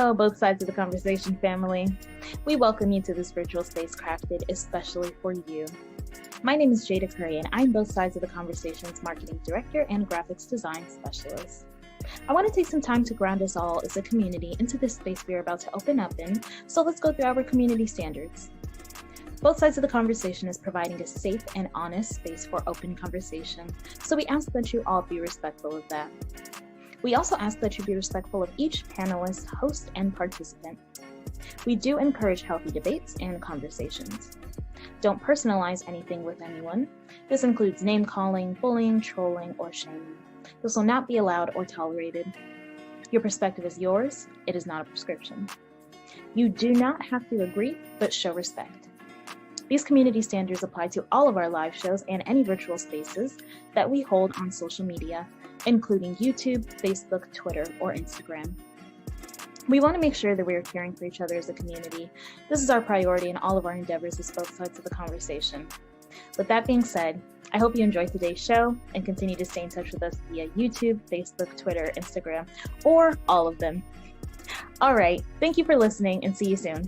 Hello, both sides of the conversation family. We welcome you to this virtual space crafted especially for you. My name is Jada Curry, and I'm both sides of the conversation's marketing director and graphics design specialist. I want to take some time to ground us all as a community into this space we are about to open up in, so let's go through our community standards. Both sides of the conversation is providing a safe and honest space for open conversation, so we ask that you all be respectful of that. We also ask that you be respectful of each panelist, host, and participant. We do encourage healthy debates and conversations. Don't personalize anything with anyone. This includes name-calling, bullying, trolling, or shaming. This will not be allowed or tolerated. Your perspective is yours. It is not a prescription. You do not have to agree, but show respect. These community standards apply to all of our live shows and any virtual spaces that we hold on social media, including YouTube, Facebook, Twitter, or Instagram. We want to make sure that we are caring for each other as a community. This is our priority in all of our endeavors as both sides of the conversation. With that being said, I hope you enjoyed today's show and continue to stay in touch with us via YouTube, Facebook, Twitter, Instagram, or all of them. All right, thank you for listening and see you soon.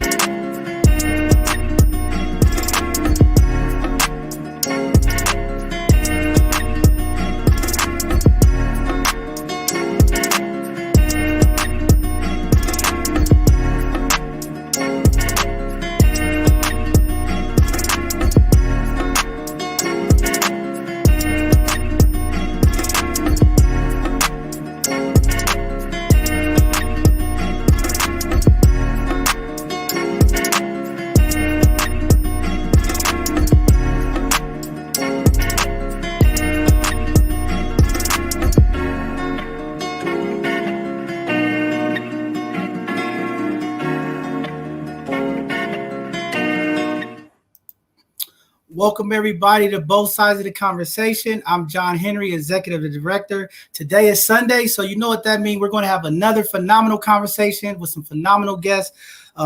Welcome, everybody, to Both Sides of the Conversation. I'm John Henry, Executive Director. Today is Sunday, so you know what that means. We're going to have another phenomenal conversation with some phenomenal guests.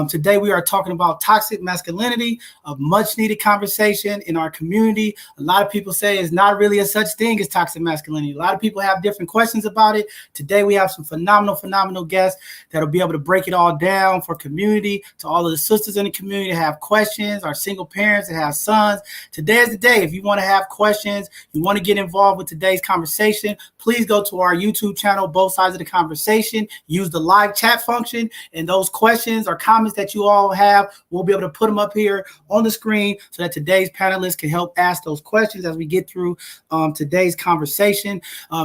Today, we are talking about toxic masculinity, a much-needed conversation in our community. A lot of people say it's not really a such thing as toxic masculinity. A lot of people have different questions about it. Today, we have some phenomenal guests that will be able to break it all down for community, to all of the sisters in the community that have questions, our single parents that have sons. Today is the day. If you want to have questions, you want to get involved with today's conversation, please go to our YouTube channel, Both Sides of the Conversation. Use the live chat function, and those questions or comments that you all have, we'll be able to put them up here on the screen so that today's panelists can help ask those questions as we get through today's conversation.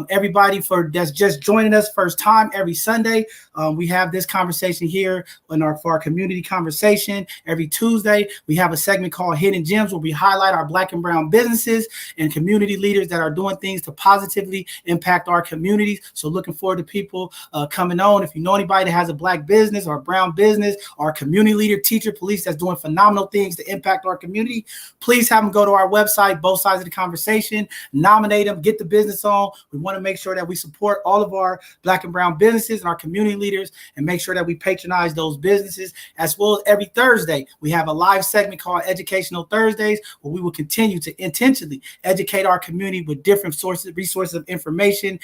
Everybody that's just joining us first time every Sunday, we have this conversation here for our community conversation. Every Tuesday, we have a segment called Hidden Gems where we highlight our Black and brown businesses and community leaders that are doing things to positively impact our communities. So looking forward to people coming on. If you know anybody that has a Black business or a brown business, our community leader, teacher, police that's doing phenomenal things to impact our community, please have them go to our website, Both Sides of the Conversation, nominate them, get the business on. We want to make sure that we support all of our Black and brown businesses and our community leaders and make sure that we patronize those businesses. As well as every Thursday, we have a live segment called Educational Thursdays where we will continue to intentionally educate our community with different resources of information,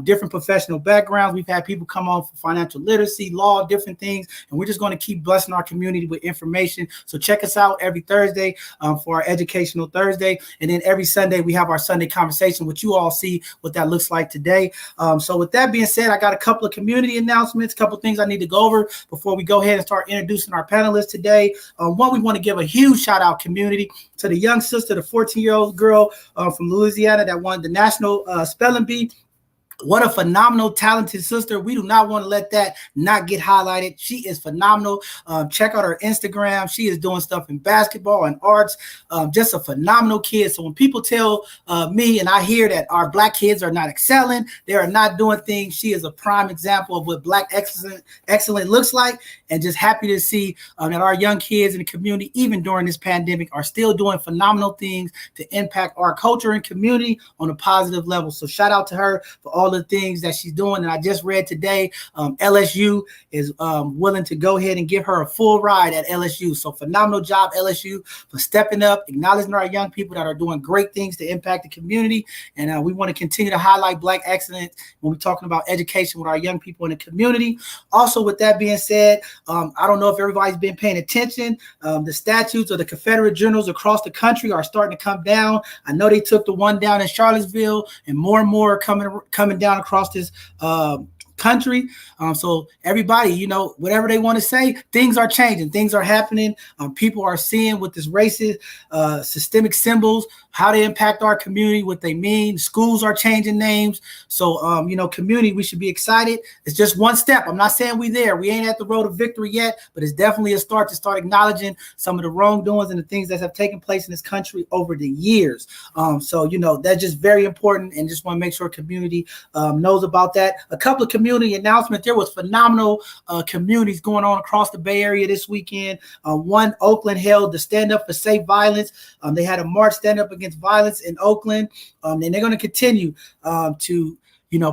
different professional backgrounds. We've had people come on for financial literacy, law, different things, and we're just going to keep blessing our community with information. So check us out every Thursday for our Educational Thursday. And then every Sunday, we have our Sunday conversation, which you all see what that looks like today. So with that being said, I got a couple of community announcements, a couple of things I need to go over before we go ahead and start introducing our panelists today. One, we want to give a huge shout out community to the young sister, the 14-year-old girl from Louisiana that won the national spelling bee. What a phenomenal, talented sister. We do not want to let that not get highlighted. She is phenomenal. Check out her Instagram. She is doing stuff in basketball and arts. Just a phenomenal kid. So when people tell me and I hear that our Black kids are not excelling, they are not doing things, she is a prime example of what Black excellent looks like. And just happy to see that our young kids in the community, even during this pandemic, are still doing phenomenal things to impact our culture and community on a positive level. So shout out to her for all all the things that she's doing. And I just read today, LSU is willing to go ahead and give her a full ride at LSU. So phenomenal job, LSU, for stepping up, acknowledging our young people that are doing great things to impact the community. And we want to continue to highlight Black excellence when we're talking about education with our young people in the community. Also, with that being said, I don't know if everybody's been paying attention. The statutes of the Confederate generals across the country are starting to come down. I know they took the one down in Charlottesville, and more are coming down across this country. So everybody, whatever they want to say, things are changing, things are happening. People are seeing with this racist systemic symbols, how they impact our community, what they mean. Schools are changing names. So, community, we should be excited. It's just one step. I'm not saying we there. We ain't at the road of victory yet, but it's definitely a start to start acknowledging some of the wrongdoings and the things that have taken place in this country over the years. So, that's just very important, and just want to make sure community knows about that. A couple of community announcements. There was phenomenal communities going on across the Bay Area this weekend. One, Oakland held the Stand Up for Safe Violence. They had a march, Stand Up Against Violence, in Oakland. And they're going to continue to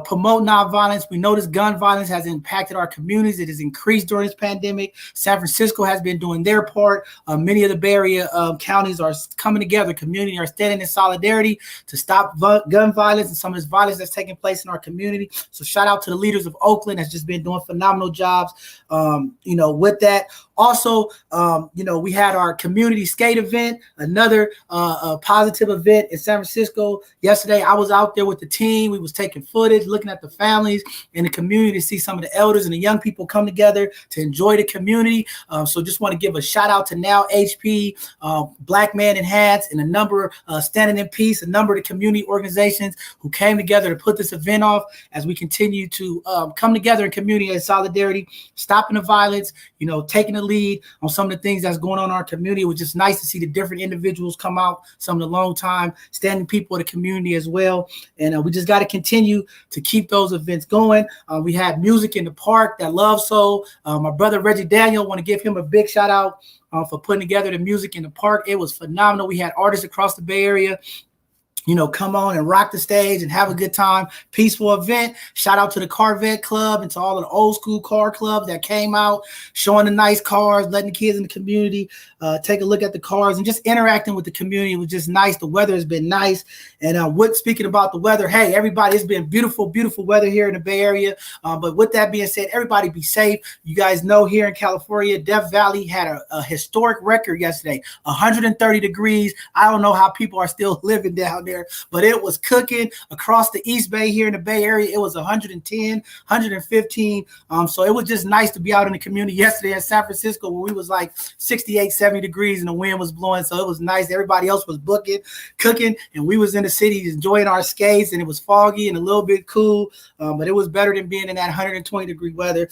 promote nonviolence. We notice gun violence has impacted our communities. It has increased during this pandemic. San Francisco has been doing their part. Many of the Bay Area counties are coming together. Community are standing in solidarity to stop gun violence and some of this violence that's taking place in our community. So shout out to the leaders of Oakland that's just been doing phenomenal jobs, with that. Also, we had our community skate event, another positive event in San Francisco. Yesterday, I was out there with the team. We was taking footage, looking at the families in the community to see some of the elders and the young people come together to enjoy the community. So just want to give a shout out to Now HP, Black Man in Hats, and a number Standing in Peace, a number of the community organizations who came together to put this event off as we continue to come together in community and solidarity, stopping the violence, taking the lead on some of the things that's going on in our community. It was just nice to see the different individuals come out, some of the long time standing people of the community as well. And we just got to continue to keep those events going. We had music in the park, that Love Soul. My brother Reggie Daniel, want to give him a big shout out for putting together the music in the park. It was phenomenal. We had artists across the Bay Area come on and rock the stage and have a good time. Peaceful event. Shout out to the Corvette Club and to all of the old school car clubs that came out, showing the nice cars, letting the kids in the community take a look at the cars and just interacting with the community. It was just nice. The weather has been nice. And speaking about the weather, hey, everybody, it's been beautiful, beautiful weather here in the Bay Area. But with that being said, everybody be safe. You guys know here in California, Death Valley had a historic record yesterday, 130 degrees. I don't know how people are still living down there, but it was cooking across the East Bay here in the Bay Area. It was 110, 115. So it was just nice to be out in the community yesterday in San Francisco where we was like 68, 70 degrees and the wind was blowing. So it was nice. Everybody else was cooking, and we was in the city enjoying our skates, and it was foggy and a little bit cool, but it was better than being in that 120 degree weather.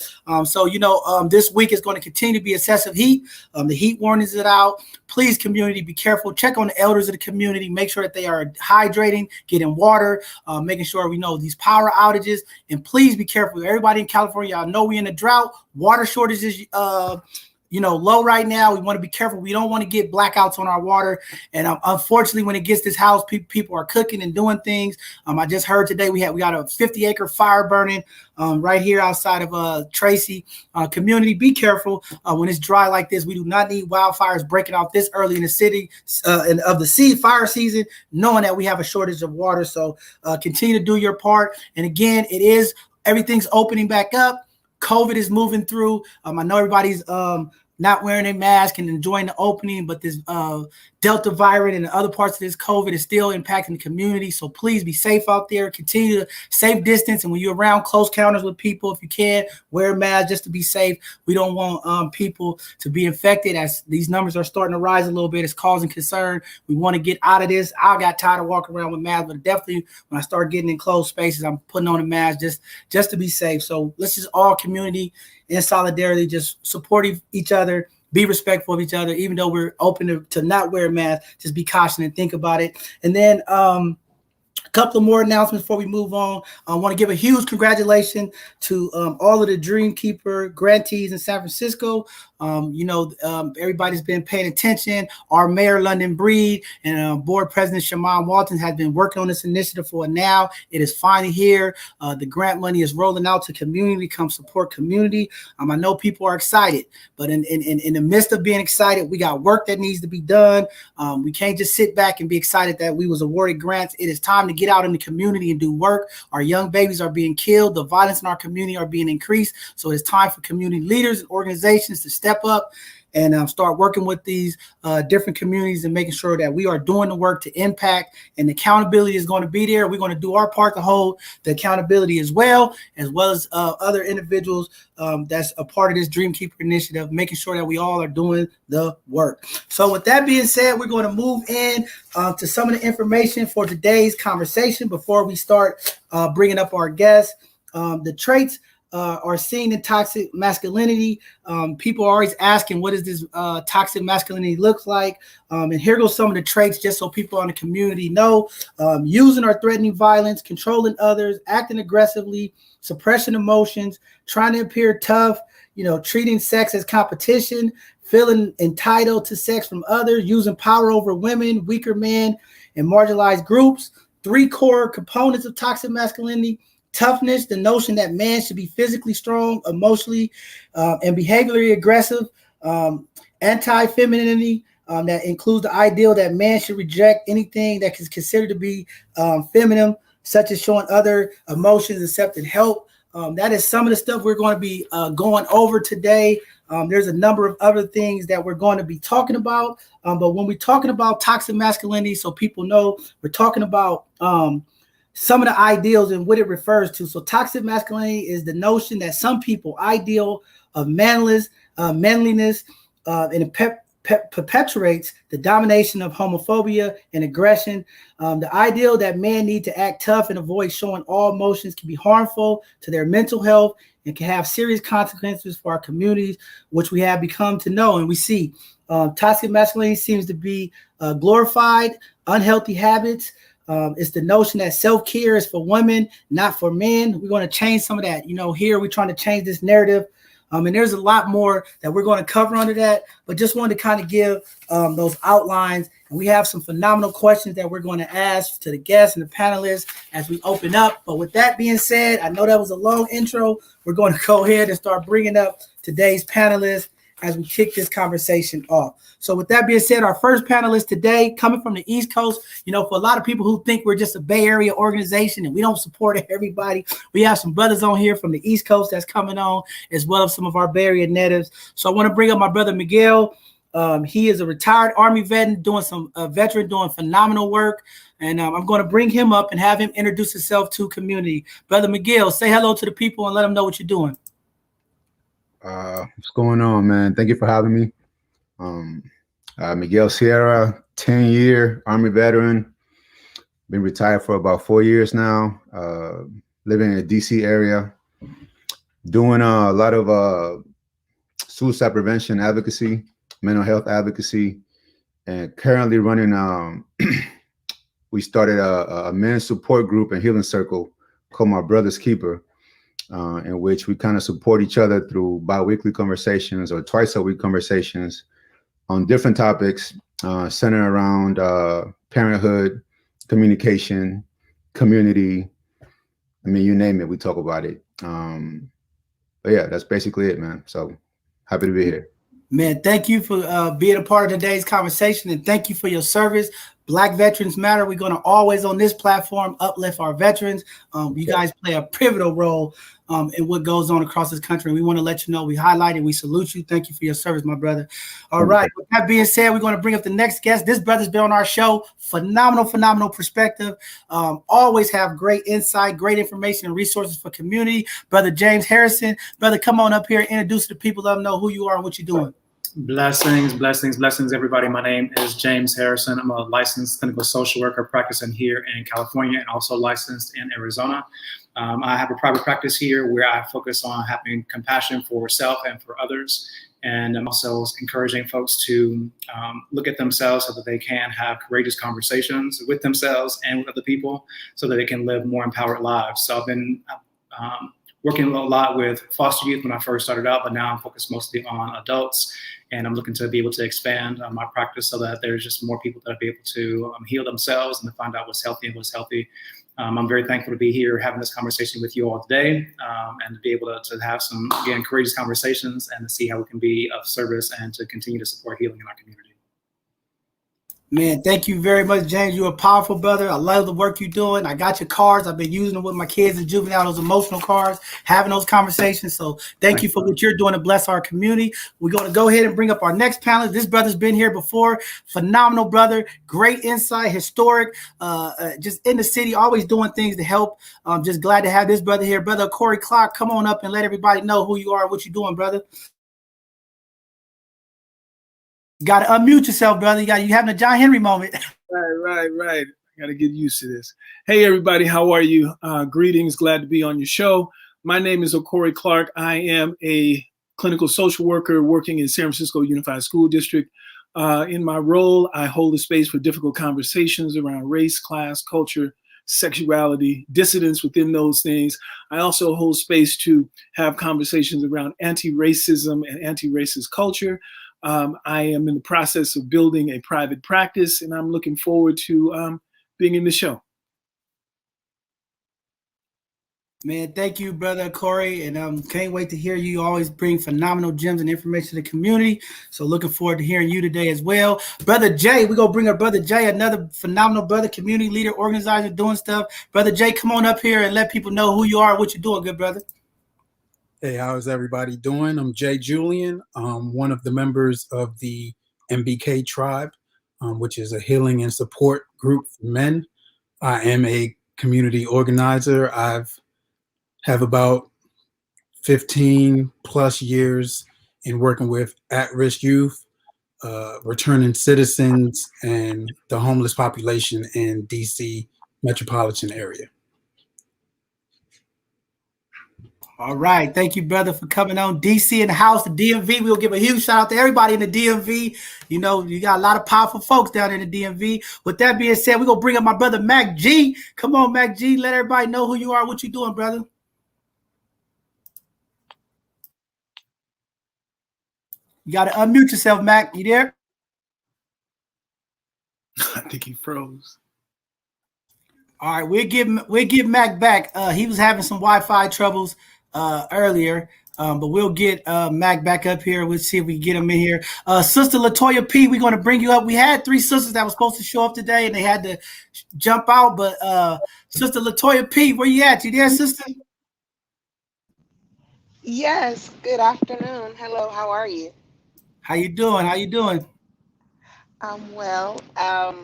This week is going to continue to be excessive heat. The heat warnings are out. Please, community, be careful. Check on the elders of the community. Make sure that they are hydrating, getting water, making sure we know these power outages. And please be careful. Everybody in California, y'all know we're in a drought. Water shortages, low right now. We want to be careful. We don't want to get blackouts on our water. And unfortunately, when it gets this house, people are cooking and doing things. I just heard today we got a 50-acre fire burning right here outside of Tracy. Community, be careful when it's dry like this. We do not need wildfires breaking out this early in the city and of the fire season, knowing that we have a shortage of water. So continue to do your part. And again, everything's opening back up. COVID is moving through. I know everybody's not wearing a mask and enjoying the opening, but this Delta variant and other parts of this COVID is still impacting the community. So please be safe out there. Continue to safe distance. And when you're around close encounters with people, if you can, wear a mask just to be safe. We don't want people to be infected as these numbers are starting to rise a little bit. It's causing concern. We want to get out of this. I got tired of walking around with masks, but definitely when I start getting in closed spaces, I'm putting on a mask just to be safe. So let's just all community in solidarity, just support each other, be respectful of each other, even though we're open to not wear a mask, just be cautious and think about it. And then couple of more announcements before we move on. I want to give a huge congratulations to all of the Dreamkeeper grantees in San Francisco. Everybody's been paying attention. Our mayor, London Breed, and board president, Shaman Walton, has been working on this initiative for now. It is finally here. The grant money is rolling out to community. Come support community. I know people are excited, but in the midst of being excited, we got work that needs to be done. We can't just sit back and be excited that we was awarded grants. It is time to get out in the community and do work. Our young babies are being killed. The violence in our community are being increased. So it's time for community leaders and organizations to step up and start working with these different communities and making sure that we are doing the work to impact, and the accountability is going to be there. We're going to do our part to hold the accountability as well as other individuals that's a part of this Dreamkeeper initiative, making sure that we all are doing the work. So with that being said, we're going to move in to some of the information for today's conversation before we start bringing up our guests. The traits are seen in toxic masculinity. People are always asking, what does this toxic masculinity look like? And here goes some of the traits, just so people in the community know. Using or threatening violence, controlling others, acting aggressively, suppressing emotions, trying to appear tough, treating sex as competition, feeling entitled to sex from others, using power over women, weaker men, and marginalized groups. 3 core components of toxic masculinity: toughness, the notion that man should be physically strong, emotionally, and behaviorally aggressive. Anti-femininity, that includes the ideal that man should reject anything that is considered to be feminine, such as showing other emotions, accepting help. That is some of the stuff we're going to be going over today. There's a number of other things that we're going to be talking about. But when we're talking about toxic masculinity, so people know, we're talking about some of the ideals and what it refers to. So toxic masculinity is the notion that some people ideal of manliness, and it perpetuates the domination of homophobia and aggression. The ideal that men need to act tough and avoid showing all emotions can be harmful to their mental health and can have serious consequences for our communities, which we have become to know. And we see toxic masculinity seems to be glorified, unhealthy habits. It's the notion that self-care is for women, not for men. We're going to change some of that. Here we're trying to change this narrative. And there's a lot more that we're going to cover under that, but just wanted to kind of give those outlines. And we have some phenomenal questions that we're going to ask to the guests and the panelists as we open up. But with that being said, I know that was a long intro. We're going to go ahead and start bringing up today's panelists as we kick this conversation off. So with that being said, our first panelist today, coming from the East Coast, for a lot of people who think we're just a Bay Area organization and we don't support everybody, we have some brothers on here from the East Coast that's coming on, as well as some of our Bay Area natives. So I want to bring up my brother Miguel. He is a retired Army veteran, doing phenomenal work. And I'm going to bring him up and have him introduce himself to community. Brother Miguel, say hello to the people and let them know what you're doing. What's going on, man? Thank you for having me. Miguel Sierra, 10-year Army veteran. Been retired for about 4 years now. Living in the DC area. Doing a lot of suicide prevention advocacy, mental health advocacy, and currently running. We started a men's support group and healing circle called My Brother's Keeper. In which we kind of support each other through bi-weekly conversations or twice-a-week conversations on different topics centered around parenthood, communication, community. I mean, you name it, we talk about it. But yeah, that's basically it, man. So happy to be here. Man, thank you for being a part of today's conversation, and thank you for your service. Black Veterans Matter. We're going to always on this platform uplift our veterans. You guys play a pivotal role in what goes on across this country. We want to let you know we highlight it. We salute you. Thank you for your service, my brother. All right. With that being said, we're going to bring up the next guest. This brother's been on our show. Phenomenal perspective. Always have great insight, great information and resources for community. Brother James Harrison. Brother, come on up here, introduce the people, let them know who you are and what you're doing. Blessings, blessings, blessings, everybody. My name is James Harrison. I'm a licensed clinical social worker practicing here in California and also licensed in Arizona. I have a private practice here where I focus on having compassion for self and for others. And I'm also encouraging folks to look at themselves so that they can have courageous conversations with themselves and with other people so that they can live more empowered lives. So I've been working a lot with foster youth when I first started out, but now I'm focused mostly on adults. And I'm looking to be able to expand my practice so that there's just more people that will be able to heal themselves and to find out what's healthy and what's healthy. I'm very thankful to be here having this conversation with you all today and to be able to have some, again, courageous conversations and to see how we can be of service and to continue to support healing in our community. Man, thank you very much, James. You're a powerful brother. I love the work you're doing. I got your cards. I've been using them with my kids and juvenile, those emotional cards, having those conversations. So thank you for what you're doing to bless our community. We're going to go ahead and bring up our next panelist. This brother's been here before. Phenomenal brother. Great insight, historic, just in the city, always doing things to help. Just glad to have this brother here. Brother Corey Clark, come on up and let everybody know who you are and what you're doing, brother. Got to unmute yourself, brother. You having a John Henry moment. Right. I got to get used to this. Hey, everybody. How are you? Greetings. Glad to be on your show. My name is Corey Clark. I am a clinical social worker working in San Francisco Unified School District. In my role, I hold a space for difficult conversations around race, class, culture, sexuality, dissidence within those things. I also hold space to have conversations around anti-racism and anti-racist culture. I am in the process of building a private practice, and I'm looking forward to being in the show. Man, thank you, brother Corey, and can't wait to hear you. You always bring phenomenal gems and information to the community, so looking forward to hearing you today as well. Brother Jay, we're going to bring up Brother Jay, another phenomenal brother, community leader, organizer, doing stuff. Brother Jay, come on up here and let people know who you are and what you're doing, good brother. Hey, how's everybody doing? I'm Jay Julian. One of the members of the MBK tribe, which is a healing and support group for men. I am a community organizer. Have about 15 plus years in working with at-risk youth, returning citizens, and the homeless population in DC metropolitan area. All right. Thank you, brother, for coming on. DC in the house, the DMV. We'll give a huge shout out to everybody in the DMV. You know, you got a lot of powerful folks down in the DMV. With that being said, we're going to bring up my brother, Mac G. Come on, Mac G. Let everybody know who you are, what you doing, brother. You got to unmute yourself, Mac. You there? I think he froze. All right. We'll give Mac back. He was having some Wi-Fi troubles earlier, but we'll get Mac back up here. We'll see if we can get him in here. Sister Latoya P, we're going to bring you up. We had 3 sisters that were supposed to show up today, and they had to jump out. But Sister Latoya P, where you at? You there, sister? Yes, good afternoon. Hello, how are you? How you doing? I'm well.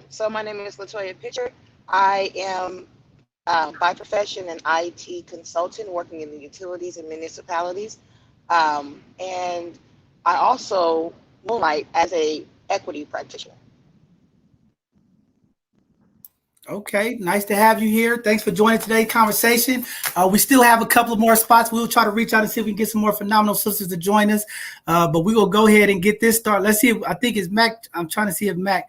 So my name is Latoya Pitcher. I am by profession an IT consultant working in the utilities and municipalities. And I also moonlight as a equity practitioner. Okay, nice to have you here. Thanks for joining today's conversation. We still have a couple of more spots. We'll try to reach out and see if we can get some more phenomenal sisters to join us. But we will go ahead and get this started. Let's see. I think it's Mac. I'm trying to see if Mac.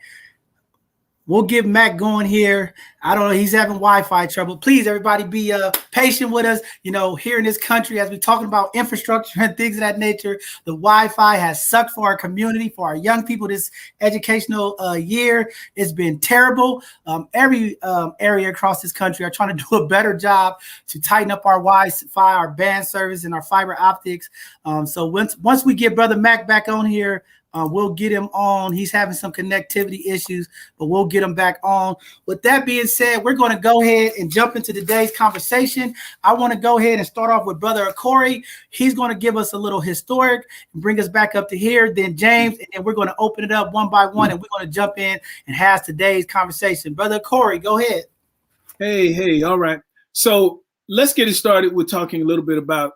We'll get Mac going here. I don't know. He's having Wi-Fi trouble. Please, everybody, be patient with us. You know, here in this country, as we're talking about infrastructure and things of that nature, the Wi-Fi has sucked for our community, for our young people this educational year. It's been terrible. Every area across this country are trying to do a better job to tighten up our Wi-Fi, our band service, and our fiber optics. So once we get Brother Mac back on here, we'll get him on. He's having some connectivity issues, but we'll get him back on. With that being said, we're going to go ahead and jump into today's conversation. I want to go ahead and start off with Brother Corey. He's going to give us a little historic and bring us back up to here. Then James, and then we're going to open it up one by one, and we're going to jump in and have today's conversation. Brother Corey, go ahead. Hey, all right. So let's get it started with talking a little bit about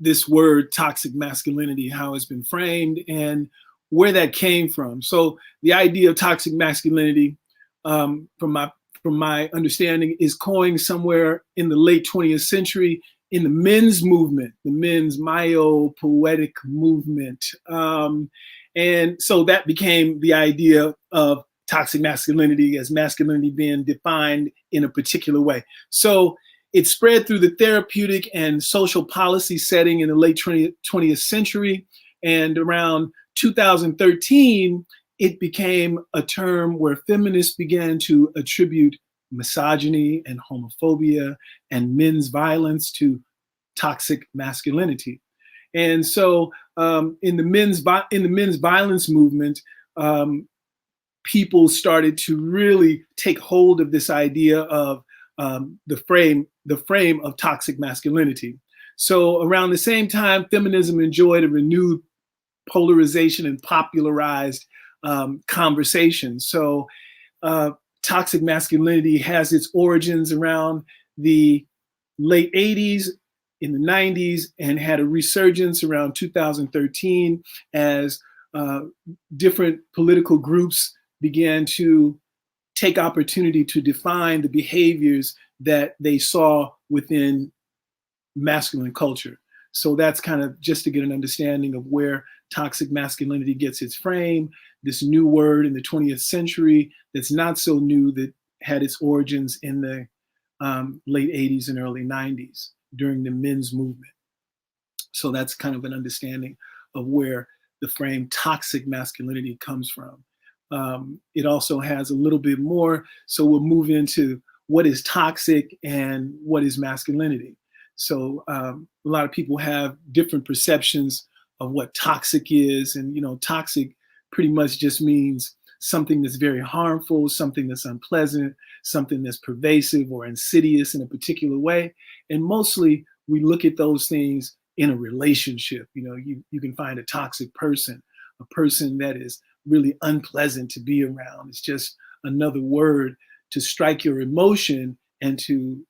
this word toxic masculinity, how it's been framed, and where that came from. So the idea of toxic masculinity, from my understanding, is coined somewhere in the late 20th century in the men's movement, the men's myo-poetic movement. And so that became the idea of toxic masculinity, as masculinity being defined in a particular way. So it spread through the therapeutic and social policy setting in the late 20th century. And around 2013, it became a term where feminists began to attribute misogyny and homophobia and men's violence to toxic masculinity. And so in the men's violence movement, people started to really take hold of this idea of the frame of toxic masculinity. So around the same time, feminism enjoyed a renewed polarization and popularized conversation. So toxic masculinity has its origins around the late 80s, in the 90s, and had a resurgence around 2013 as different political groups began to take opportunity to define the behaviors that they saw within masculine culture. So that's kind of just to get an understanding of where toxic masculinity gets its frame, this new word in the 20th century that's not so new, that had its origins in the late 80s and early 90s during the men's movement. So that's kind of an understanding of where the frame toxic masculinity comes from. It also has a little bit more, so we'll move into what is toxic and what is masculinity. So a lot of people have different perceptions of what toxic is, and toxic pretty much just means something that's very harmful, something that's unpleasant, something that's pervasive or insidious in a particular way. And mostly we look at those things in a relationship. You can find a toxic person, a person that is really unpleasant to be around. It's just another word to strike your emotion and to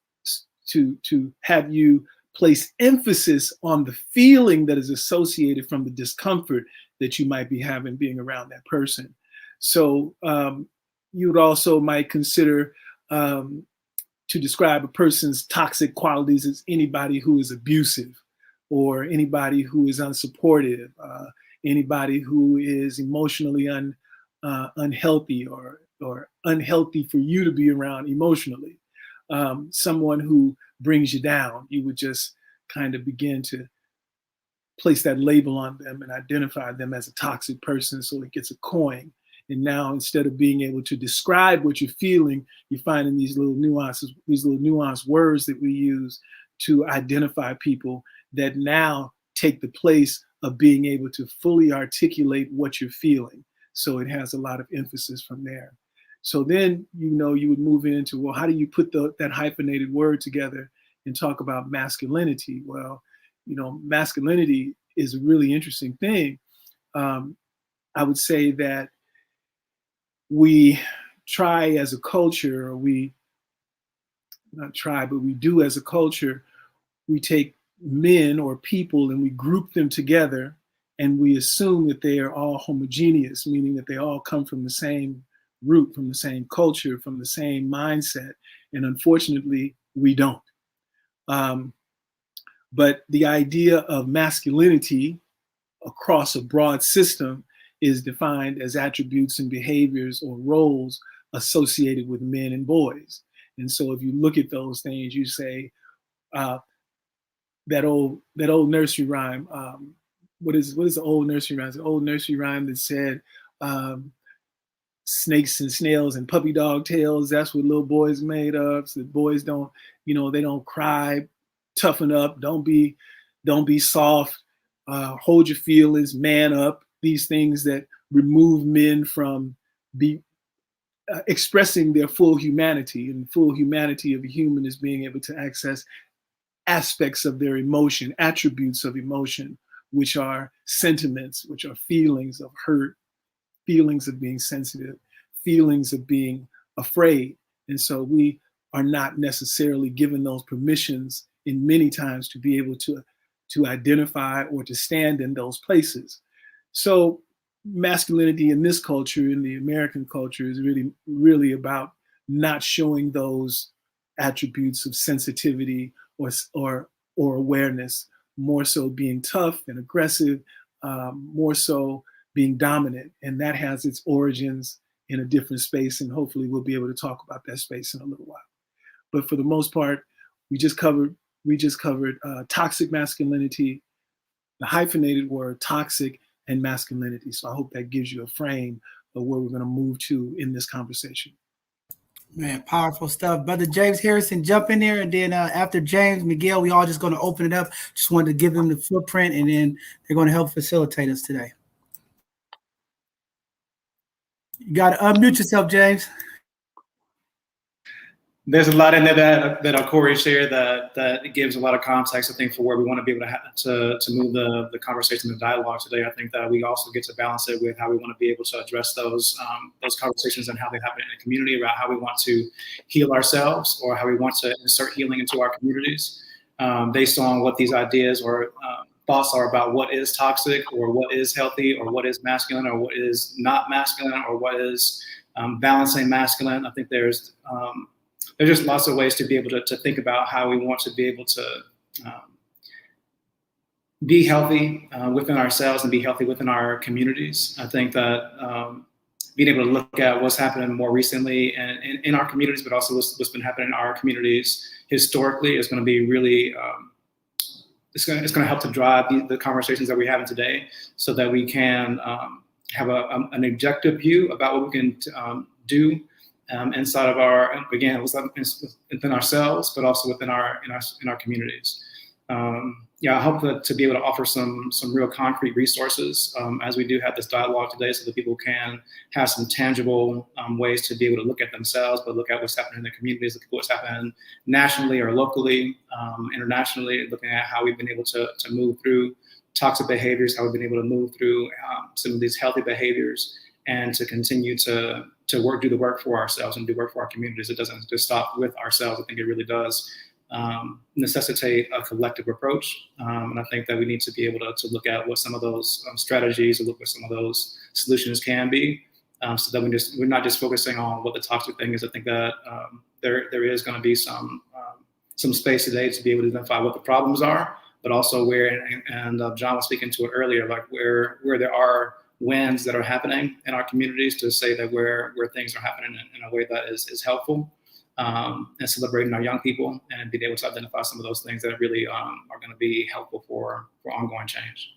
have you place emphasis on the feeling that is associated from the discomfort that you might be having being around that person. So you would also might consider to describe a person's toxic qualities as anybody who is abusive, or anybody who is unsupportive, anybody who is emotionally unhealthy or unhealthy for you to be around emotionally. Someone who brings you down, you would just kind of begin to place that label on them and identify them as a toxic person, so it gets a coin. And now, instead of being able to describe what you're feeling, you're finding these little nuances, these little nuanced words that we use to identify people that now take the place of being able to fully articulate what you're feeling. So it has a lot of emphasis from there. So then, you would move into, well, how do you put that hyphenated word together and talk about masculinity? Well, masculinity is a really interesting thing. I would say that we try as a culture, or we do as a culture, we take men or people and we group them together and we assume that they are all homogeneous, meaning that they all come from the same root, from the same culture, from the same mindset. And unfortunately, we don't. But the idea of masculinity across a broad system is defined as attributes and behaviors or roles associated with men and boys. And so if you look at those things, you say, that old nursery rhyme, what is the old nursery rhyme? It's an old nursery rhyme that said, snakes and snails and puppy dog tails, that's what little boys made of. So the boys don't, they don't cry, toughen up, don't be soft, hold your feelings, man up. These things that remove men from expressing their full humanity. And the full humanity of a human is being able to access aspects of their emotion, attributes of emotion, which are sentiments, which are feelings of hurt, feelings of being sensitive, feelings of being afraid. And so we are not necessarily given those permissions in many times to be able to identify or to stand in those places. So masculinity in this culture, in the American culture, is really about not showing those attributes of sensitivity or awareness, more so being tough and aggressive, more so being dominant. And that has its origins in a different space, and hopefully we'll be able to talk about that space in a little while. But for the most part, we just covered toxic masculinity, the hyphenated word toxic, and masculinity. So I hope that gives you a frame of where we're going to move to in this conversation. Man, powerful stuff. Brother James Harrison, jump in there. And then after James, Miguel, we all just going to open it up. Just wanted to give them the footprint, and then they're going to help facilitate us today. You got to unmute yourself, James. There's a lot in there that Corey shared that gives a lot of context, I think, for where we want to be able to move the conversation and dialogue today. I think that we also get to balance it with how we want to be able to address those conversations and how they happen in the community, about how we want to heal ourselves or how we want to insert healing into our communities based on what these ideas or thoughts are about what is toxic or what is healthy or what is masculine or what is not masculine or what is balancing masculine. I think there's just lots of ways to be able to think about how we want to be able to be healthy within ourselves and be healthy within our communities. I think that being able to look at what's happening more recently in our communities, but also what's been happening in our communities historically is going to be really, it's going to help to drive the conversations that we're having today so that we can have an objective view about what we can do inside of our, again, within ourselves, but also within our communities. I hope to be able to offer some real concrete resources as we do have this dialogue today, so that people can have some tangible ways to be able to look at themselves, but look at what's happening in their communities, look at what's happening nationally or locally, internationally, looking at how we've been able to move through toxic behaviors, how we've been able to move through some of these healthy behaviors, and to continue to do the work for ourselves and do work for our communities. It doesn't just stop with ourselves. I think it really does necessitate a collective approach. And I think that we need to be able to look at what some of those strategies or look what some of those solutions can be, so that we're not just focusing on what the toxic thing is. I think that there is going to be some space today to be able to identify what the problems are, but also where, and John was speaking to it earlier, like where there are wins that are happening in our communities, to say that where things are happening in a way that is helpful, and celebrating our young people and being able to identify some of those things that really are going to be helpful for ongoing change.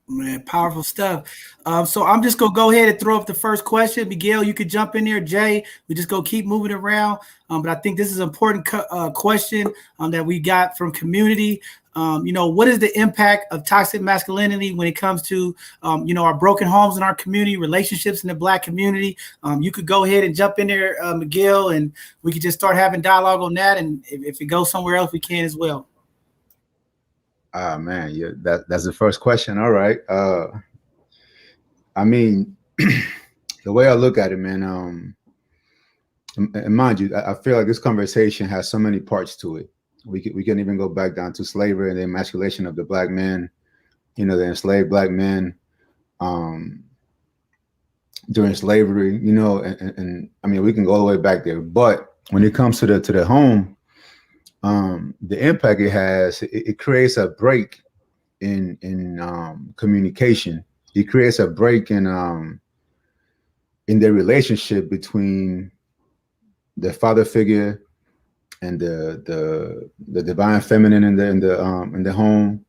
Man, powerful stuff. So I'm just gonna go ahead and throw up the first question. Miguel, you could jump in there. Jay, we just go keep moving around. But I think this is an important question that we got from community. What is the impact of toxic masculinity when it comes to, our broken homes in our community, relationships in the Black community? You could go ahead and jump in there, Miguel, and we could just start having dialogue on that. And if it goes somewhere else, we can as well. Ah, man, yeah, that's the first question. All right. I mean, the way I look at it, man, and mind you, I feel like this conversation has so many parts to it. We can even go back down to slavery and the emasculation of the Black men, the enslaved Black men during slavery, and I mean, we can go all the way back there. But when it comes to the home, the impact it has, it creates a break in communication. It creates a break in the relationship between the father figure and the divine feminine in the home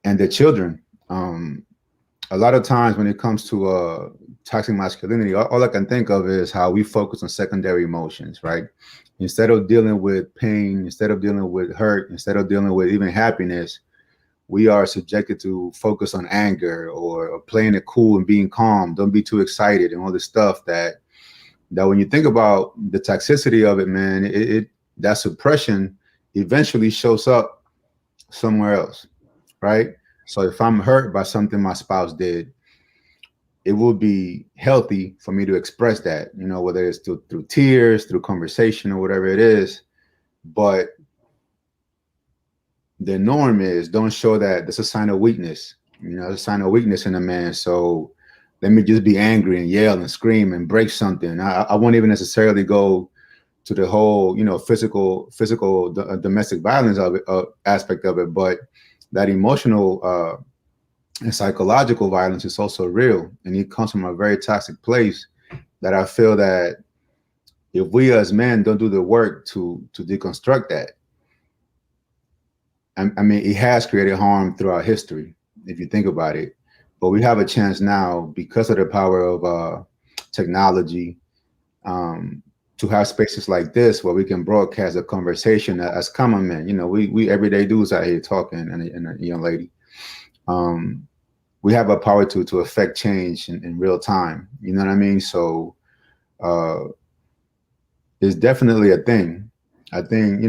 and the children. A lot of times when it comes to toxic masculinity, all I can think of is how we focus on secondary emotions, right? Instead of dealing with pain, instead of dealing with hurt, instead of dealing with even happiness, we are subjected to focus on anger or playing it cool and being calm. Don't be too excited and all this stuff that when you think about the toxicity of it, man, that suppression eventually shows up somewhere else, right? So if I'm hurt by something my spouse did, it will be healthy for me to express that, whether it's through tears, through conversation, or whatever it is. But the norm is don't show that. That's a sign of weakness. It's a sign of weakness in a man. So let me just be angry and yell and scream and break something. I won't even necessarily go to the whole, physical domestic violence of it, aspect of it, but that emotional and psychological violence is also real, and it comes from a very toxic place. That I feel that if we as men don't do the work to deconstruct that, I mean, it has created harm throughout history, if you think about it. But we have a chance now, because of the power of technology, to have spaces like this where we can broadcast a conversation as common men. We everyday dudes out here talking, and a young lady. We have a power to affect change in real time. You know what I mean? So it's definitely a thing. I think,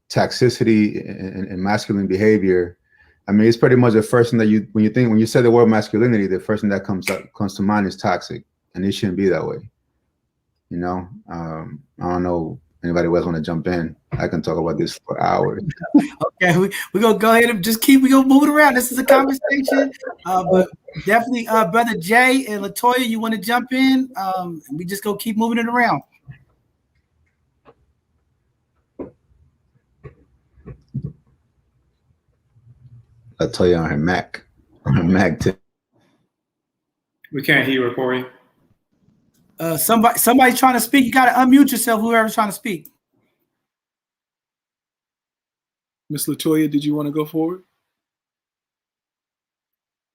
toxicity and masculine behavior. I mean, it's pretty much the first thing that when you say the word masculinity, the first thing that comes to mind is toxic, and it shouldn't be that way. I don't know. Anybody else want to jump in? I can talk about this for hours. Okay, we're gonna go ahead and we gonna move it around. This is a conversation. But definitely Brother Jay and Latoya, you want to jump in? We just go keep moving it around. Latoya on her Mac. Too. We can't hear you, Corey. Somebody's trying to speak. You got to unmute yourself, whoever's trying to speak. Miss Latoya, did you want to go forward?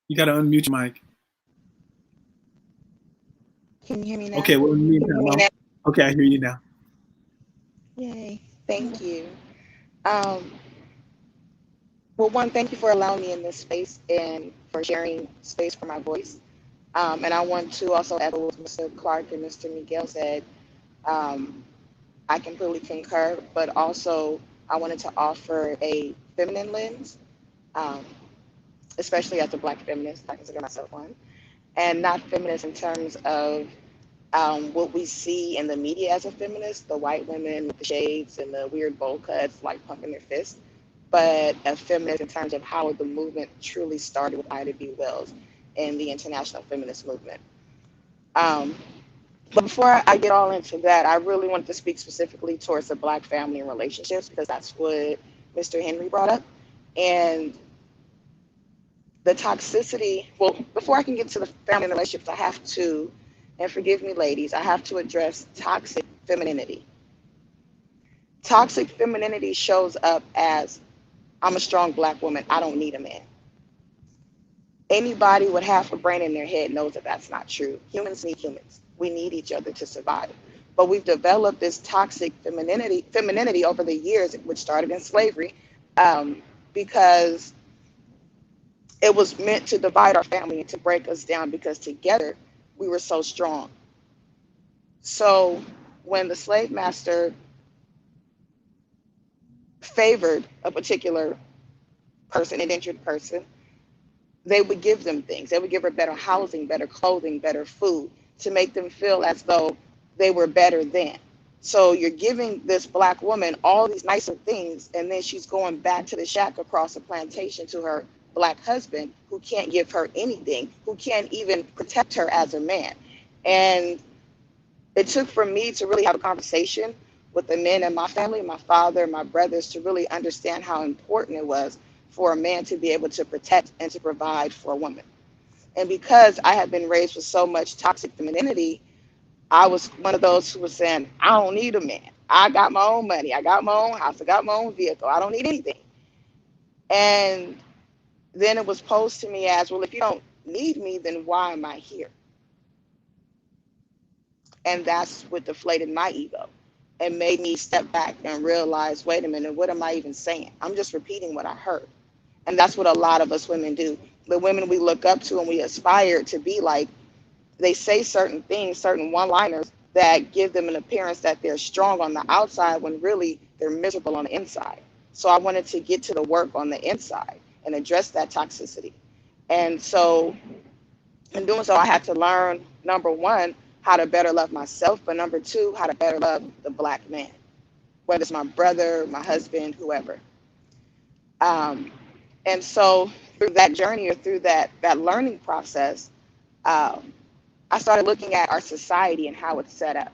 You got to unmute your mic. Can you hear me now? Okay, well, okay, I hear you now. Yay, thank you. Well, one, thank you for allowing me in this space and for sharing space for my voice. And I want to also echo what Mr. Clark and Mr. Miguel said. I completely concur, but also I wanted to offer a feminine lens, especially as a Black feminist. I consider myself one, and not feminist in terms of what we see in the media as a feminist, the white women with the shades and the weird bowl cuts, like pumping their fists, but a feminist in terms of how the movement truly started with Ida B. Wells and the international feminist movement. But before I get all into that, I really wanted to speak specifically towards the Black family and relationships, because that's what Mr. Henry brought up. And the toxicity, well, before I can get to the family and relationships, I have to, and forgive me, ladies, I have to address toxic femininity. Toxic femininity shows up as, I'm a strong Black woman, I don't need a man. Anybody with half a brain in their head knows that that's not true. Humans need humans. We need each other to survive. But we've developed this toxic femininity over the years, which started in slavery, because it was meant to divide our family and to break us down, because together we were so strong. So when the slave master favored a particular person, an injured person, they would give them things. They would give her better housing, better clothing, better food, to make them feel as though they were better than. So you're giving this Black woman all these nicer things, and then she's going back to the shack across the plantation to her Black husband, who can't give her anything, who can't even protect her as a man. And it took for me to really have a conversation with the men in my family, my father, my brothers, to really understand how important it was for a man to be able to protect and to provide for a woman. And because I had been raised with so much toxic femininity, I was one of those who was saying, I don't need a man. I got my own money. I got my own house. I got my own vehicle. I don't need anything. And then it was posed to me as, well, if you don't need me, then why am I here? And that's what deflated my ego and made me step back and realize, wait a minute, what am I even saying? I'm just repeating what I heard. And that's what a lot of us women do. The women we look up to and we aspire to be like, they say certain things, certain one-liners that give them an appearance that they're strong on the outside when really they're miserable on the inside. So I wanted to get to the work on the inside and address that toxicity. And so in doing so, I had to learn, number one, how to better love myself, but number two, how to better love the Black man, whether it's my brother, my husband, whoever. And so through that journey, or through that learning process, I started looking at our society and how it's set up.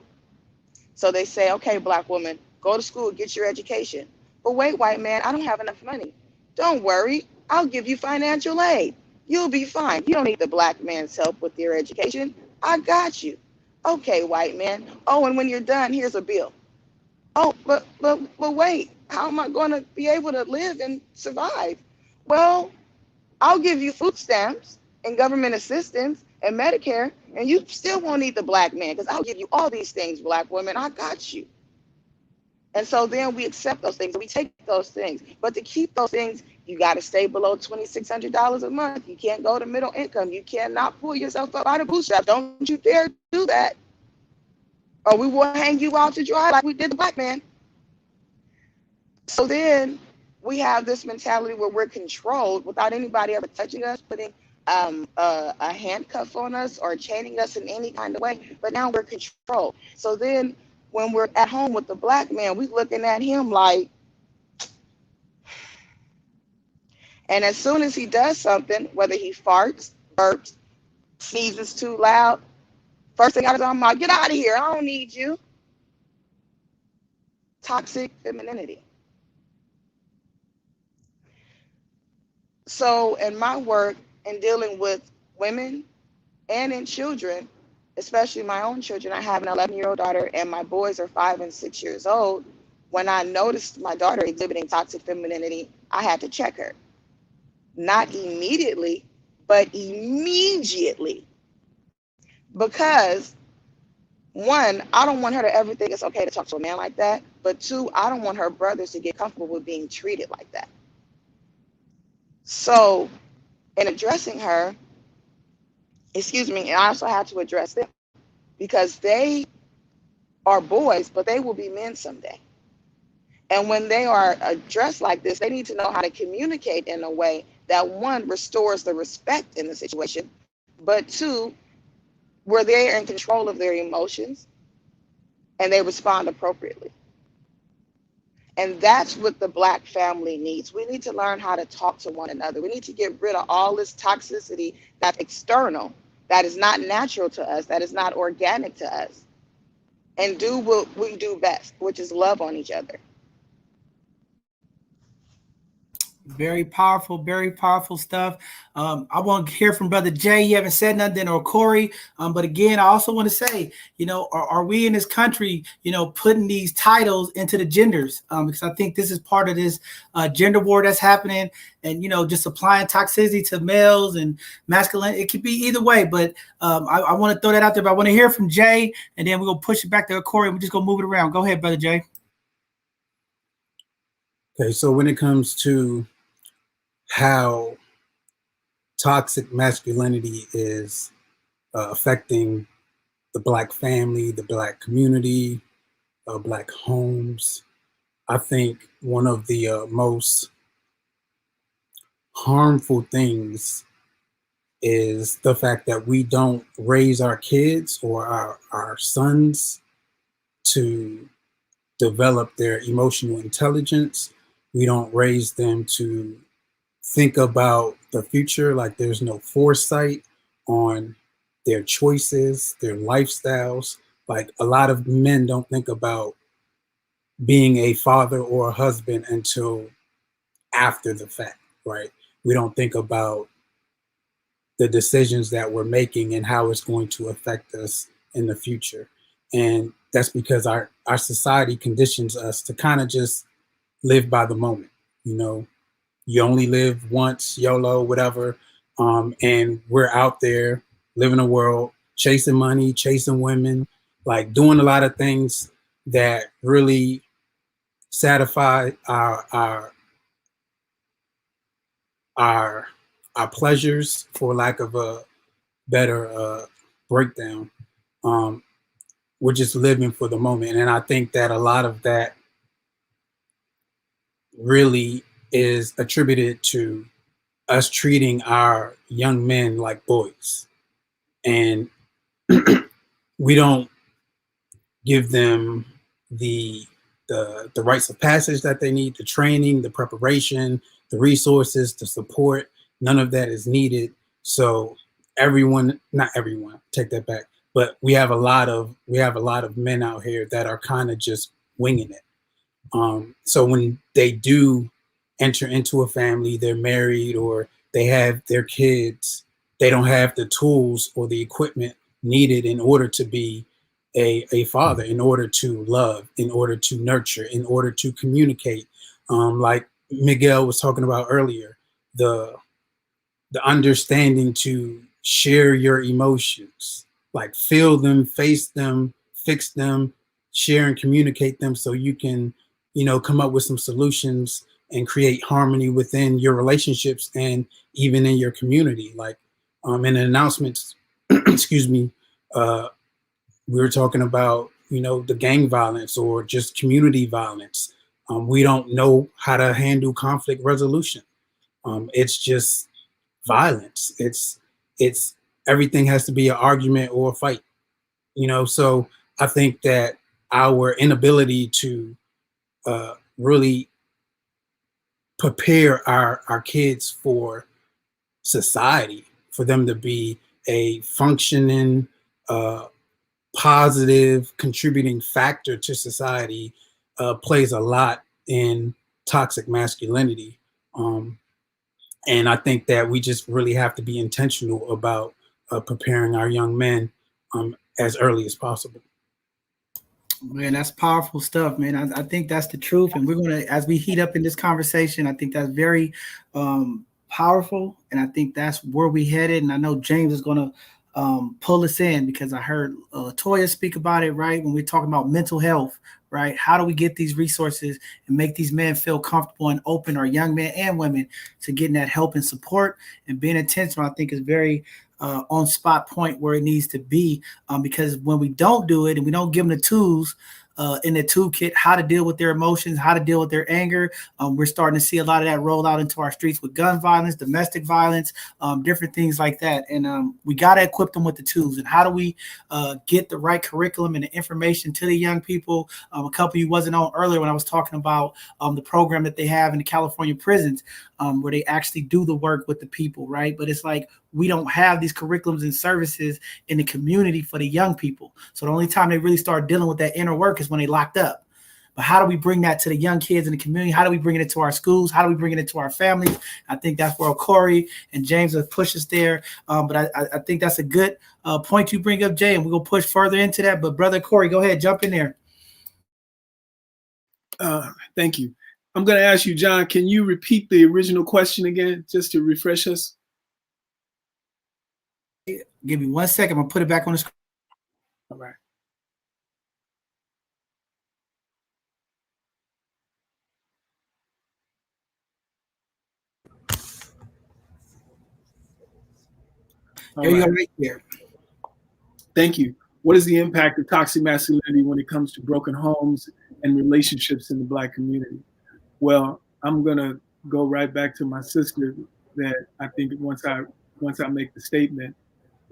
So they say, okay, Black woman, go to school, get your education. But wait, white man, I don't have enough money. Don't worry, I'll give you financial aid. You'll be fine. You don't need the Black man's help with your education. I got you. Okay, white man. Oh, and when you're done, here's a bill. Oh, but wait, how am I going to be able to live and survive? Well, I'll give you food stamps and government assistance and Medicare, and you still won't need the Black man, because I'll give you all these things, Black women. I got you. And so then we accept those things, we take those things. But to keep those things, you got to stay below $2,600 a month. You can't go to middle income. You cannot pull yourself up out of bootstraps. Don't you dare do that, or we will hang you out to dry like we did the Black man. So then we have this mentality where we're controlled without anybody ever touching us, putting a handcuff on us or chaining us in any kind of way. But now we're controlled. So then when we're at home with the Black man, we looking at him like, and as soon as he does something, whether he farts, burps, sneezes too loud, first thing out of his mouth, get out of here, I don't need you. Toxic femininity. So in my work in dealing with women and in children, especially my own children, I have an 11-year-old daughter and my boys are 5 and 6 years old. When I noticed my daughter exhibiting toxic femininity, I had to check her. Not immediately, but immediately. Because one, I don't want her to ever think it's okay to talk to a man like that. But two, I don't want her brothers to get comfortable with being treated like that. So in addressing her, and I also had to address them, because they are boys, but they will be men someday. And when they are addressed like this, they need to know how to communicate in a way that, one, restores the respect in the situation, but two, where they're in control of their emotions and they respond appropriately. And that's what the Black family needs. We need to learn how to talk to one another. We need to get rid of all this toxicity that's external, that is not natural to us, that is not organic to us, and do what we do best, which is love on each other. Very powerful stuff. I want to hear from Brother Jay. You haven't said nothing, or Corey. But again, I also want to say, are we in this country, putting these titles into the genders? Because I think this is part of this gender war that's happening, and just applying toxicity to males and masculine. It could be either way, but I want to throw that out there. But I want to hear from Jay, and then we're gonna push it back to Corey. And we're just gonna move it around. Go ahead, Brother Jay. Okay, so when it comes to how toxic masculinity is affecting the Black family, the Black community, Black homes, I think one of the most harmful things is the fact that we don't raise our kids or our sons to develop their emotional intelligence. We don't raise them to think about the future. Like, there's no foresight on their choices, their lifestyles. Like, a lot of men don't think about being a father or a husband until after the fact, right? We don't think about the decisions that we're making and how it's going to affect us in the future. And that's because our society conditions us to kind of just live by the moment. You only live once, YOLO, whatever. And we're out there living a world, chasing money, chasing women, like doing a lot of things that really satisfy our pleasures, for lack of a better breakdown. We're just living for the moment. And I think that a lot of that really is attributed to us treating our young men like boys. And we don't give them the rites of passage that they need, the training, the preparation, the resources, the support, none of that is needed. So everyone, not everyone, take that back, but we have a lot of men out here that are kind of just winging it. So when they do enter into a family, they're married or they have their kids, they don't have the tools or the equipment needed in order to be a father, in order to love, in order to nurture, in order to communicate. Like Miguel was talking about earlier, the understanding to share your emotions, like feel them, face them, fix them, share and communicate them so you can, come up with some solutions and create harmony within your relationships and even in your community. Like in the announcements, excuse me, we were talking about, the gang violence or just community violence. We don't know how to handle conflict resolution. It's just violence. It's everything has to be an argument or a fight, So I think that our inability to really prepare our kids for society, for them to be a functioning, positive, contributing factor to society, plays a lot in toxic masculinity. And I think that we just really have to be intentional about preparing our young men as early as possible. Man, that's powerful stuff, man. I think that's the truth. And we're going to, as we heat up in this conversation, I think that's very powerful. And I think that's where we headed. And I know James is going to pull us in because I heard Toya speak about it, right? When we're talking about mental health, right? How do we get these resources and make these men feel comfortable and open, or young men and women, to getting that help and support and being intentional? I think is very on spot point where it needs to be, because when we don't do it and we don't give them the tools in the toolkit, how to deal with their emotions, how to deal with their anger, we're starting to see a lot of that roll out into our streets with gun violence, domestic violence, different things like that. And we got to equip them with the tools. And how do we get the right curriculum and the information to the young people? A couple of you wasn't on earlier when I was talking about the program that they have in the California prisons, where they actually do the work with the people, right? But it's like we don't have these curriculums and services in the community for the young people. So the only time they really start dealing with that inner work is when they locked up. But how do we bring that to the young kids in the community? How do we bring it into our schools? How do we bring it into our families? I think that's where Corey and James have pushed us there. But I think that's a good point you bring up, Jay, and we're going to push further into that. But Brother Corey, go ahead, jump in there. Thank you. I'm going to ask you, John, can you repeat the original question again, just to refresh us? Give me 1 second. I'm going to put it back on the screen. All right. There you go, right there. Thank you. What is the impact of toxic masculinity when it comes to broken homes and relationships in the Black community? Well, I'm going to go right back to my sister, that I think once I make the statement,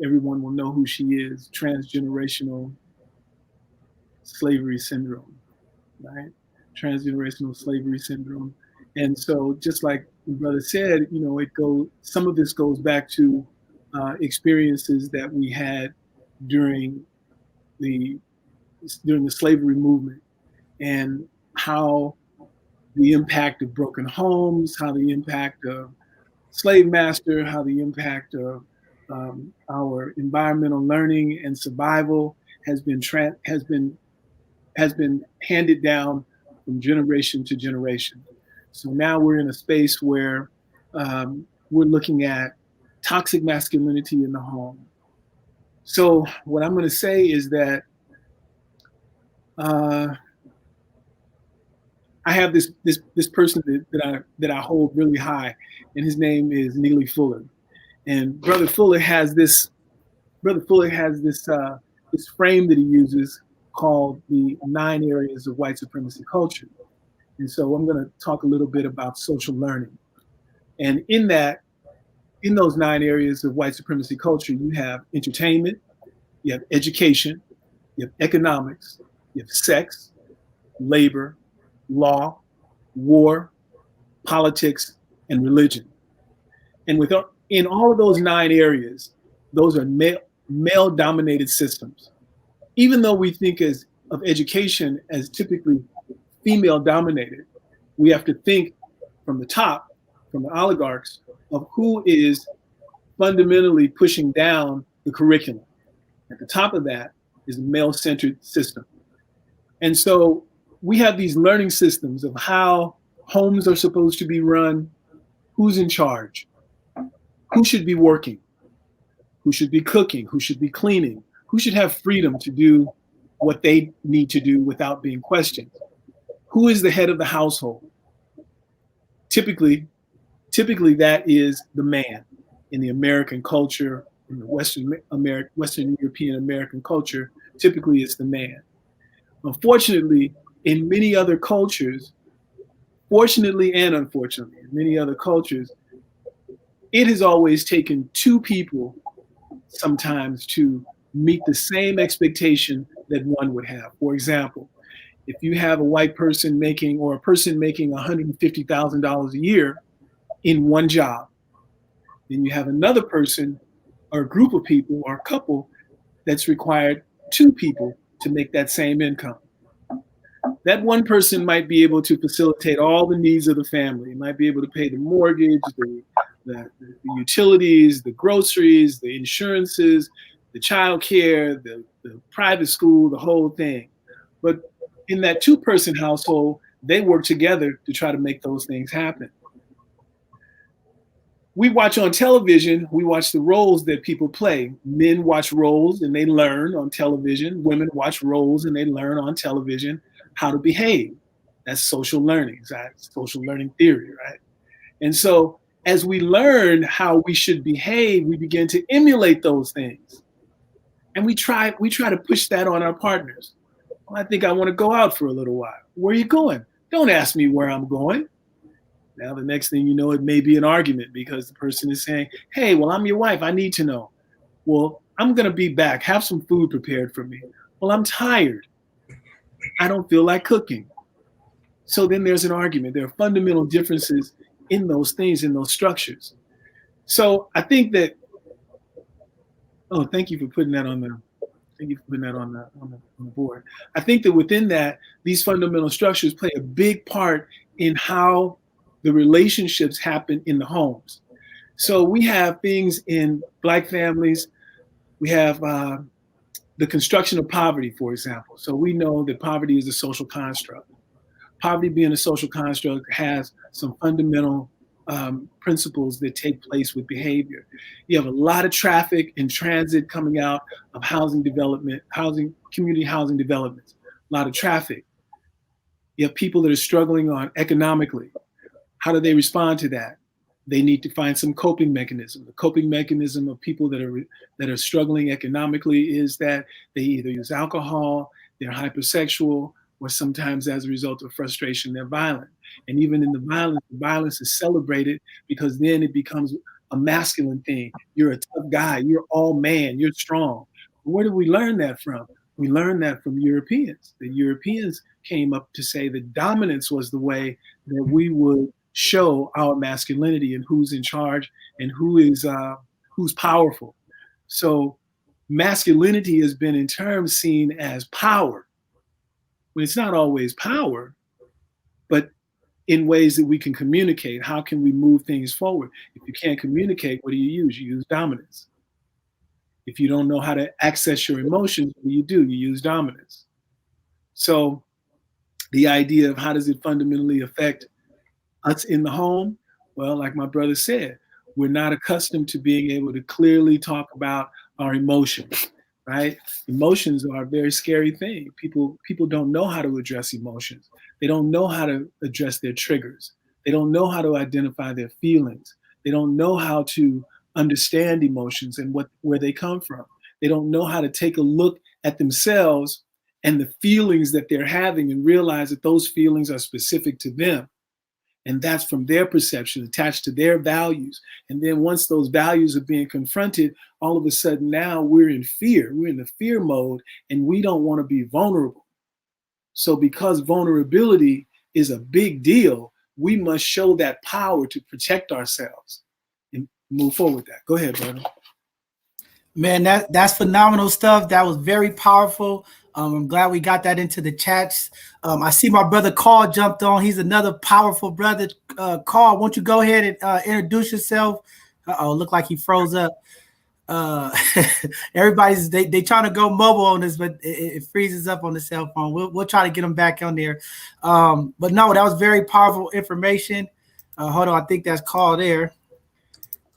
everyone will know who she is: transgenerational slavery syndrome, right? Transgenerational slavery syndrome. And so just like the brother said, some of this goes back to experiences that we had during the slavery movement, and how the impact of broken homes, how the impact of slave master, how the impact of our environmental learning and survival has been handed down from generation to generation. So now we're in a space where we're looking at toxic masculinity in the home. So what I'm going to say is that I have this person that I hold really high, and his name is Neely Fuller. And Brother Fuller has this frame that he uses called the 9 areas of white supremacy culture. And so I'm going to talk a little bit about social learning. And in those 9 areas of white supremacy culture, you have entertainment, you have education, you have economics, you have sex, labor, law, war, politics, and religion. And in all of those 9 areas, those are male-dominated systems. Even though we think of education as typically female-dominated, we have to think from the top, from the oligarchs, of who is fundamentally pushing down the curriculum. At the top of that is a male-centered system. And so we have these learning systems of how homes are supposed to be run, who's in charge, who should be working, who should be cooking, who should be cleaning, who should have freedom to do what they need to do without being questioned, who is the head of the household. Typically that is the man. In the American culture, in the Western European American culture, typically it's the man. Unfortunately, in many other cultures, fortunately and unfortunately, in many other cultures, it has always taken 2 people sometimes to meet the same expectation that one would have. For example, if you have a white person making, or a person making $150,000 a year in one job, then you have another person or a group of people or a couple that's required 2 people to make that same income. That one person might be able to facilitate all the needs of the family, might be able to pay the mortgage, the utilities, the groceries, the insurances, the child care, the private school, the whole thing. But in that 2-person household, they work together to try to make those things happen. We watch on television, we watch the roles that people play. Men watch roles and they learn on television. Women watch roles and they learn on television how to behave. That's social learning, social learning theory, right? And so as we learn how we should behave, we begin to emulate those things. And we try to push that on our partners. Well, I think I want to go out for a little while. Where are you going? Don't ask me where I'm going. Now, the next thing you know, it may be an argument because the person is saying, hey, well, I'm your wife. I need to know. Well, I'm going to be back. Have some food prepared for me. Well, I'm tired. I don't feel like cooking. So then there's an argument. There are fundamental differences in those things, in those structures. So I think that, thank you for putting that on the board. I think that within that, these fundamental structures play a big part in how the relationships happen in the homes. So we have things in Black families. We have the construction of poverty, for example. So we know that poverty is a social construct. Poverty being a social construct has some fundamental principles that take place with behavior. You have a lot of traffic and transit coming out of housing development, community housing developments, a lot of traffic. You have people that are struggling economically. How do they respond to that? They need to find some coping mechanism. The coping mechanism of people that are struggling economically is that they either use alcohol, they're hypersexual, or sometimes as a result of frustration, they're violent. And even in the violence is celebrated because then it becomes a masculine thing. You're a tough guy, you're all man, you're strong. Where did we learn that from? We learned that from Europeans. The Europeans came up to say that dominance was the way that we would show our masculinity and who's in charge and who's powerful. So masculinity has been in terms seen as power, when it's not always power, but in ways that we can communicate. How can we move things forward? If you can't communicate, what do? You use dominance. If you don't know how to access your emotions, what do? You use dominance. So the idea of how does it fundamentally affect us in the home? Well, like my brother said, we're not accustomed to being able to clearly talk about our emotions, right? Emotions are a very scary thing. People don't know how to address emotions. They don't know how to address their triggers. They don't know how to identify their feelings. They don't know how to understand emotions and where they come from. They don't know how to take a look at themselves and the feelings that they're having and realize that those feelings are specific to them. And that's from their perception, attached to their values. And then once those values are being confronted, all of a sudden now we're in fear. We're in the fear mode and we don't want to be vulnerable. So because vulnerability is a big deal, we must show that power to protect ourselves and move forward with that. Go ahead, brother. Man, that's phenomenal stuff. That was very powerful. I'm glad we got that into the chats. I see my brother Carl jumped on. He's another powerful brother. Carl, won't you go ahead and introduce yourself? Look like he froze up. Everybody's they trying to go mobile on this, but it freezes up on the cell phone. We'll try to get them back on there. But no, that was very powerful information. Hold on, I think that's Carl there.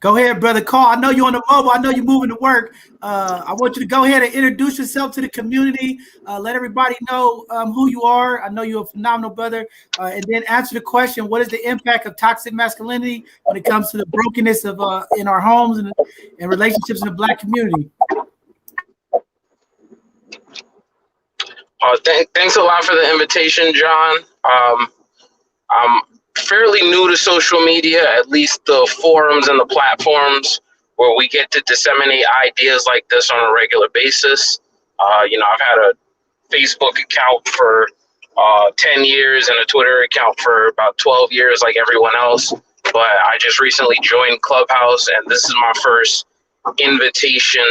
Go ahead, brother Carl. I know you're on the mobile. I know you're moving to work. I want you to go ahead and introduce yourself to the community. Let everybody know who you are. I know you're a phenomenal brother. And then answer the question, what is the impact of toxic masculinity when it comes to the brokenness of in our homes and relationships in the Black community? Thanks a lot for the invitation, John. I'm fairly new to social media, at least the forums and the platforms where we get to disseminate ideas like this on a regular basis. I've had a Facebook account for 10 years and a Twitter account for about 12 years, like everyone else. But I just recently joined Clubhouse, and this is my first invitation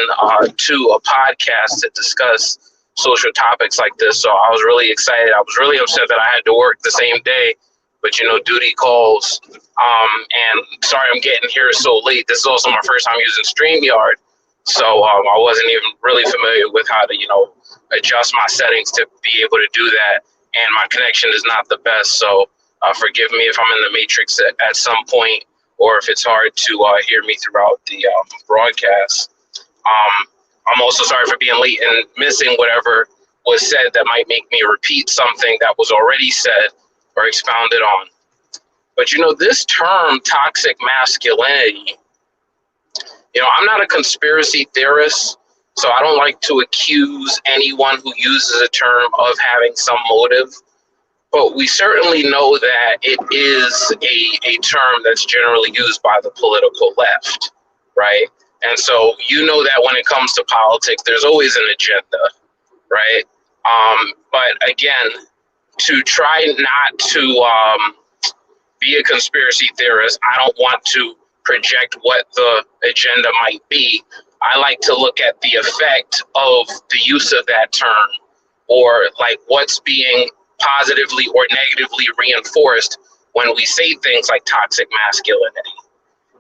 to a podcast to discuss social topics like this. So I was really excited. I was really upset that I had to work the same day, but duty calls. And sorry I'm getting here so late. This is also my first time using StreamYard. So I wasn't even really familiar with how to, adjust my settings to be able to do that. And my connection is not the best. So forgive me if I'm in the matrix at some point, or if it's hard to hear me throughout the broadcast. I'm also sorry for being late and missing whatever was said that might make me repeat something that was already said or expounded on. But this term toxic masculinity, I'm not a conspiracy theorist, so I don't like to accuse anyone who uses a term of having some motive. But we certainly know that it is a term that's generally used by the political left, right? And so that when it comes to politics, there's always an agenda, right? But again, to try not to be a conspiracy theorist, I don't want to project what the agenda might be. I like to look at the effect of the use of that term, or like what's being positively or negatively reinforced when we say things like toxic masculinity.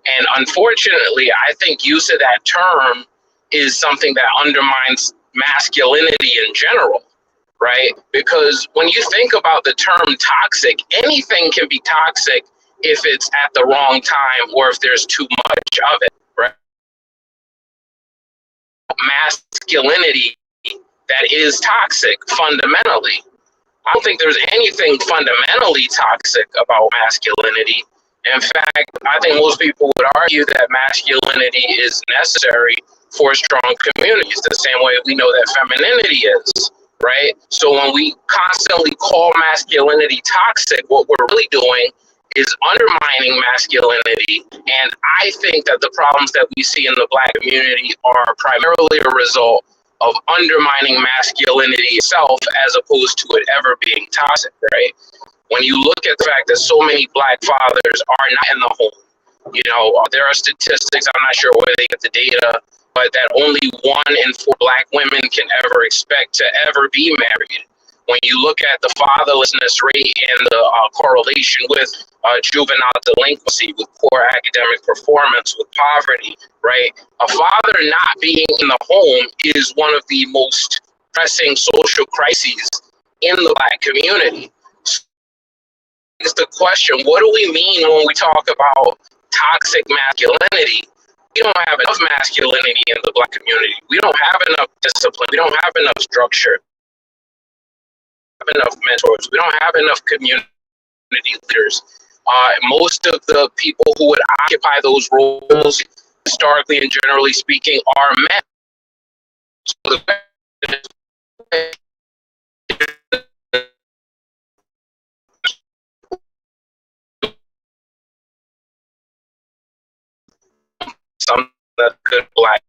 And unfortunately, I think use of that term is something that undermines masculinity in general, right? Because when you think about the term toxic, anything can be toxic if it's at the wrong time or if there's too much of it, right? Masculinity that is toxic fundamentally. I don't think there's anything fundamentally toxic about masculinity. In fact, I think most people would argue that masculinity is necessary for strong communities, the same way we know that femininity is, right? So when we constantly call masculinity toxic, what we're really doing is undermining masculinity. And I think that the problems that we see in the Black community are primarily a result of undermining masculinity itself, as opposed to it ever being toxic, right? When you look at the fact that so many Black fathers are not in the home, there are statistics, I'm not sure where they get the data, but that only 1 in 4 Black women can ever expect to ever be married. When you look at the fatherlessness rate and the correlation with juvenile delinquency, with poor academic performance, with poverty, right? A father not being in the home is one of the most pressing social crises in the Black community. It's the question, what do we mean when we talk about toxic masculinity? We don't have enough masculinity in the Black community. We don't have enough discipline. We don't have enough structure. We don't have enough mentors. We don't have enough community leaders. Most of the people who would occupy those roles, historically and generally speaking, are men. So the question is, some that good Black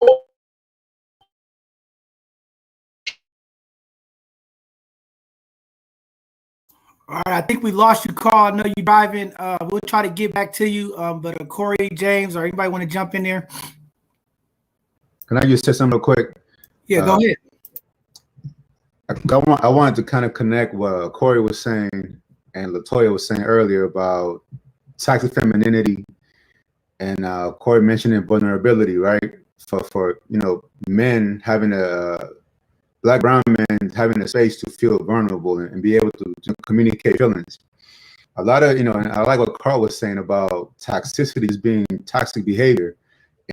people. All right, I think we lost you, Carl. I know you're driving. We'll try to get back to you. But Corey, James, or anybody want to jump in there? Can I just say something real quick? Yeah, go ahead. I wanted to kind of connect what Corey was saying and Latoya was saying earlier about toxic femininity, and Corey mentioning vulnerability, right? For men having Black brown men having a space to feel vulnerable and be able to communicate feelings. A lot of, and I like what Carl was saying about toxicity as being toxic behavior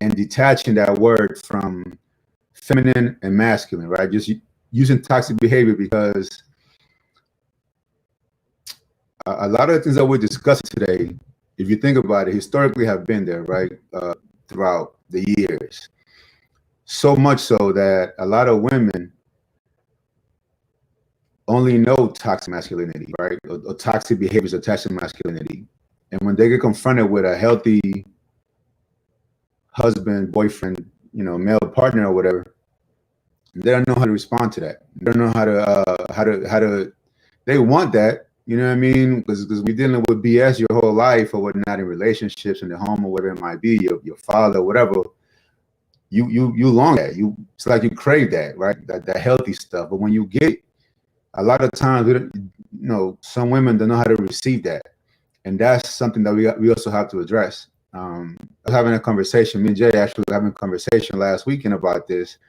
and detaching that word from feminine and masculine, right? Just using toxic behavior, because a lot of the things that we're discussing today, if you think about it, historically have been there, right? Throughout the years. So much so that a lot of women only know toxic masculinity, right? Or toxic behaviors attached to masculinity. And when they get confronted with a healthy husband, boyfriend, male partner or whatever, they don't know how to respond to that. They don't know how to, they want that, you know what I mean? Because we're dealing with BS your whole life or whatnot in relationships in the home or whatever it might be, your father, whatever. You long that. It's like you crave that, right? That healthy stuff. But when you get, a lot of times, some women don't know how to receive that. And that's something that we also have to address. I was having a conversation, me and Jay actually were having a conversation last weekend about this,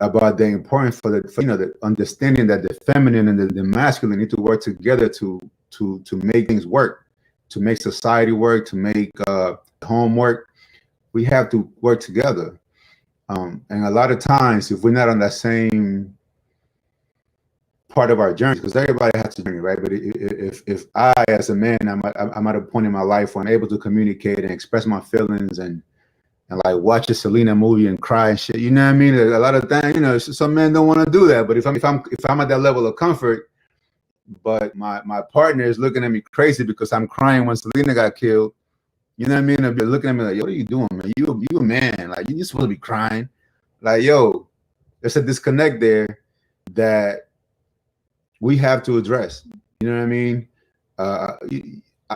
about the importance for the understanding that the feminine and the masculine need to work together to make things work, to make society work, to make home work. We have to work together. And a lot of times, if we're not on that same part of our journey, because everybody has a journey, right? But if I, as a man, I'm at a point in my life where I'm able to communicate and express my feelings and like watch a Selena movie and cry and shit, you know what I mean? A lot of things, some men don't want to do that. But if I'm at that level of comfort, but my partner is looking at me crazy because I'm crying when Selena got killed, you know what I mean? They'll be looking at me like, yo, what are you doing, man? You a man, like you're supposed to be crying. Like, yo, there's a disconnect there that we have to address. You know what I mean?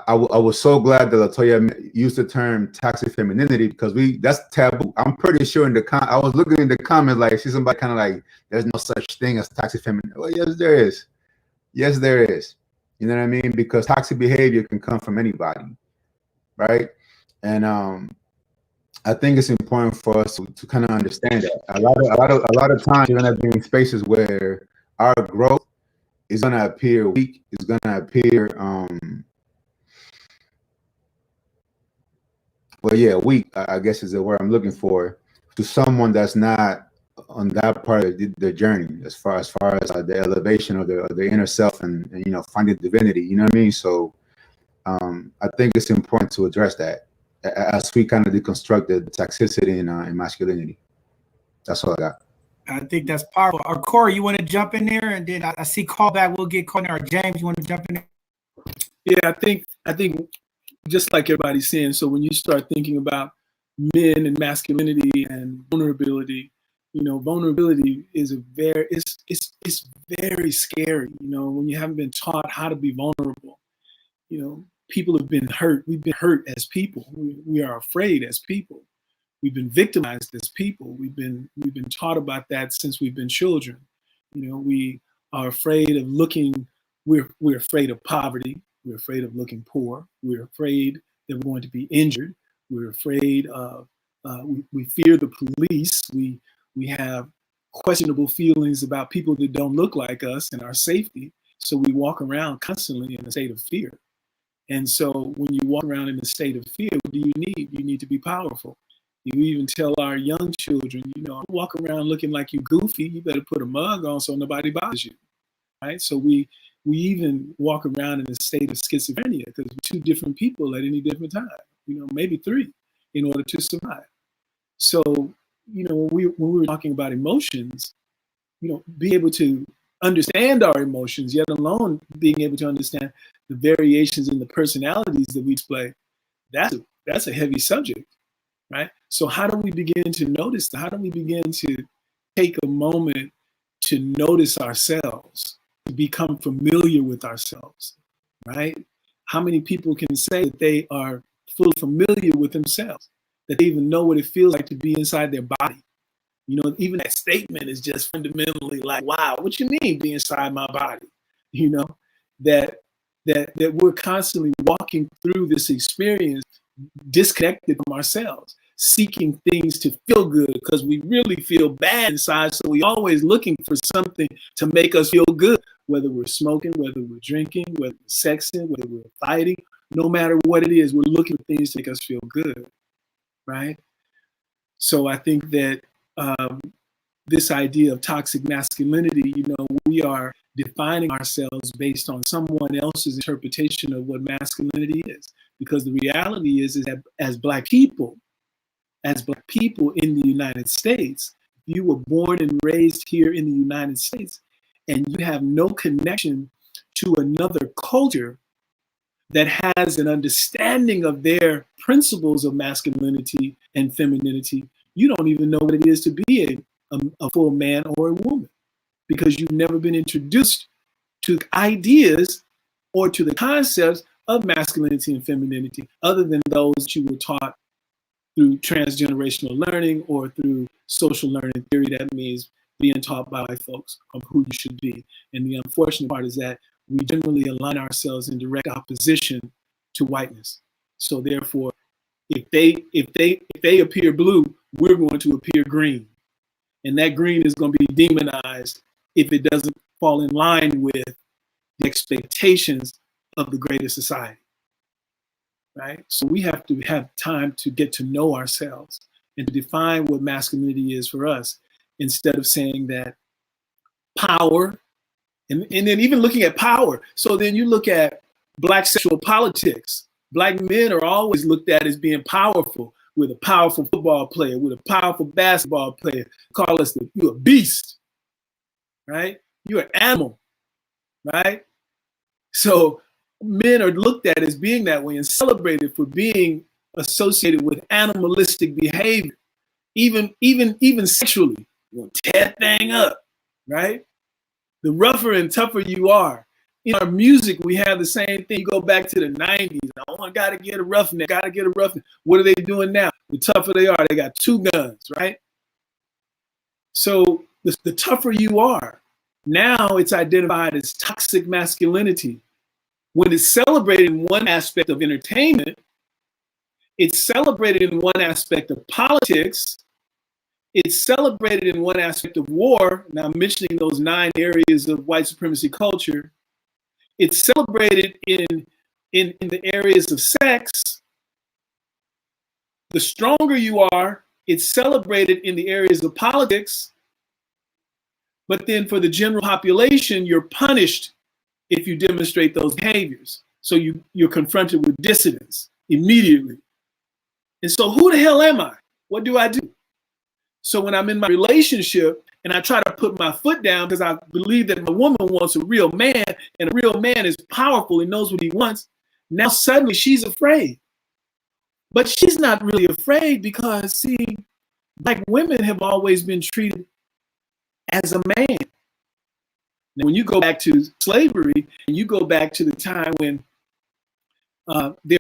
I was so glad that Latoya used the term toxic femininity, because that's taboo. I'm pretty sure I was looking in the comments like, see somebody kind of like, there's no such thing as toxic femininity. Well, yes, there is. Yes, there is. You know what I mean? Because toxic behavior can come from anybody, right? And I think it's important for us to kind of understand that. A lot of times you're gonna be in spaces where our growth is gonna appear weak. It's gonna appear weak, I guess is the word I'm looking for, to someone that's not on that part of the journey, as far as the elevation of the inner self and finding divinity. You know what I mean? So I think it's important to address that as we kind of deconstruct the toxicity in masculinity. That's all I got. I think that's powerful. Or Corey, you want to jump in there? And then I see callback. We'll get Corey. Or James, you want to jump in there? Yeah, I think just like everybody's saying, so when you start thinking about men and masculinity and vulnerability, vulnerability is it's very scary, when you haven't been taught how to be vulnerable. People have been hurt. We've been hurt as people. We are afraid as people. We've been victimized as people. We've been taught about that since we've been children. We are afraid of looking. We're afraid of poverty. We're afraid of looking poor. We're afraid that we're going to be injured. We're afraid of. We fear the police. We have questionable feelings about people that don't look like us and our safety. So we walk around constantly in a state of fear. And so when you walk around in a state of fear, what do you need? You need to be powerful. You even tell our young children, walk around looking like you goofy, you better put a mug on so nobody bothers you, right? So we even walk around in a state of schizophrenia because we're two different people at any different time, maybe three, in order to survive. So, when we were talking about emotions, be able to understand our emotions, yet alone being able to understand the variations in the personalities that we display, that's a heavy subject, right? So how do we begin to notice that? How do we begin to take a moment to notice ourselves, to become familiar with ourselves, right? How many people can say that they are fully familiar with themselves, that they even know what it feels like to be inside their body? You know, even that statement is just fundamentally like, wow, what you mean be inside my body? You know, that we're constantly walking through this experience disconnected from ourselves, seeking things to feel good because we really feel bad inside. So we're always looking for something to make us feel good, whether we're smoking, whether we're drinking, whether we're sexing, whether we're fighting, no matter what it is, we're looking for things to make us feel good, right? So I think that this idea of toxic masculinity, you know, we are defining ourselves based on someone else's interpretation of what masculinity is. Because the reality is that as Black people in the United States, you were born and raised here in the United States, and you have no connection to another culture that has an understanding of their principles of masculinity and femininity, you don't even know what it is to be a full man or a woman, because you've never been introduced to ideas or to the concepts of masculinity and femininity, other than those you were taught through transgenerational learning or through social learning theory. That means being taught by folks of who you should be. And the unfortunate part is that we generally align ourselves in direct opposition to whiteness. So therefore, if they appear blue, we're going to appear green. And that green is going to be demonized if it doesn't fall in line with the expectations of the greater society, right? So we have to have time to get to know ourselves and to define what masculinity is for us, instead of saying that power, and then even looking at power. So then you look at Black sexual politics. Black men are always looked at as being powerful, with a powerful football player, with a powerful basketball player. Call us you're a beast, right? You're an animal, right? So men are looked at as being that way and celebrated for being associated with animalistic behavior, even sexually. You want to tear that thing up, right? The rougher and tougher you are. In our music, we have the same thing. You go back to the 90s. Oh, I gotta get a roughneck, gotta get a roughneck. What are they doing now? The tougher they are, they got 2 guns, right? So the tougher you are, now it's identified as toxic masculinity. When it's celebrated in one aspect of entertainment, it's celebrated in one aspect of politics, it's celebrated in one aspect of war. Now I'm mentioning those 9 areas of white supremacy culture. It's celebrated in the areas of sex. The stronger you are, it's celebrated in the areas of politics. But then for the general population, you're punished if you demonstrate those behaviors. So you're confronted with dissidence immediately. And so who the hell am I? What do I do? So when I'm in my relationship and I try to put my foot down because I believe that my woman wants a real man, and a real man is powerful and knows what he wants, now suddenly she's afraid. But she's not really afraid because, see, Black women have always been treated as a man. Now, when you go back to slavery and you go back to the time when they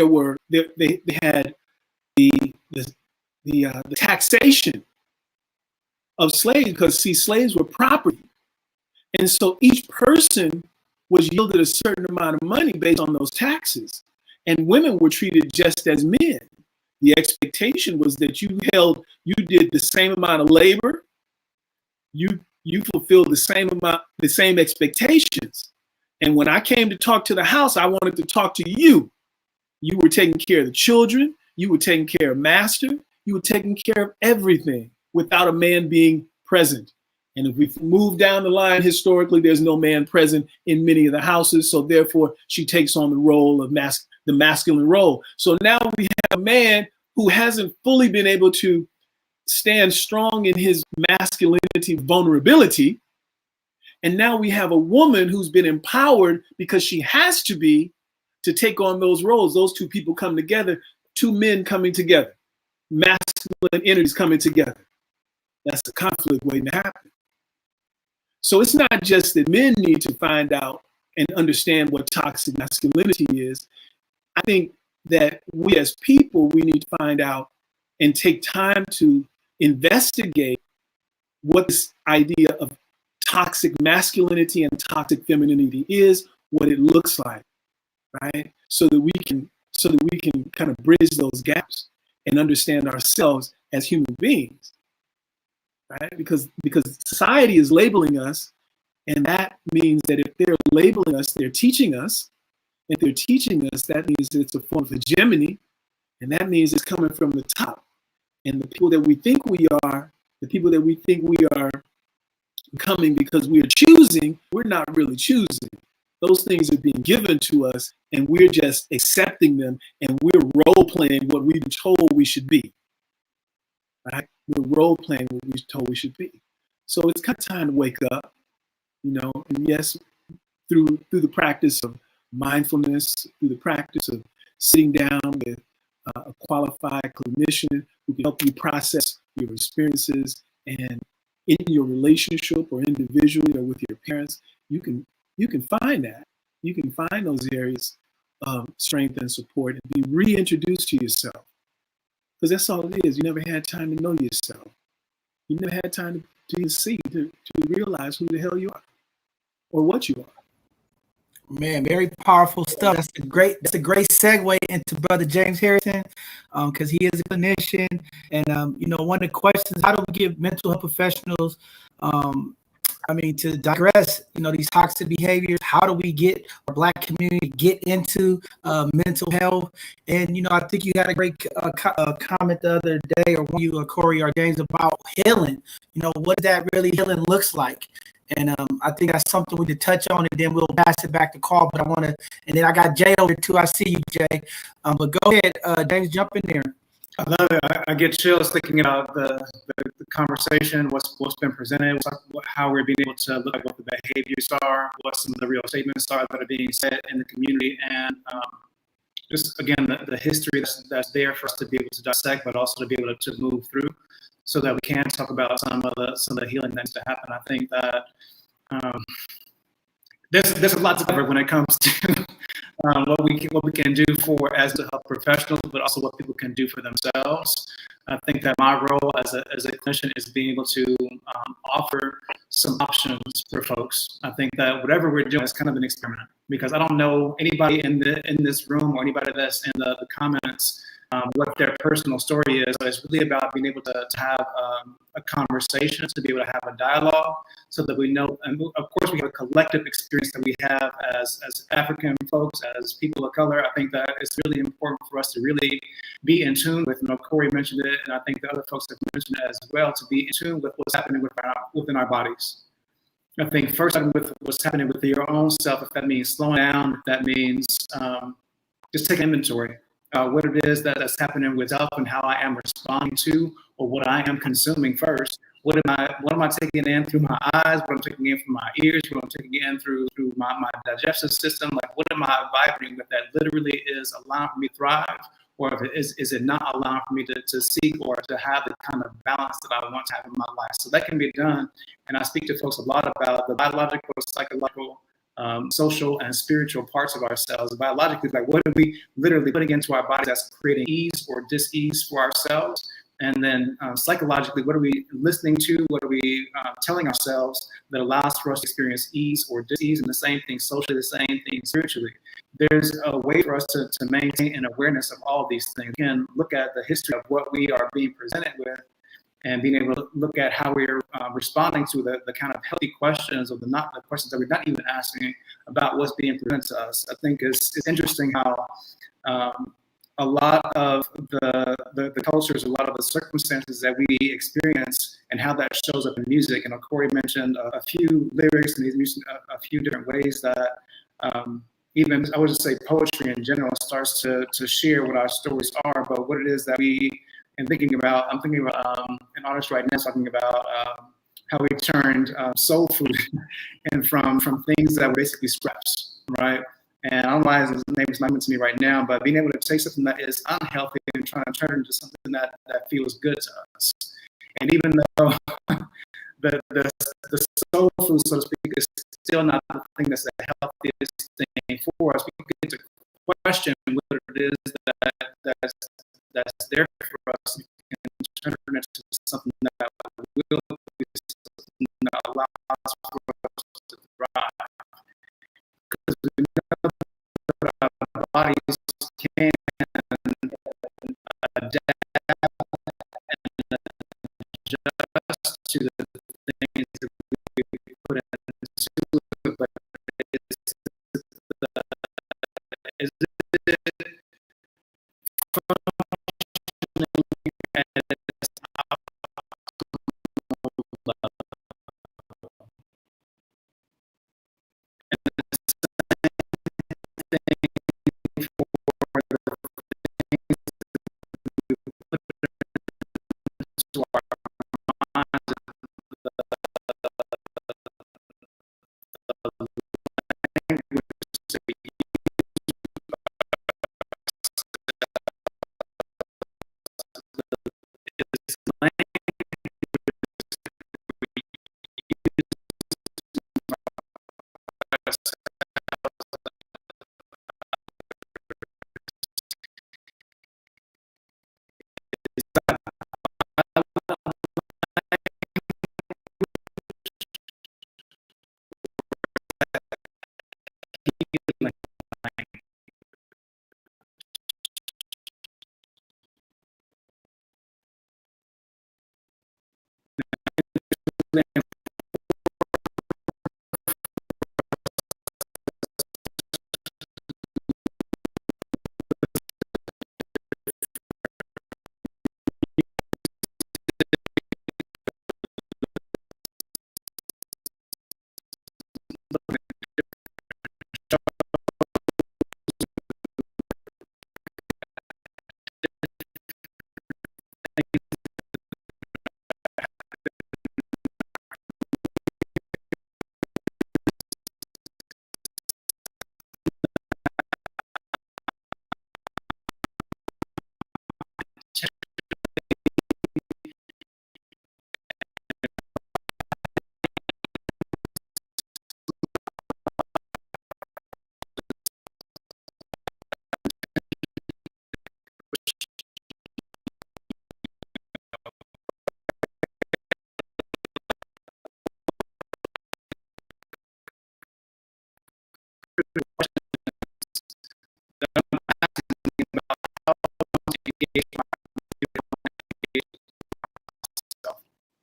had the taxation of slaves, because see, slaves were property. And so each person was yielded a certain amount of money based on those taxes. And women were treated just as men. The expectation was that you did the same amount of labor, you fulfilled the same expectations. And when I came to talk to the house, I wanted to talk to you. You were taking care of the children, you were taking care of master, you were taking care of everything without a man being present. And if we move down the line, historically, there's no man present in many of the houses. So therefore, she takes on the role of the masculine role. So now we have a man who hasn't fully been able to stand strong in his masculinity vulnerability. And now we have a woman who's been empowered because she has to be to take on those roles. Those two people come together, 2 men coming together, masculine energies coming together. That's the conflict waiting to happen. So it's not just that men need to find out and understand what toxic masculinity is. I think that we as people, we need to find out and take time to investigate what this idea of toxic masculinity and toxic femininity is, what it looks like, right? So that we can kind of bridge those gaps and understand ourselves as human beings, right? Because society is labeling us, and that means that if they're labeling us, they're teaching us. If they're teaching us, that means it's a form of hegemony, and that means it's coming from the top. And the people that we think we are, the people that we think we are becoming because we are choosing, we're not really choosing. Those things are being given to us, and we're just accepting them, and we're role playing what we've been told we should be. Right? We're role playing what we're told we should be. So it's kind of time to wake up, you know. And yes, through the practice of mindfulness, through the practice of sitting down with a qualified clinician who can help you process your experiences, and in your relationship or individually or with your parents, you can find that. You can find those areas of strength and support and be reintroduced to yourself. Because that's all it is. You never had time to know yourself. You never had time to see, to realize who the hell you are or what you are. Man, very powerful stuff. That's a great segue into Brother James Harrison, because he is a clinician. And you know, one of the questions: how do we give mental health professionals, to digress, you know, these toxic behaviors? How do we get our Black community to get into mental health? And you know, I think you had a great comment the other day, or when you, Corey or James, about healing. You know, what that really healing looks like. And I think that's something we could touch on, and then we'll pass it back to Carl. But I want to, and then I got Jay over too. I see you, Jay. But go ahead, James, jump in there. I love it. I get chills thinking about the conversation, what's been presented, how we're being able to look at what the behaviors are, what some of the real statements are that are being said in the community, and just again the history that's there for us to be able to dissect, but also to be able to move through, so that we can talk about some of the healing that needs to happen. I think that there's a lot to cover when it comes to what we can do for as mental health professionals, but also what people can do for themselves. I think that my role as a clinician is being able to offer some options for folks. I think that whatever we're doing is kind of an experiment, because I don't know anybody in this room or anybody that's in the comments what their personal story is. But it's really about being able to have a conversation, to be able to have a dialogue, so that we know, and of course we have a collective experience that we have as African folks, as people of color. I think that it's really important for us to really be in tune with, you know, Corey mentioned it, and I think the other folks have mentioned it as well, to be in tune with what's happening within our bodies. I think first with what's happening with your own self, if that means slowing down, if that means just take inventory. What it is that's happening with self, and how I am responding to, or what I am consuming first. What am I taking in through my eyes? What I'm taking in from my ears? What I'm taking in through my digestive system? Like, what am I vibrating with that literally is allowing for me to thrive, or if it is it not allowing for me to seek or to have the kind of balance that I want to have in my life? So that can be done, and I speak to folks a lot about the biological, psychological, social and spiritual parts of ourselves. Biologically, like, what are we literally putting into our bodies that's creating ease or dis-ease for ourselves? And then psychologically, what are we listening to? What are we telling ourselves that allows for us to experience ease or dis-ease? And the same thing socially, the same thing spiritually. There's a way for us to maintain an awareness of all of these things. Again, look at the history of what we are being presented with, and being able to look at how we're responding to the kind of healthy questions, or the questions that we're not even asking about what's being presented to us. I think it's interesting how a lot of the cultures, a lot of the circumstances that we experience, and how that shows up in music. And Corey mentioned a few lyrics, and he's mentioned a few different ways that even, I would just say, poetry in general starts to share what our stories are, but what it is that I'm thinking about an artist right now talking about how we turned soul food and from things that were basically scraps, right? And I don't know why his name is not coming to me right now, but being able to take something that is unhealthy and trying to turn it into something that feels good to us. And even though the soul food, so to speak, is still not the thing that's the healthiest thing for us. We get to question what it is that's there for us. We can turn it into something that will be something that allows for us to thrive. Because we know that our bodies can adapt and adjust to the things that we put into it, but is it functioning at its optimal level? And the same thing for the things that we put into our minds, the language that we use, language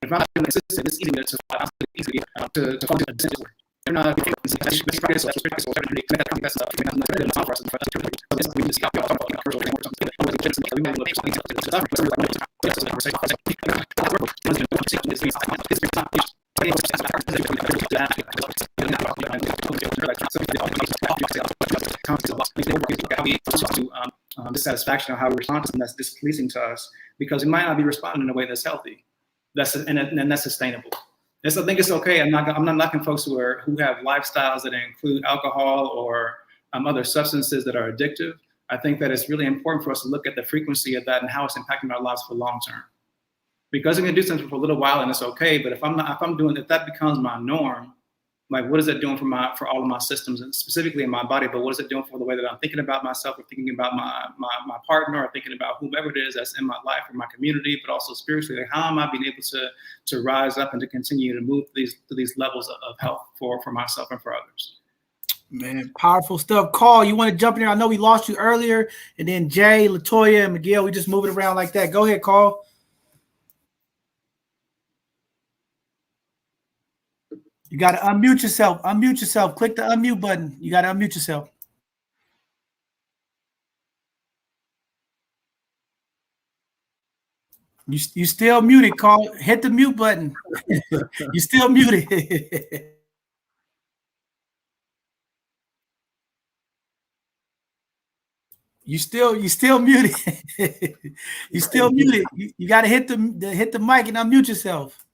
if I'm not consistent, it's easy to function a business where they're not practice or dissatisfaction of how we respond to something that's displeasing to us, because we might not be responding in a way that's healthy. And that's sustainable. And so I think it's okay. I'm not knocking folks who have lifestyles that include alcohol or other substances that are addictive. I think that it's really important for us to look at the frequency of that and how it's impacting our lives for long term. Because we can do something for a little while and it's okay, but if that becomes my norm, like what is it doing for all of my systems, and specifically in my body, but what is it doing for the way that I'm thinking about myself, or thinking about my partner, or thinking about whomever it is that's in my life or my community, but also spiritually? Like, how am I being able to rise up and to continue to move to these levels of health for myself and for others? Man, powerful stuff. Carl, you want to jump in there? I know we lost you earlier, and then Jay, Latoya, and Miguel, we just move it around like that. Go ahead, Carl. You got to unmute yourself. Unmute yourself. Click the unmute button. You got to unmute yourself. You still muted, Carl. Hit the mute button. You still muted. You still muted. You still muted. You got to hit the mic and unmute yourself.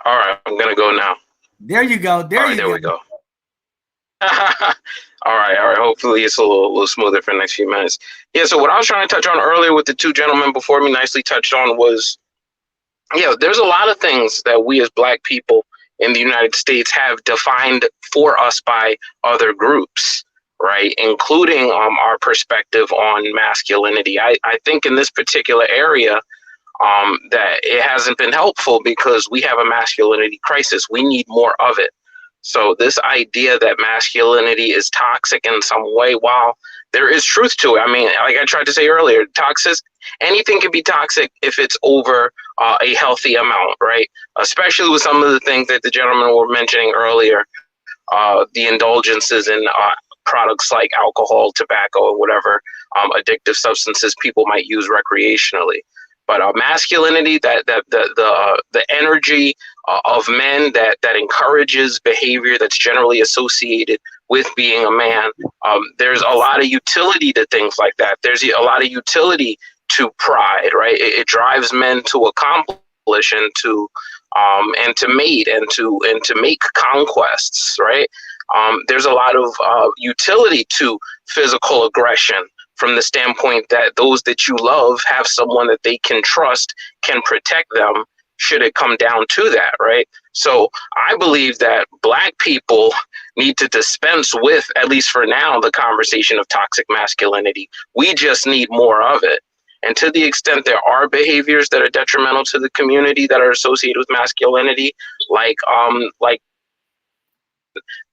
All right, I'm gonna go now. There you go. There we go. All right, all right. Hopefully it's a little smoother for the next few minutes. Yeah, so what I was trying to touch on earlier with the two gentlemen before me nicely touched on was, yeah, there's a lot of things that we as Black people in the United States have defined for us by other groups, right? Including our perspective on masculinity. I think in this particular area, that it hasn't been helpful because we have a masculinity crisis. We need more of it. So this idea that masculinity is toxic in some way, while there is truth to it. I mean, like I tried to say earlier, anything can be toxic if it's over a healthy amount, right? Especially with some of the things that the gentlemen were mentioning earlier, the indulgences in products like alcohol, tobacco, and whatever addictive substances people might use recreationally. But masculinity, the energy of men that encourages behavior that's generally associated with being a man. There's a lot of utility to things like that. There's a lot of utility to pride, right? It drives men to accomplish and to mate and to make conquests, right? There's a lot of utility to physical aggression, from the standpoint that those that you love have someone that they can trust, can protect them should it come down to that, right? So I believe that Black people need to dispense with, at least for now, the conversation of toxic masculinity. We just need more of it. And to the extent there are behaviors that are detrimental to the community that are associated with masculinity, like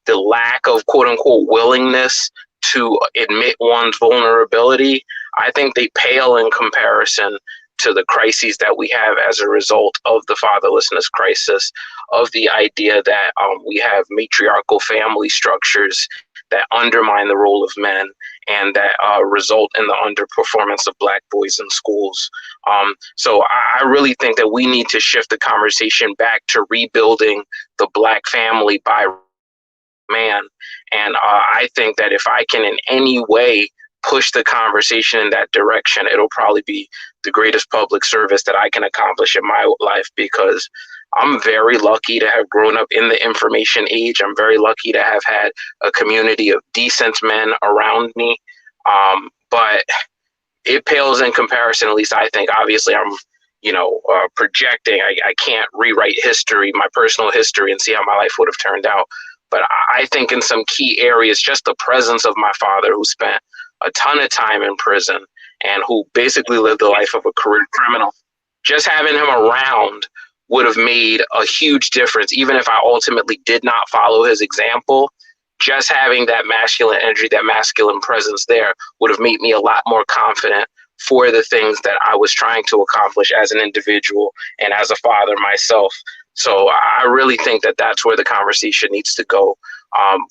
the lack of quote unquote willingness to admit one's vulnerability, I think they pale in comparison to the crises that we have as a result of the fatherlessness crisis, of the idea that we have matriarchal family structures that undermine the role of men and that result in the underperformance of Black boys in schools. So I really think that we need to shift the conversation back to rebuilding the Black family by man. And I think that if I can in any way push the conversation in that direction, it'll probably be the greatest public service that I can accomplish in my life, because I'm very lucky to have grown up in the information age. I'm very lucky to have had a community of decent men around me. But it pales in comparison, at least I think. Obviously, I'm projecting. I can't rewrite history, my personal history, and see how my life would have turned out. But I think in some key areas, just the presence of my father, who spent a ton of time in prison and who basically lived the life of a career criminal, just having him around would have made a huge difference. Even if I ultimately did not follow his example, just having that masculine energy, that masculine presence there would have made me a lot more confident for the things that I was trying to accomplish as an individual and as a father myself. So I really think that that's where the conversation needs to go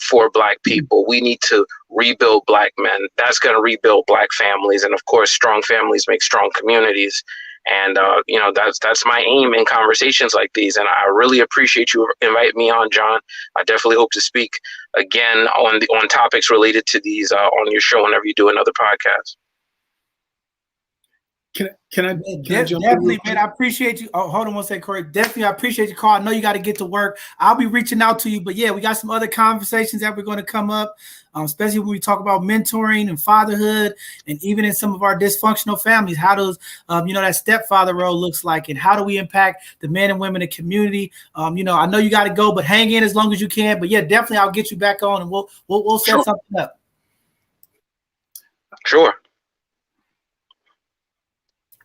for Black people. We need to rebuild Black men. That's going to rebuild Black families. And of course, strong families make strong communities. And, that's my aim in conversations like these. And I really appreciate you inviting me on, John. I definitely hope to speak again on topics related to these on your show whenever you do another podcast. Can I jump definitely, in? man. I appreciate you. Oh, hold on one second, Corey. Definitely, I appreciate your call. I know you got to get to work. I'll be reaching out to you, but yeah, we got some other conversations that we're going to come up, especially when we talk about mentoring and fatherhood, and even in some of our dysfunctional families, how does that stepfather role looks like, and how do we impact the men and women in the community? I know you got to go, but hang in as long as you can. But yeah, definitely, I'll get you back on, and we'll set something up. Sure.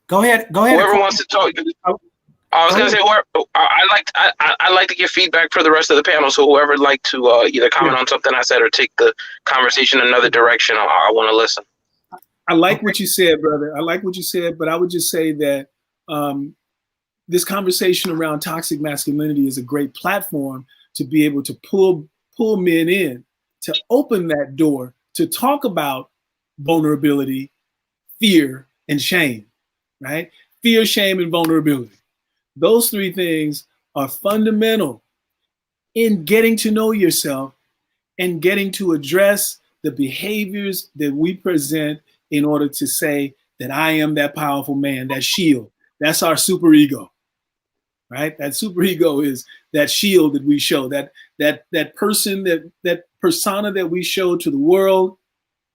Go ahead. Whoever wants to talk. I was gonna say, I like to give feedback for the rest of the panel. So whoever would like to either comment on something I said or take the conversation in another direction, I want to listen. I like what you said, brother. I like what you said, but I would just say that this conversation around toxic masculinity is a great platform to be able to pull men in, to open that door, to talk about vulnerability, fear, and shame. Right? Fear, shame, and vulnerability. Those three things are fundamental in getting to know yourself and getting to address the behaviors that we present in order to say that I am that powerful man, that shield. That's our superego, right? That superego is that shield that we show, that person that persona that we show to the world,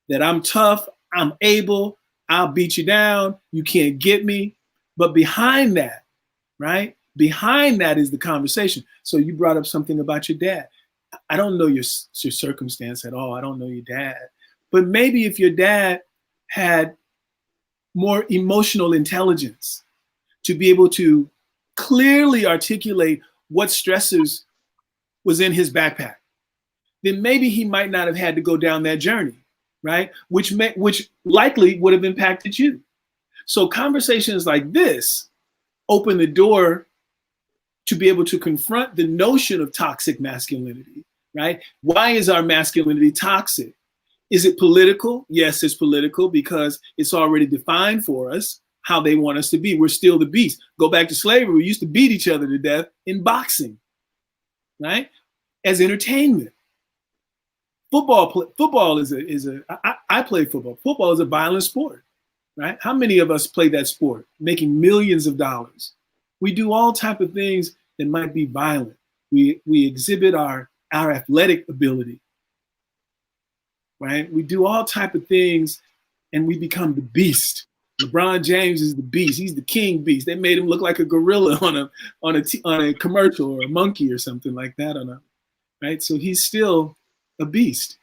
that I'm tough, I'm able, I'll beat you down, you can't get me. But behind that, right? Behind that is the conversation. So you brought up something about your dad. I don't know your circumstance at all. I don't know your dad. But maybe if your dad had more emotional intelligence to be able to clearly articulate what stressors was in his backpack, then maybe he might not have had to go down that journey, right? Which likely would have impacted you. So conversations like this open the door to be able to confront the notion of toxic masculinity, right? Why is our masculinity toxic? Is it political? Yes, it's political because it's already defined for us how they want us to be. We're still the beast. Go back to slavery. We used to beat each other to death in boxing, right? As entertainment. Football is I play football. Football is a violent sport, right? How many of us play that sport, making millions of dollars? We do all type of things that might be violent. We exhibit our athletic ability, right? We do all type of things and we become the beast. LeBron James is the beast. He's the king beast. They made him look like a gorilla on a commercial, or a monkey or something like that right? So he's still a beast,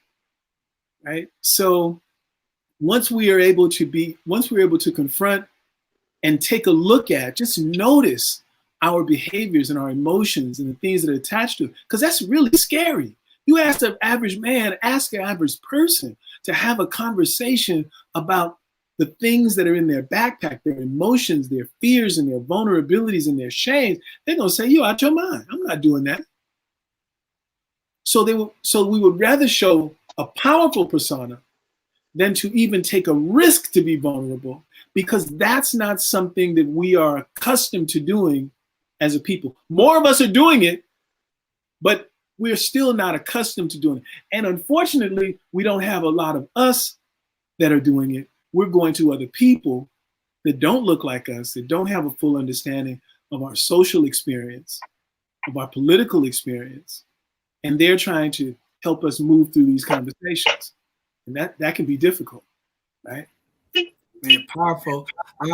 right? So once we are able to confront and take a look at, just notice our behaviors and our emotions and the things that are attached to it, because that's really scary. You ask an average man, ask an average person to have a conversation about the things that are in their backpack, their emotions, their fears, and their vulnerabilities and their shames. They're gonna say, "You out your mind. I'm not doing that." So we would rather show a powerful persona than to even take a risk to be vulnerable, because that's not something that we are accustomed to doing as a people. More of us are doing it, but we're still not accustomed to doing it. And unfortunately, we don't have a lot of us that are doing it. We're going to other people that don't look like us, that don't have a full understanding of our social experience, of our political experience. And they're trying to help us move through these conversations. And that can be difficult, right? Man, powerful.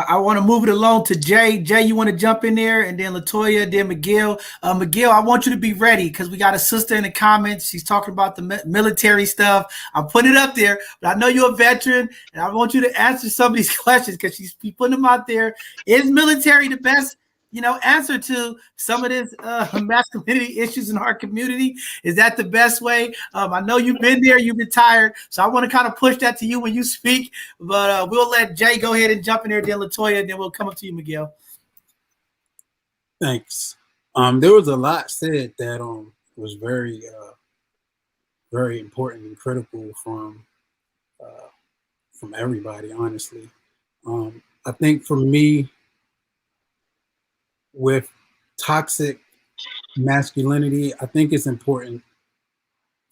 I want to move it along to Jay. Jay, you want to jump in there? And then Latoya, then McGill. McGill, I want you to be ready because we got a sister in the comments. She's talking about the military stuff. I'm putting it up there, but I know you're a veteran, and I want you to answer some of these questions because she's putting them out there. Is military the best, answer to some of this masculinity issues in our community? Is that the best way? I know you've been there, you've retired, so I want to kind of push that to you when you speak, but we'll let Jay go ahead and jump in there, then Latoya, and then we'll come up to you, Miguel. Thanks. There was a lot said that was very, very important and critical from everybody, honestly. I think for me, with toxic masculinity, I think it's important,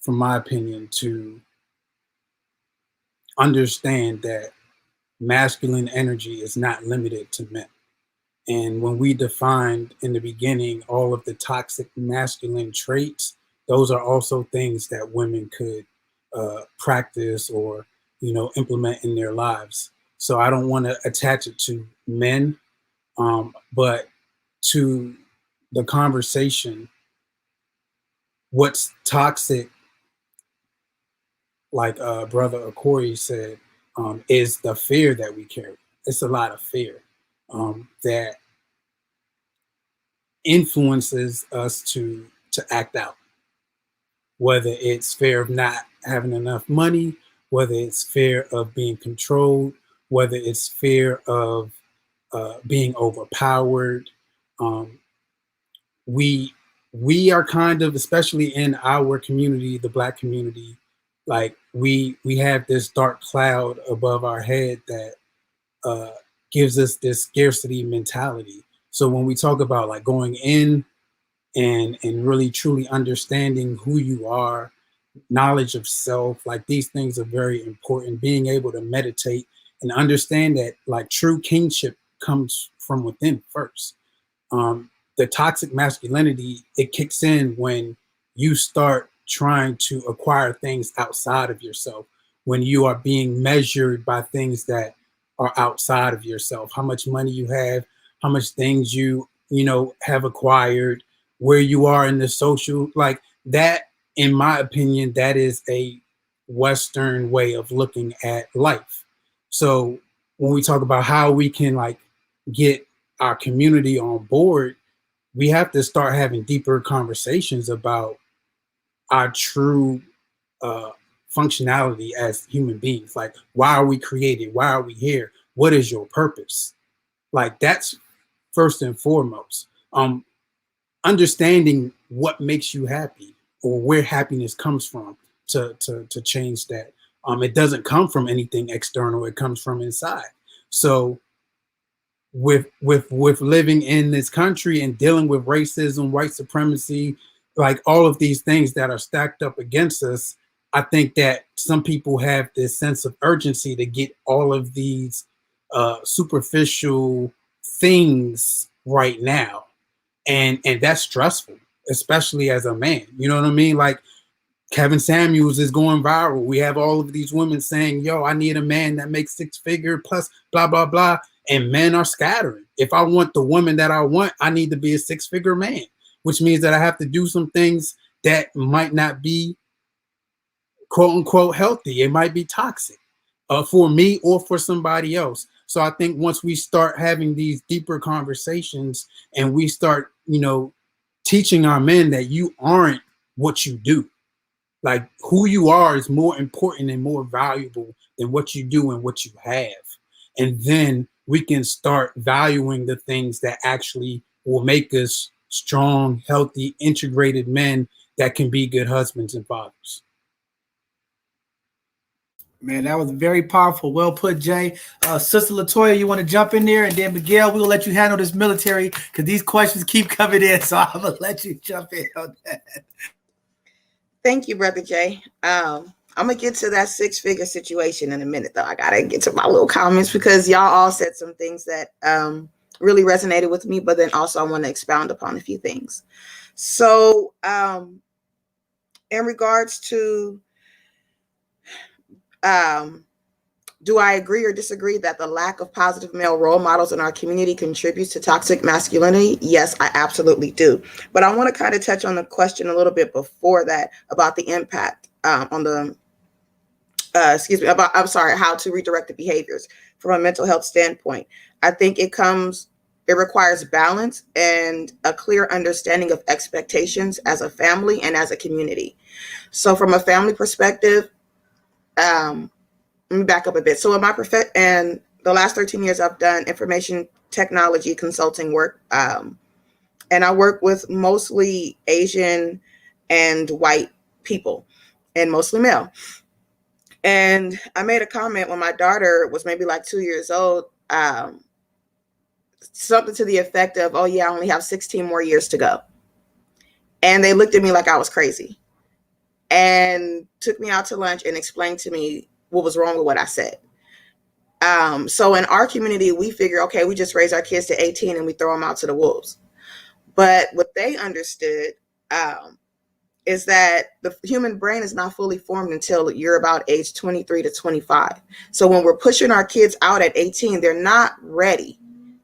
from my opinion, to understand that masculine energy is not limited to men. And when we defined in the beginning all of the toxic masculine traits, those are also things that women could practice or, implement in their lives. So I don't want to attach it to men, but to the conversation, what's toxic, like Brother Okori said, is the fear that we carry. It's a lot of fear that influences us to act out, whether it's fear of not having enough money, whether it's fear of being controlled, whether it's fear of being overpowered. We are kind of, especially in our community, the Black community, like we have this dark cloud above our head that gives us this scarcity mentality. So when we talk about like going in and really truly understanding who you are, knowledge of self, like these things are very important. Being able to meditate and understand that like true kingship comes from within first. The toxic masculinity, it kicks in when you start trying to acquire things outside of yourself, when you are being measured by things that are outside of yourself, how much money you have, how much things you have acquired, where you are in the social, like that, in my opinion, that is a Western way of looking at life. So when we talk about how we can like get our community on board, we have to start having deeper conversations about our true functionality as human beings. Like, why are we created? Why are we here? What is your purpose? Like, that's first and foremost. Understanding what makes you happy or where happiness comes from to change that. It doesn't come from anything external. It comes from inside. So with living in this country and dealing with racism, white supremacy, like all of these things that are stacked up against us, I think that some people have this sense of urgency to get all of these superficial things right now. And that's stressful, especially as a man. You know what I mean? Like, Kevin Samuels is going viral. We have all of these women saying, yo, I need a man that makes 6-figure plus blah, blah, blah. And men are scattering. If I want the woman that I want, I need to be a 6-figure man, which means that I have to do some things that might not be quote unquote healthy. It might be toxic for me or for somebody else. So I think once we start having these deeper conversations and we start, teaching our men that you aren't what you do. Like, who you are is more important and more valuable than what you do and what you have. And then we can start valuing the things that actually will make us strong, healthy, integrated men that can be good husbands and fathers. Man, that was very powerful. Well put, Jay. Sister Latoya, you want to jump in there? And then Miguel, we'll let you handle this military because these questions keep coming in. So I'm going to let you jump in on that. Thank you, Brother Jay. I'm going to get to that 6-figure situation in a minute, though. I got to get to my little comments because y'all all said some things that really resonated with me, but then also I want to expound upon a few things. So in regards to do I agree or disagree that the lack of positive male role models in our community contributes to toxic masculinity? Yes, I absolutely do. But I want to kind of touch on the question a little bit before that about the impact on the, how to redirect the behaviors from a mental health standpoint. I think it requires balance and a clear understanding of expectations as a family and as a community. So from a family perspective, let me back up a bit. So in my and the last 13 years, I've done information technology consulting work. And I work with mostly Asian and white people and mostly male. And I made a comment when my daughter was maybe like 2 years old, something to the effect of, oh yeah, I only have 16 more years to go. And they looked at me like I was crazy and took me out to lunch and explained to me what was wrong with what I said. So in our community, we figure, okay, we just raise our kids to 18 and we throw them out to the wolves. But what they understood is that the human brain is not fully formed until you're about age 23 to 25. So when we're pushing our kids out at 18, they're not ready.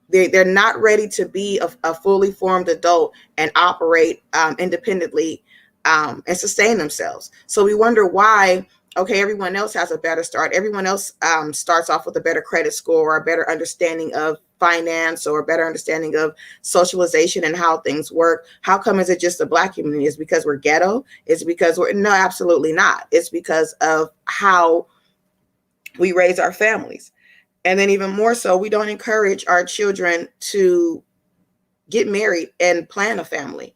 They're not ready to be a fully formed adult and operate independently and sustain themselves. So we wonder why, okay, everyone else has a better start. Everyone else starts off with a better credit score or a better understanding of finance or a better understanding of socialization and how things work. How come is it just the Black community? Is it because we're ghetto? Is it because no, absolutely not. It's because of how we raise our families. And then even more so, we don't encourage our children to get married and plan a family.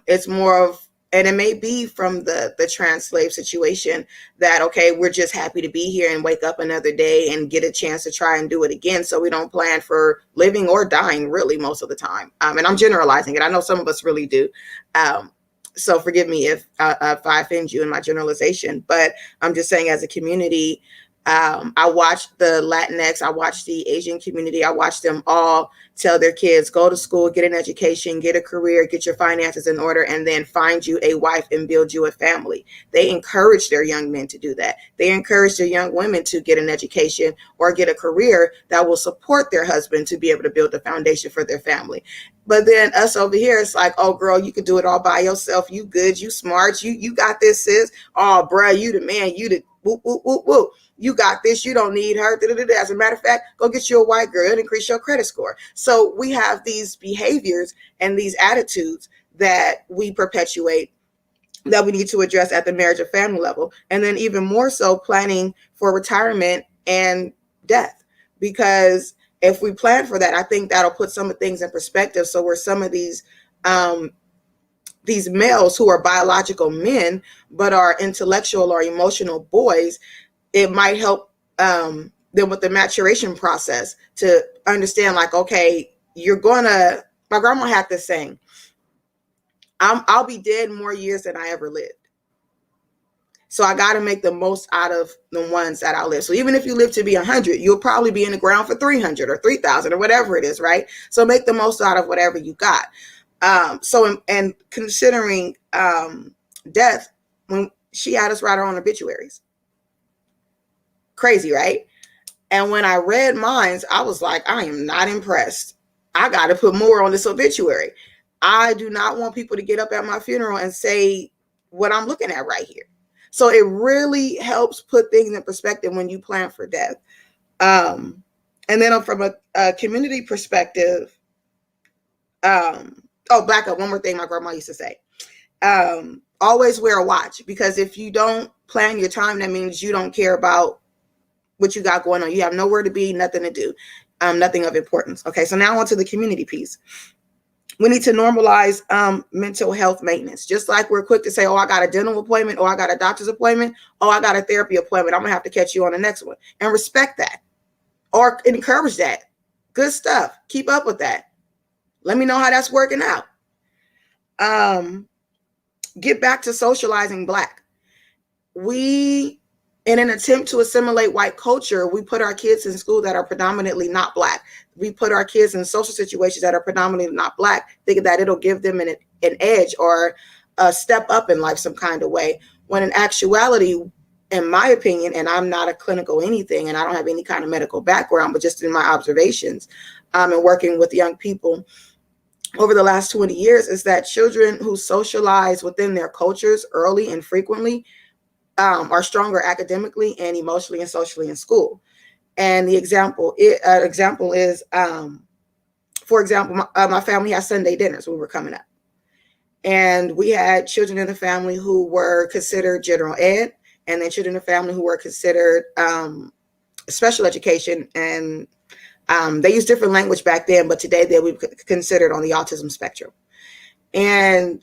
It's more of, and it may be from the trans slave situation that, okay, we're just happy to be here and wake up another day and get a chance to try and do it again. So we don't plan for living or dying really most of the time. And I'm generalizing it. I know some of us really do. So forgive me if I offend you in my generalization, but I'm just saying as a community, I watched the Latinx, I watched the Asian community, I watched them all tell their kids, go to school, get an education, get a career, get your finances in order, and then find you a wife and build you a family. They encourage their young men to do that. They encourage their young women to get an education or get a career that will support their husband to be able to build the foundation for their family. But then us over here, it's like, oh, girl, you can do it all by yourself. You good, you smart, you got this, sis. Oh, bruh, you the man, you the whoop, whoop, whoop, whoop. You got this, you don't need her. As a matter of fact, go get you a white girl and increase your credit score. So we have these behaviors and these attitudes that we perpetuate that we need to address at the marriage or family level. And then even more so planning for retirement and death. Because if we plan for that, I think that'll put some of things in perspective. So where some of these males who are biological men, but are intellectual or emotional boys, it might help them with the maturation process to understand, like, okay, my grandma had this saying, I'll be dead more years than I ever lived. So I got to make the most out of the ones that I live. So even if you live to be 100, you'll probably be in the ground for 300 or 3,000 or whatever it is, right? So make the most out of whatever you got. And considering death, when she had us write our own obituaries. Crazy, right? And when I read mine, I was like, I am not impressed. I got to put more on this obituary. I do not want people to get up at my funeral and say what I'm looking at right here. So it really helps put things in perspective when you plan for death. And then from a community perspective, back up, one more thing my grandma used to say. Always wear a watch, because if you don't plan your time, that means you don't care about what you got going on. You have nowhere to be, nothing to do, nothing of importance. Okay, so now on to the community piece. We need to normalize mental health maintenance. Just like we're quick to say, oh, I got a dental appointment, or I got a doctor's appointment, oh, I got a therapy appointment, I'm gonna have to catch you on the next one. And respect that, or encourage that. Good stuff. Keep up with that. Let me know how that's working out. Get back to socializing Black. In an attempt to assimilate white culture, we put our kids in school that are predominantly not Black. We put our kids in social situations that are predominantly not Black, thinking that it'll give them an edge or a step up in life some kind of way. When in actuality, in my opinion, and I'm not a clinical anything, and I don't have any kind of medical background, but just in my observations and working with young people over the last 20 years, is that children who socialize within their cultures early and frequently are stronger academically and emotionally and socially in school. And the example is, for example, my family has Sunday dinners when we were coming up. And we had children in the family who were considered general ed, and then children in the family who were considered special education. And they used different language back then, but today they would be considered on the autism spectrum. And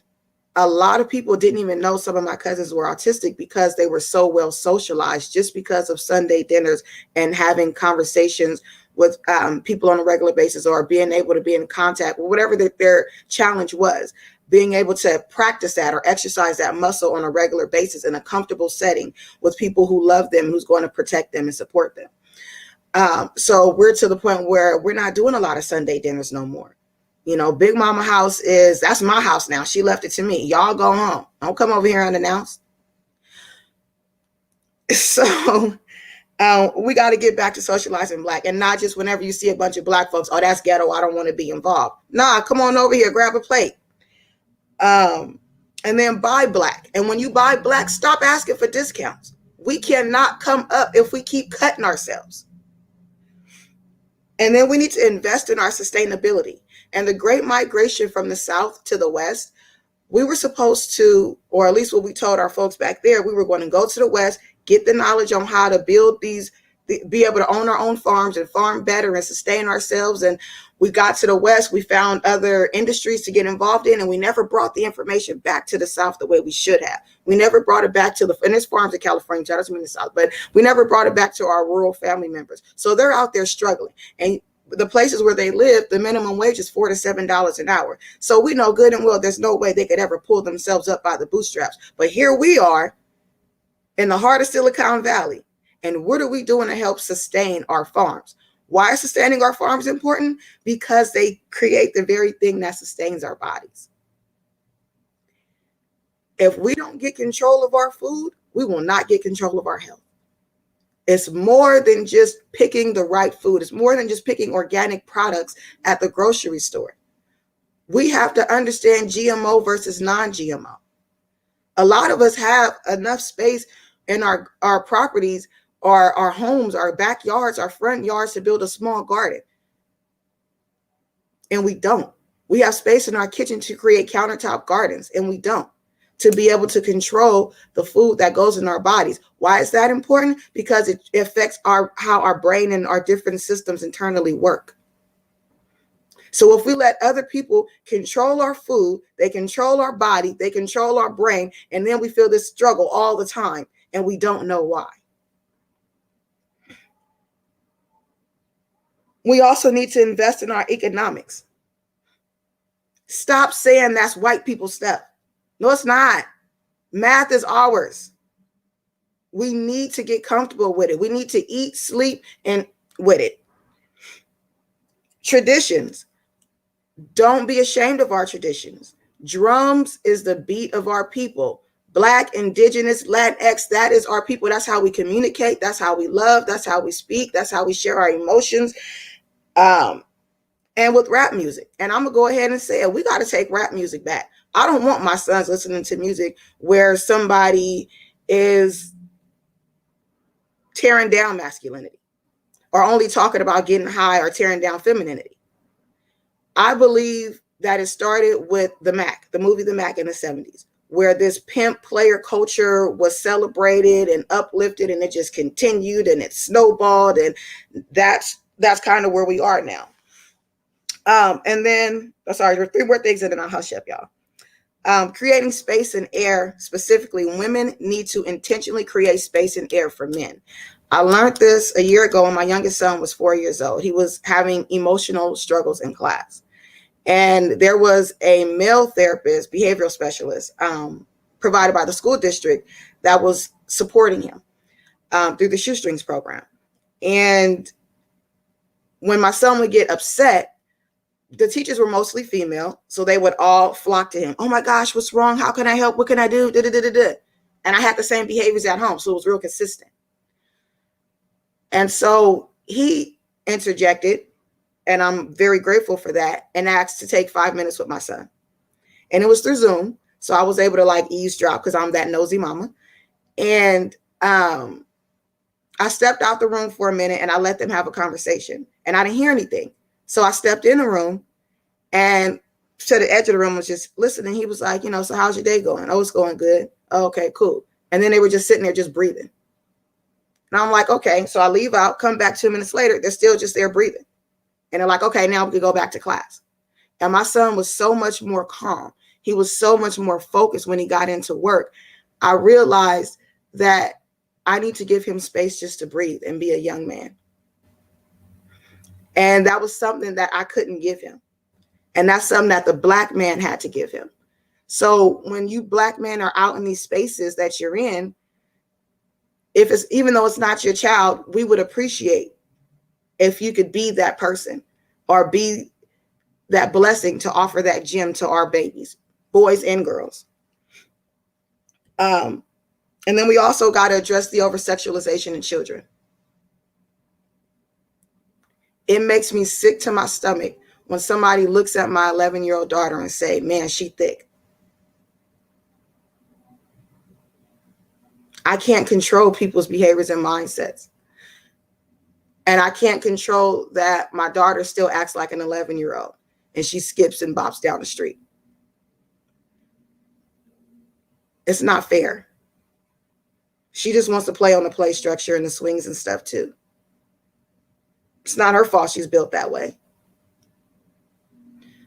a lot of people didn't even know some of my cousins were autistic because they were so well socialized, just because of Sunday dinners and having conversations with people on a regular basis, or being able to be in contact with whatever their challenge was, being able to practice that or exercise that muscle on a regular basis in a comfortable setting with people who love them, who's going to protect them and support them. So we're to the point where we're not doing a lot of Sunday dinners no more. You know, Big Mama house that's my house now. She left it to me. Y'all go home. Don't come over here unannounced. So we got to get back to socializing Black, and not just whenever you see a bunch of Black folks, oh, that's ghetto, I don't want to be involved. Nah, come on over here, grab a plate. And then buy Black. And when you buy Black, stop asking for discounts. We cannot come up if we keep cutting ourselves. And then we need to invest in our sustainability. And the great migration from the South to the West, we were supposed to, or at least what we told our folks back there, we were going to go to the West, get the knowledge on how to build these, be able to own our own farms and farm better and sustain ourselves. And we got to the West, we found other industries to get involved in, and we never brought the information back to the South the way we should have. We never brought it back to and there's farms in California, that doesn't mean the South, but we never brought it back to our rural family members. So they're out there struggling. And the places where they live, the minimum wage is $4 to $7 an hour. So we know good and well there's no way they could ever pull themselves up by the bootstraps. But here we are in the heart of Silicon Valley, And what are we doing to help sustain our farms? Why is sustaining our farms important? Because they create the very thing that sustains our bodies. If we don't get control of our food, we will not get control of our health. It's more than just picking the right food. It's more than just picking organic products at the grocery store. We have to understand GMO versus non-GMO. A lot of us have enough space in our properties, our homes, our backyards, our front yards to build a small garden. And we don't. We have space in our kitchen to create countertop gardens, and we don't. To be able to control the food that goes in our bodies. Why is that important? Because it affects how our brain and our different systems internally work. So if we let other people control our food, they control our body, they control our brain, and then we feel this struggle all the time, and we don't know why. We also need to invest in our economics. Stop saying that's white people stuff. No, it's not. Math is ours. We need to get comfortable with it. We need to eat, sleep, and with it. Traditions. Don't be ashamed of our traditions. Drums is the beat of our people. Black, Indigenous, Latinx, that is our people. That's how we communicate. That's how we love. That's how we speak. That's how we share our emotions. And with rap music. And I'm going to go ahead and say it. We got to take rap music back. I don't want my sons listening to music where somebody is tearing down masculinity or only talking about getting high or tearing down femininity. I believe that it started with the Mac, the movie The Mac in the 70s, where this pimp player culture was celebrated and uplifted, and it just continued and it snowballed. And that's kind of where we are now. And then, sorry, there are 3 more things and then I'll hush up, y'all. Creating space and air, specifically women need to intentionally create space and air for men. I learned this a year ago when my youngest son was 4 years old. He was having emotional struggles in class. And there was a male therapist, behavioral specialist, provided by the school district that was supporting him through the shoestrings program. And when my son would get upset, the teachers were mostly female, so they would all flock to him. Oh my gosh, what's wrong? How can I help? What can I do? And I had the same behaviors at home, so it was real consistent. And so he interjected, and I'm very grateful for that, and asked to take 5 minutes with my son. And it was through Zoom, so I was able to like eavesdrop because I'm that nosy mama. And I stepped out the room for a minute, and I let them have a conversation, and I didn't hear anything. So I stepped in the room and to the edge of the room was just listening. He was like, so how's your day going? Oh, it's going good. Oh, okay, cool. And then they were just sitting there just breathing. And I'm like, okay. So I leave out, come back 2 minutes later. They're still just there breathing. And they're like, okay, now we can go back to class. And my son was so much more calm. He was so much more focused when he got into work. I realized that I need to give him space just to breathe and be a young man. And that was something that I couldn't give him. And that's something that the Black man had to give him. So when you Black men are out in these spaces that you're in, even though it's not your child, we would appreciate if you could be that person or be that blessing to offer that gem to our babies, boys and girls. And then we also got to address the over-sexualization in children. It makes me sick to my stomach when somebody looks at my 11-year-old daughter and say, man, she thick. I can't control people's behaviors and mindsets. And I can't control that my daughter still acts like an 11-year-old and she skips and bops down the street. It's not fair. She just wants to play on the play structure and the swings and stuff too. It's not her fault she's built that way.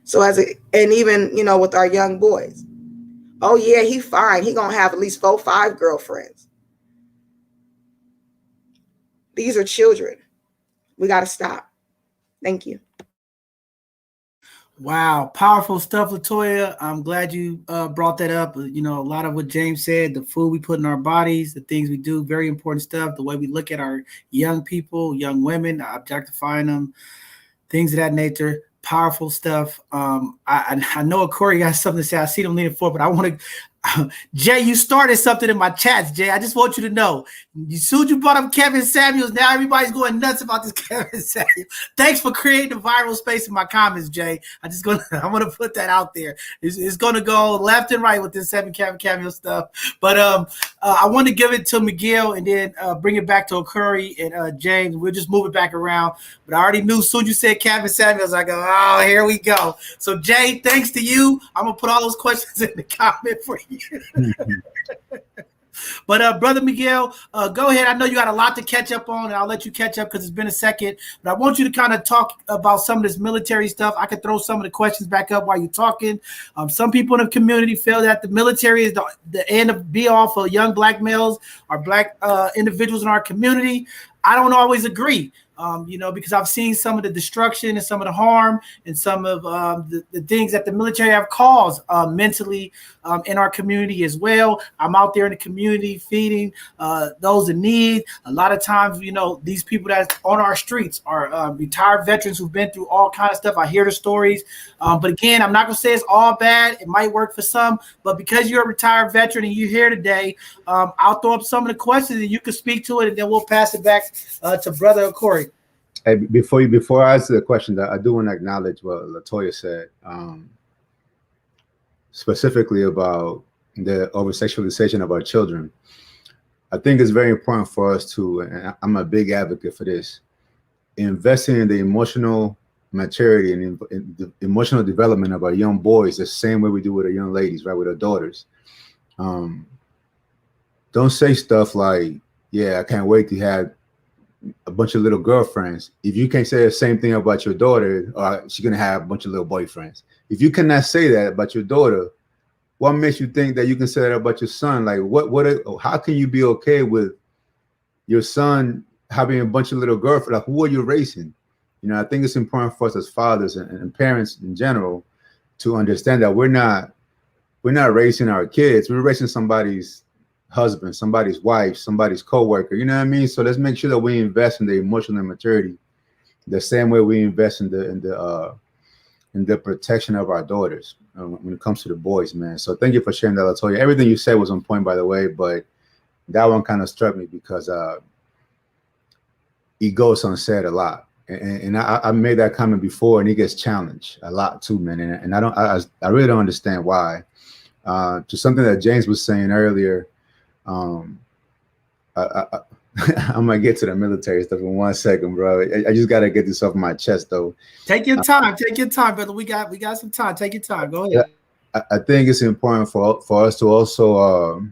So and even, with our young boys, oh yeah, he fine. He gonna have at least 4 or 5 girlfriends. These are children. We got to stop. Thank you. Wow, powerful stuff, Latoya. I'm glad you brought that up. You know, a lot of what James said, the food we put in our bodies, the things we do, very important stuff. The way we look at our young people, young women, objectifying them, things of that nature. Powerful stuff. I know Corey got something to say. I see them leaning forward, but I want to. Jay, you started something in my chats, Jay. I just want you to know. As soon as you brought up Kevin Samuels, now everybody's going nuts about this Kevin Samuels. Thanks for creating the viral space in my comments, Jay. I'm going to put that out there. It's going to go left and right with this 7 Kevin Samuels stuff. But I want to give it to Miguel and then bring it back to Curry and James. We'll just move it back around. But I already knew as soon as you said Kevin Samuels, I go, oh, here we go. So Jay, thanks to you. I'm going to put all those questions in the comment for you. But Brother Miguel, go ahead. I know you got a lot to catch up on, and I'll let you catch up because it's been a second. But I want you to kind of talk about some of this military stuff. I could throw some of the questions back up while you're talking. Some people in the community feel that the military is the end of be all for young black males or black individuals in our community. I don't always agree. Because I've seen some of the destruction and some of the harm and some of the things that the military have caused mentally in our community as well. I'm out there in the community feeding those in need. A lot of times, these people that's on our streets are retired veterans who've been through all kinds of stuff. I hear the stories. But again, I'm not going to say it's all bad. It might work for some. But because you're a retired veteran and you're here today, I'll throw up some of the questions and you can speak to it, and then we'll pass it back to Brother Corey. Hey, before I answer the question, I do want to acknowledge what Latoya said, specifically about the over-sexualization of our children. I think it's very important for us to, and I'm a big advocate for this, investing in the emotional maturity and in the emotional development of our young boys the same way we do with our young ladies, right, with our daughters. Don't say stuff like, yeah, I can't wait to have a bunch of little girlfriends. If you can't say the same thing about your daughter, she's gonna have a bunch of little boyfriends. If you cannot say that about your daughter, what makes you think that you can say that about your son? Like, how can you be okay with your son having a bunch of little girlfriends? Like, who are you raising? I think it's important for us as fathers and parents in general to understand that we're not raising our kids. We're raising somebody's husband, somebody's wife, somebody's coworker. You know what I mean? So let's make sure that we invest in the emotional maturity the same way we invest in the protection of our daughters when it comes to the boys, man. So thank you for sharing that, Latoya. Everything you said was on point, by the way, but that one kind of struck me because it goes unsaid a lot. And I made that comment before, and he gets challenged a lot too, man. And I really don't understand why. To something that James was saying earlier, I'm gonna get to the military stuff in 1 second, bro. I just gotta get this off my chest, though. Take your time, brother. We got some time. Take your time. Go ahead. I think it's important for us to also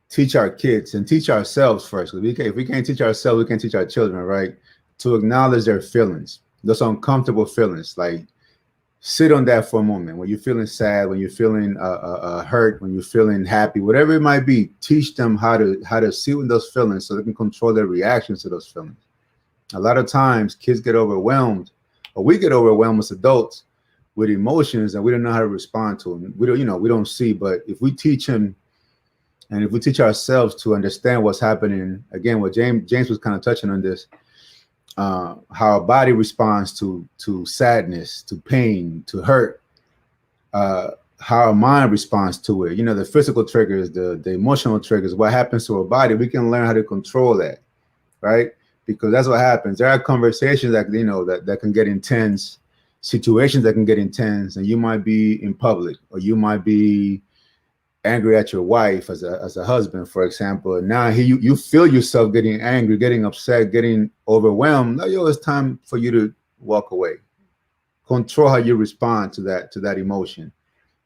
teach our kids and teach ourselves first. If we can't teach ourselves, we can teach our children, right? To acknowledge their feelings, those uncomfortable feelings. Like, sit on that for a moment. When you're feeling sad, when you're feeling hurt, when you're feeling happy, whatever it might be, teach them how to sit with those feelings so they can control their reactions to those feelings. A lot of times, kids get overwhelmed, or we get overwhelmed as adults with emotions, and we don't know how to respond to them. We don't see. But if we teach them, and if we teach ourselves to understand what's happening, again, what James was kind of touching on this. How our body responds to sadness, to pain, to hurt, how our mind responds to it. The physical triggers, the emotional triggers, what happens to our body. We can learn how to control that, right? Because that's what happens. There are conversations that can get intense, situations that can get intense, and you might be in public, or you might be angry at your wife as a husband, for example, and now you feel yourself getting angry, getting upset, getting overwhelmed. No, it's time for you to walk away. Control how you respond to that emotion.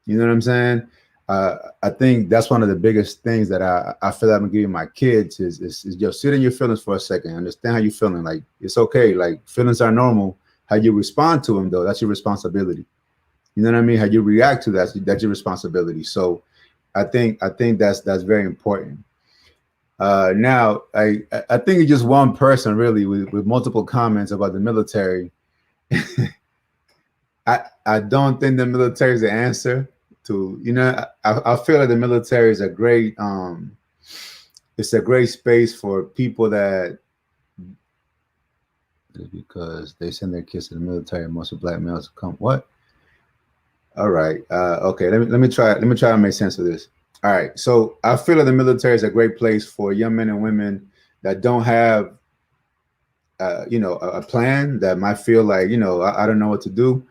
You know what I'm saying? I think that's one of the biggest things that I feel like I'm giving my kids is just sit in your feelings for a second, understand how you're feeling. Like, it's okay. Like, feelings are normal. How you respond to them, though, that's your responsibility. You know what I mean? How you react to that's your responsibility. So I think that's very important. Now, I think it's just one person really with multiple comments about the military I don't think the military is the answer to, you know, I feel like the military is a great it's a great space for people that, because they send their kids to the military, most of black males come. What? All right. Okay. Let me try to make sense of this. All right. So I feel like the military is a great place for young men and women that don't have, you know, a plan, that might feel like, you know, I don't know what to do.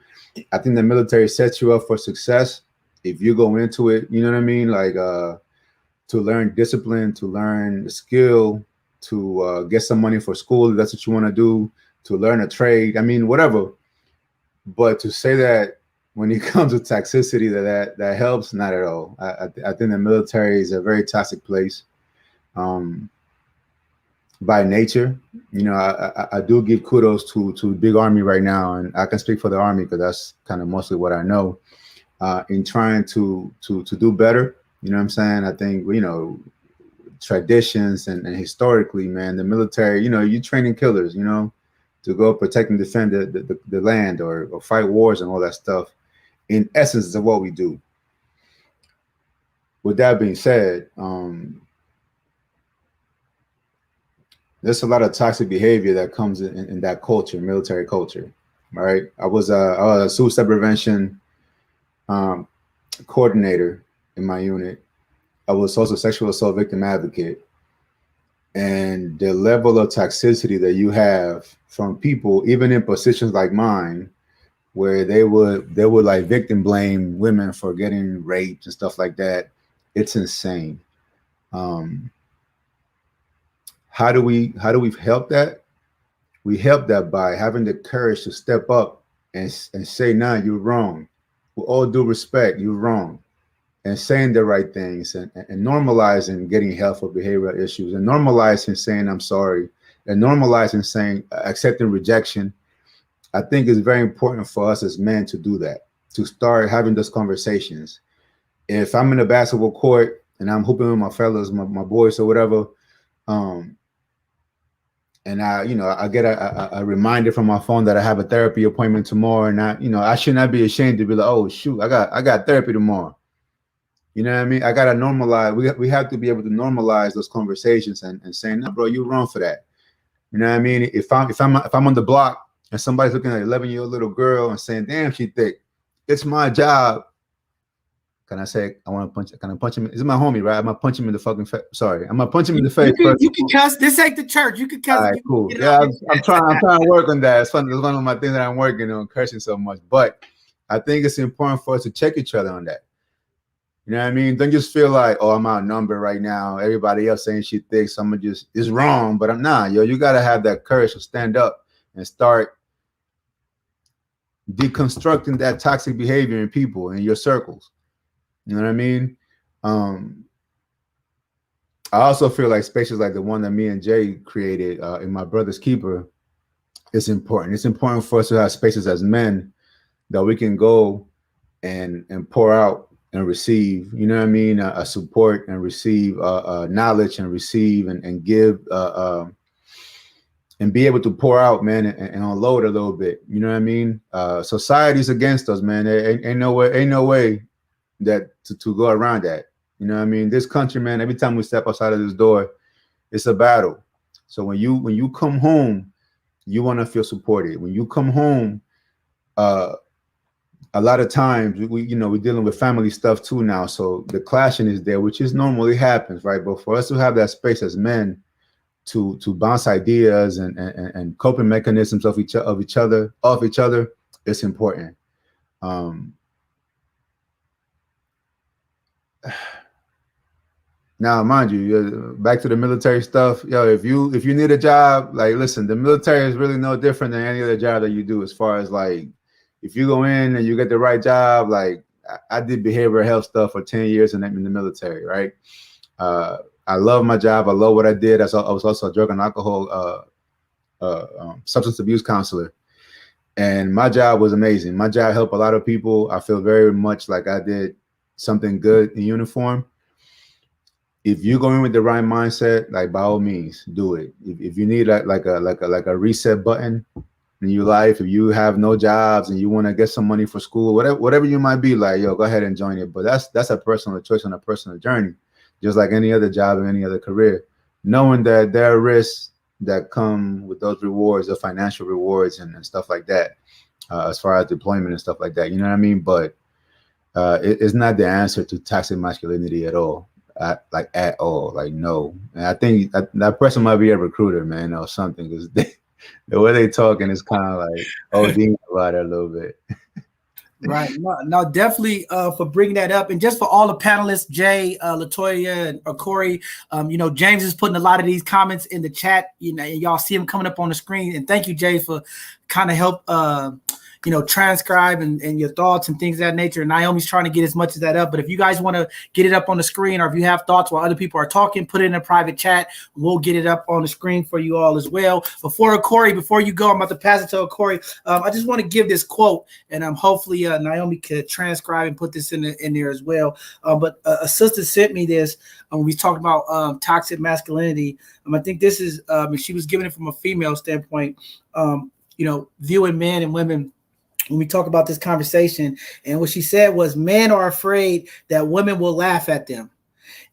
I think the military sets you up for success if you go into it. You know what I mean? Like to learn discipline, to learn the skill, to get some money for school if that's what you want to do, to learn a trade. I mean, whatever. But to say that when it comes to toxicity, that helps, not at all. I think the military is a very toxic place. By nature, you know, I do give kudos to big army right now, and I can speak for the army because that's kind of mostly what I know. In trying to do better, you know what I'm saying? I think, you know, traditions and historically, man, the military, you know, you training killers, you know, to go protect and defend the land or fight wars and all that stuff. In essence, is what we do. With that being said, there's a lot of toxic behavior that comes in that culture, military culture. All right. I was a suicide prevention coordinator in my unit. I was also a sexual assault victim advocate. And the level of toxicity that you have from people, even in positions like mine, where they would like victim blame women for getting raped and stuff like that, it's insane. How do we help that? We help that by having the courage to step up and say, nah, you're wrong. With all due respect, you're wrong. And saying the right things and normalizing getting help for behavioral issues, and normalizing saying I'm sorry, and normalizing saying accepting rejection. I think it's very important for us as men to do that, to start having those conversations. If I'm in a basketball court and I'm hooping with my fellas, my boys or whatever, and I get a reminder from my phone that I have a therapy appointment tomorrow, and I should not be ashamed to be like, oh shoot, I got therapy tomorrow. You know what I mean? I gotta normalize. We have to be able to normalize those conversations and saying, no, bro, you're wrong for that. You know what I mean? If I'm on the block and somebody's looking at an 11-year-old little girl and saying, damn, she thick, it's my job. Can I say I want to punch? Can I punch him? This is my homie, right? I'm gonna punch him in the fucking face. Sorry, I'm gonna punch him in the face. You can cuss. This ain't the church. You can cuss. All right, cool. Yeah, I'm trying to work on that. It's one of my things that I'm working on, cursing so much. But I think it's important for us to check each other on that. You know what I mean? Don't just feel like, oh, I'm outnumbered right now. Everybody else saying shit thick, so I'm gonna just, it's wrong, but I'm not. Yo, you gotta have that courage to stand up and start deconstructing that toxic behavior in people in your circles. You know what I mean? I also feel like spaces like the one that me and Jay created in My Brother's Keeper is important. It's important for us to have spaces as men that we can go and pour out and receive, you know what I mean, a support and receive knowledge and receive and give and be able to pour out, man, and unload a little bit. You know what I mean? Society's against us, man. There ain't no way that to go around that. You know what I mean? This country, man, every time we step outside of this door, it's a battle. So when you come home, you want to feel supported. When you come home, a lot of times we're dealing with family stuff too now. So the clashing is there, which is normally happens, right? But for us to have that space as men to bounce ideas and coping mechanisms off each other, it's important. Now, mind you, back to the military stuff. Yo, if you need a job, like, listen, the military is really no different than any other job that you do. As far as like, if you go in and you get the right job, like I did behavioral health stuff for 10 years in the military, right? I love my job. I love what I did. I was also a drug and alcohol substance abuse counselor. And my job was amazing. My job helped a lot of people. I feel very much like I did something good in uniform. If you go in with the right mindset, like by all means, do it. If you need like a reset button, in your life, if you have no jobs and you want to get some money for school, whatever you might be, like, yo, go ahead and join it. But that's a personal choice and a personal journey, just like any other job and any other career, knowing that there are risks that come with those rewards, the financial rewards and stuff like that, as far as deployment and stuff like that. You know what I mean? But it's not the answer to toxic masculinity at all. At all, like, no. And I think that person might be a recruiter, man, or something, because the way they talking is kind of like ODing about it a little bit. Right. No, definitely for bringing that up. And just for all the panelists, Jay, Latoya, and Corey, James is putting a lot of these comments in the chat, and y'all see them coming up on the screen. And thank you, Jay, for kind of help transcribe and your thoughts and things of that nature. And Naomi's trying to get as much of that up. But if you guys want to get it up on the screen, or if you have thoughts while other people are talking, put it in a private chat. We'll get it up on the screen for you all as well. Before you go, I'm about to pass it to Corey. I just want to give this quote, and hopefully Naomi could transcribe and put this in there as well. But a sister sent me this when we talked about toxic masculinity. I think this is, she was giving it from a female standpoint, viewing men and women when we talk about this conversation. And what she said was, men are afraid that women will laugh at them,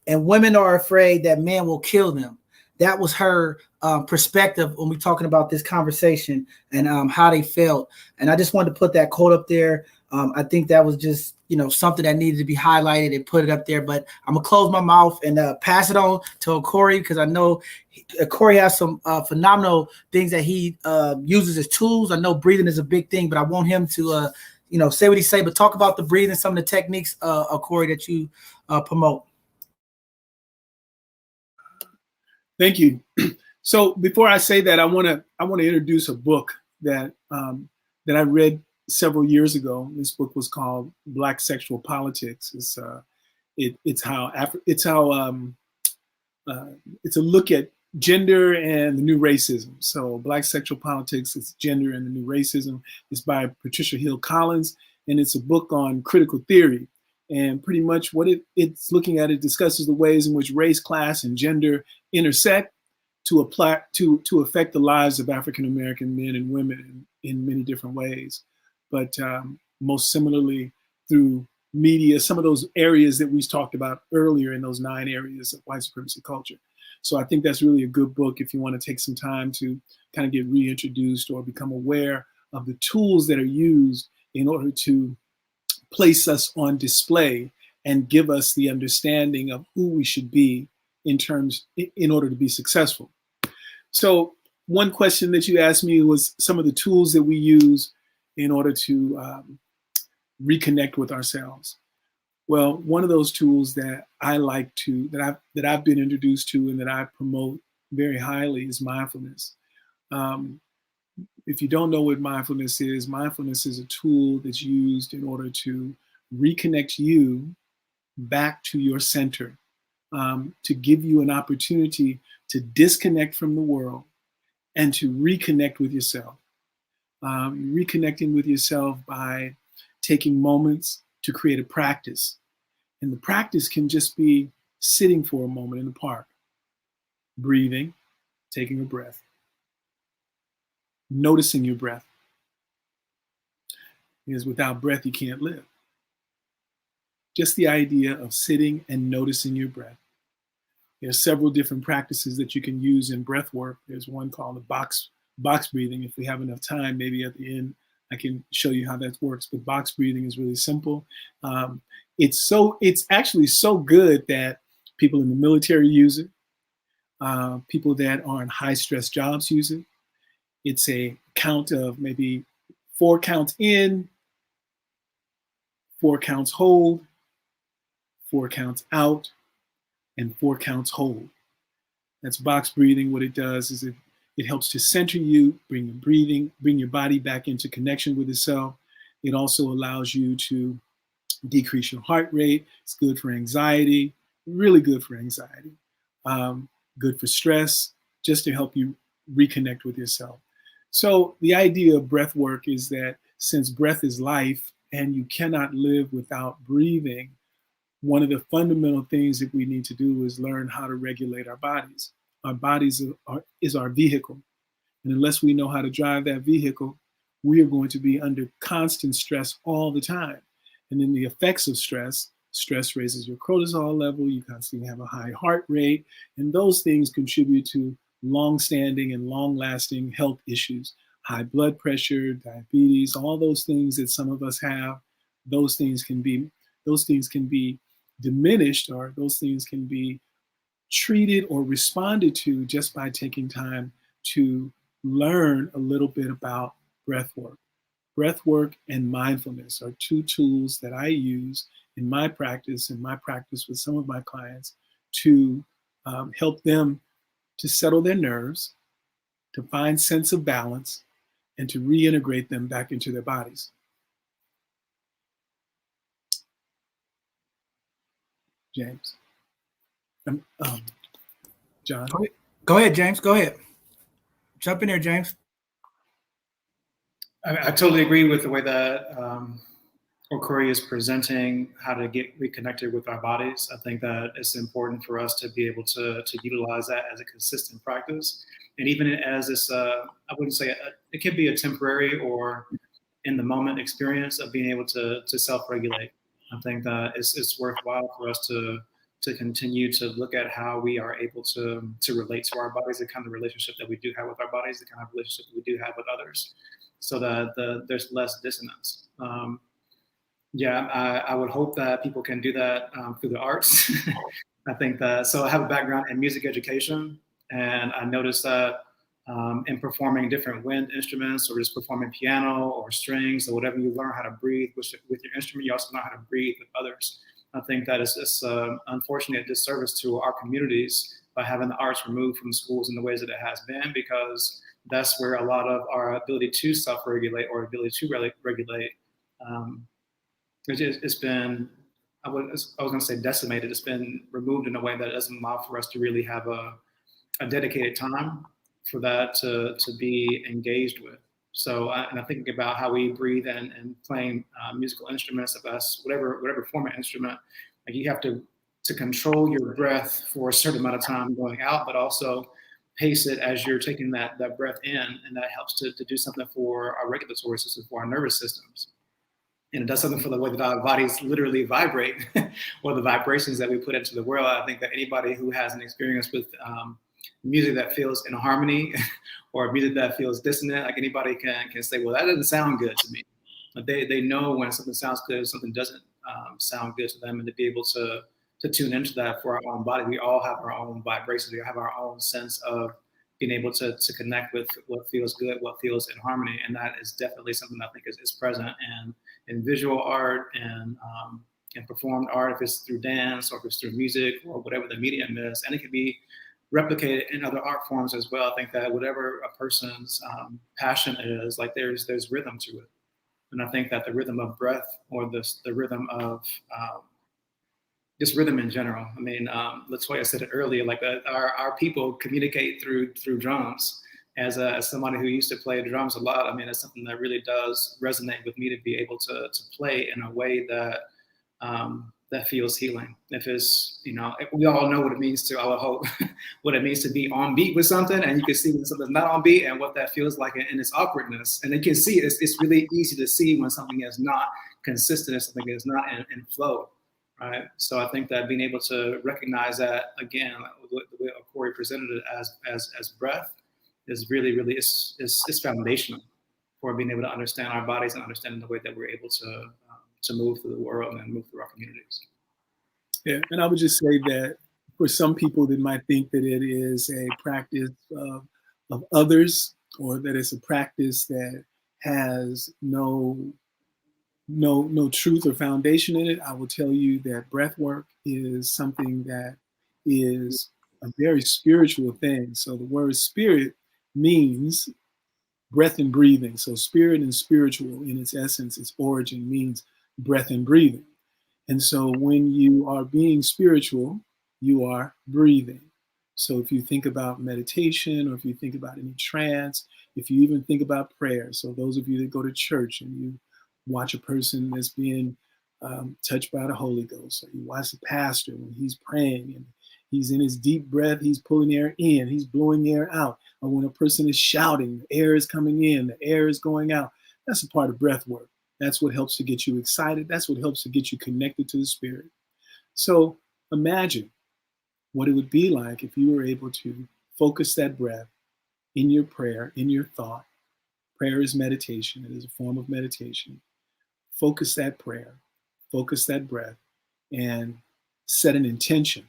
and women are afraid that men will kill them. That was her perspective when we're talking about this conversation and how they felt. And I just wanted to put that quote up there. I think that was just, something that needed to be highlighted and put it up there. But I'm going to close my mouth and pass it on to Corey, because I know Corey has some phenomenal things that he uses as tools. I know breathing is a big thing, but I want him to, say what he say, but talk about the breathing, some of the techniques, Corey, that you promote. Thank you. So before I say that, I want to introduce a book that I read several years ago. This book was called Black Sexual Politics. It's a look at gender and the new racism. So Black Sexual Politics is Gender and the New Racism. It's by Patricia Hill Collins, and it's a book on critical theory. And pretty much what it's looking at, it discusses the ways in which race, class, and gender intersect to affect the lives of African American men and women in many different ways. But most similarly through media, some of those areas that we talked about earlier in those 9 areas of white supremacy culture. So I think that's really a good book if you want to take some time to kind of get reintroduced or become aware of the tools that are used in order to place us on display and give us the understanding of who we should be in order to be successful. So one question that you asked me was some of the tools that we use in order to reconnect with ourselves. Well, one of those tools that I like to, that I've been introduced to and that I promote very highly is mindfulness. If you don't know what mindfulness is a tool that's used in order to reconnect you back to your center, to give you an opportunity to disconnect from the world and to reconnect with yourself. Reconnecting with yourself by taking moments to create a practice. And the practice can just be sitting for a moment in the park, breathing, taking a breath, noticing your breath. Because without breath, you can't live. Just the idea of sitting and noticing your breath. There's several different practices that you can use in breath work. There's one called the box breathing. If we have enough time, maybe at the end, I can show you how that works. But box breathing is really simple. It's actually so good that people in the military use it. People that are in high stress jobs use it. It's a count of maybe 4 counts in, 4 counts hold, 4 counts out, and 4 counts hold. That's box breathing. What it does is it helps to center you, bring your body back into connection with itself. It also allows you to decrease your heart rate. It's good for anxiety, really good for anxiety. Good for stress, just to help you reconnect with yourself. So the idea of breath work is that since breath is life and you cannot live without breathing, one of the fundamental things that we need to do is learn how to regulate our bodies. Our bodies is our vehicle. And unless we know how to drive that vehicle, we are going to be under constant stress all the time. And then the effects of stress raises your cortisol level, you constantly have a high heart rate, and those things contribute to long-standing and long-lasting health issues, high blood pressure, diabetes, all those things that some of us have. Those things can be diminished, or those things can be treated or responded to just by taking time to learn a little bit about breath work. Breath work and mindfulness are two tools that I use in my practice with some of my clients to help them to settle their nerves, to find sense of balance, and to reintegrate them back into their bodies. James. John. Go ahead, James. Go ahead. Jump in there, James. I totally agree with the way that Okori is presenting how to get reconnected with our bodies. I think that it's important for us to be able to utilize that as a consistent practice. And even as this, I wouldn't say it could be a temporary or in the moment experience of being able to self-regulate. I think that it's worthwhile for us to continue to look at how we are able to relate to our bodies, the kind of relationship that we do have with our bodies, the kind of relationship that we do have with others, so that there's less dissonance. I would hope that people can do that through the arts. I think that, so I have a background in music education, and I noticed that in performing different wind instruments, or just performing piano or strings or whatever, you learn how to breathe with your instrument. You also learn how to breathe with others. I think that it's unfortunately a disservice to our communities by having the arts removed from schools in the ways that it has been, because that's where a lot of our ability to self-regulate or ability to regulate, it's been, I was going to say decimated. It's been removed in a way that doesn't allow for us to really have a dedicated time for that to be engaged with. So, and I'm thinking about how we breathe and playing musical instruments, of us, whatever form of instrument, like you have to control your breath for a certain amount of time going out, but also pace it as you're taking that breath in, and that helps to do something for our regulatory system, for our nervous systems. And it does something for the way that our bodies literally vibrate, or the vibrations that we put into the world. I think that anybody who has an experience with music that feels in harmony, or music that feels dissonant, like anybody can say, well, that doesn't sound good to me. But they know when something sounds good, something doesn't sound good to them, and to be able to tune into that for our own body. We all have our own vibrations. We have our own sense of being able to connect with what feels good, what feels in harmony. And that is definitely something I think is present in visual art and performed art, if it's through dance or if it's through music or whatever the medium is. And it can be replicated in other art forms as well. I think that whatever a person's passion is, like there's rhythm to it. And I think that the rhythm of breath, or the rhythm of just rhythm in general. I mean, Latoya said it earlier, like our people communicate through drums. As somebody who used to play drums a lot, I mean, it's something that really does resonate with me, to be able to play in a way that that feels healing. If it's, we all know what it means to, I would hope, what it means to be on beat with something, and you can see when something's not on beat and what that feels like in its awkwardness. And you can see it's really easy to see when something is not consistent, if something is not in flow. Right. So I think that being able to recognize that, again, the way Corey presented it as breath, is really, really is foundational for being able to understand our bodies and understanding the way that we're able to move through the world and move through our communities. Yeah, and I would just say that for some people that might think that it is a practice of others, or that it's a practice that has no truth or foundation in it, I will tell you that breath work is something that is a very spiritual thing. So the word spirit means breath and breathing. So spirit and spiritual, in its essence, its origin, means breath and breathing. And so when you are being spiritual, you are breathing. So if you think about meditation, or if you think about any trance, if you even think about prayer, so those of you that go to church and you watch a person that's being touched by the Holy Ghost, or you watch the pastor when he's praying and He's in his deep breath, he's pulling air in, he's blowing air out. Or when a person is shouting, the air is coming in, the air is going out. That's a part of breath work. That's what helps to get you excited. That's what helps to get you connected to the spirit. So imagine what it would be like if you were able to focus that breath in your prayer, in your thought. Prayer is meditation. It is a form of meditation. Focus that prayer, focus that breath, and set an intention,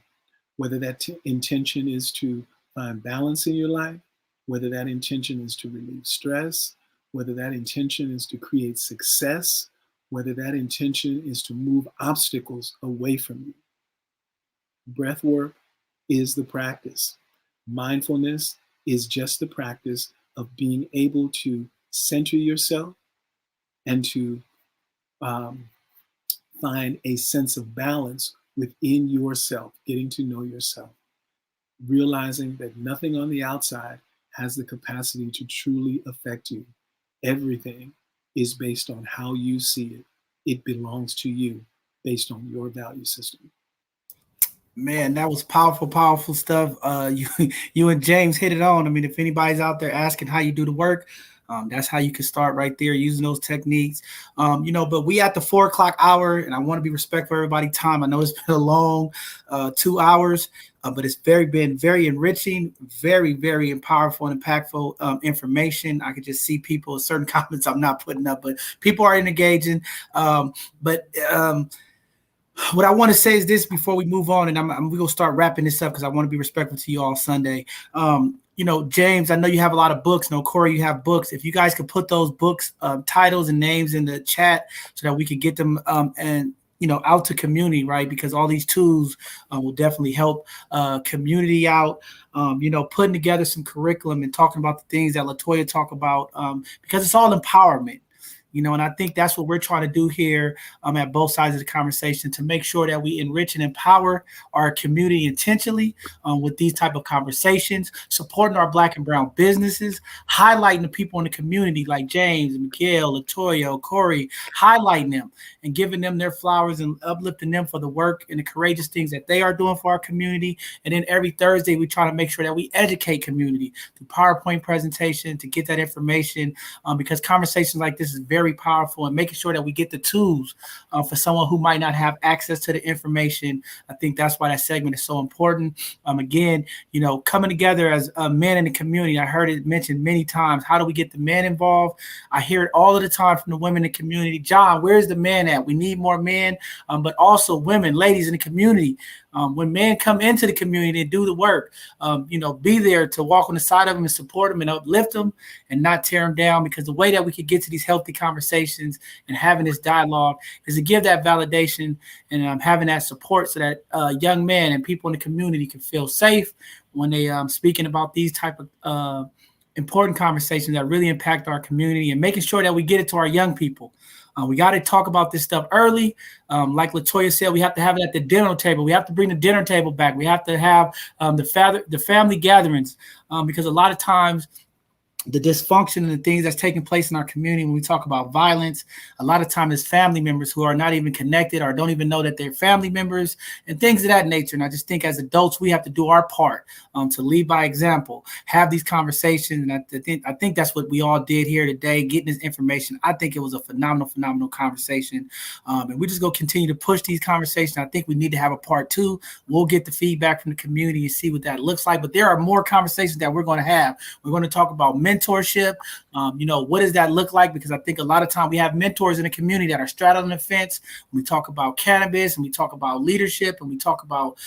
whether that intention is to find balance in your life, whether that intention is to relieve stress, whether that intention is to create success, whether that intention is to move obstacles away from you. Breath work is the practice. Mindfulness is just the practice of being able to center yourself and to find a sense of balance within yourself, getting to know yourself, realizing that nothing on the outside has the capacity to truly affect you. Everything is based on how you see it. It belongs to you based on your value system. Man, that was powerful, powerful stuff. You and James hit it on. I mean, if anybody's out there asking how you do the work, that's how you can start right there using those techniques. But we at the 4 o'clock hour, and I want to be respectful of everybody's time. I know it's been a long 2 hours, but it's been very enriching, very, very powerful and impactful information. I could just see people, certain comments I'm not putting up, but people are engaging. What I want to say is this before we move on, and we're going to start wrapping this up because I want to be respectful to you all Sunday. James, I know you have a lot of books. No, Corey, you have books. If you guys could put those books, titles and names in the chat so that we could get them out to community, right? Because all these tools will definitely help community out, putting together some curriculum and talking about the things that LaToya talk about, because it's all empowerment. And I think that's what we're trying to do here at both sides of the conversation, to make sure that we enrich and empower our community intentionally with these type of conversations, supporting our Black and brown businesses, highlighting the people in the community like James, Miguel, LaToya, Corey, highlighting them and giving them their flowers and uplifting them for the work and the courageous things that they are doing for our community. And then every Thursday, we try to make sure that we educate community through PowerPoint presentation to get that information, because conversations like this is very powerful, and making sure that we get the tools for someone who might not have access to the information. I think that's why that segment is so important. Again, coming together as men in the community. I heard it mentioned many times. How do we get the men involved? I hear it all of the time from the women in the community. John, where's the men at? We need more men, but also women, ladies in the community. When men come into the community and do the work, be there to walk on the side of them and support them and uplift them and not tear them down, because the way that we could get to these healthy conversations and having this dialogue is to give that validation and having that support so that young men and people in the community can feel safe when they speaking about these type of important conversations that really impact our community, and making sure that we get it to our young people. We got to talk about this stuff early. Like LaToya said, we have to have it at the dinner table. We have to bring the dinner table back. We have to have the family gatherings, because a lot of times the dysfunction and the things that's taking place in our community, when we talk about violence, a lot of times it's family members who are not even connected or don't even know that they're family members and things of that nature. And I just think as adults, we have to do our part to lead by example, have these conversations. And I think that's what we all did here today, getting this information. I think it was a phenomenal conversation. And we're just going to continue to push these conversations. I think we need to have a part 2. We'll get the feedback from the community and see what that looks like. But there are more conversations that we're going to have. We're going to talk about mentorship. What does that look like? Because I think a lot of time we have mentors in the community that are straddling the fence. We talk about cannabis and we talk about leadership and we talk about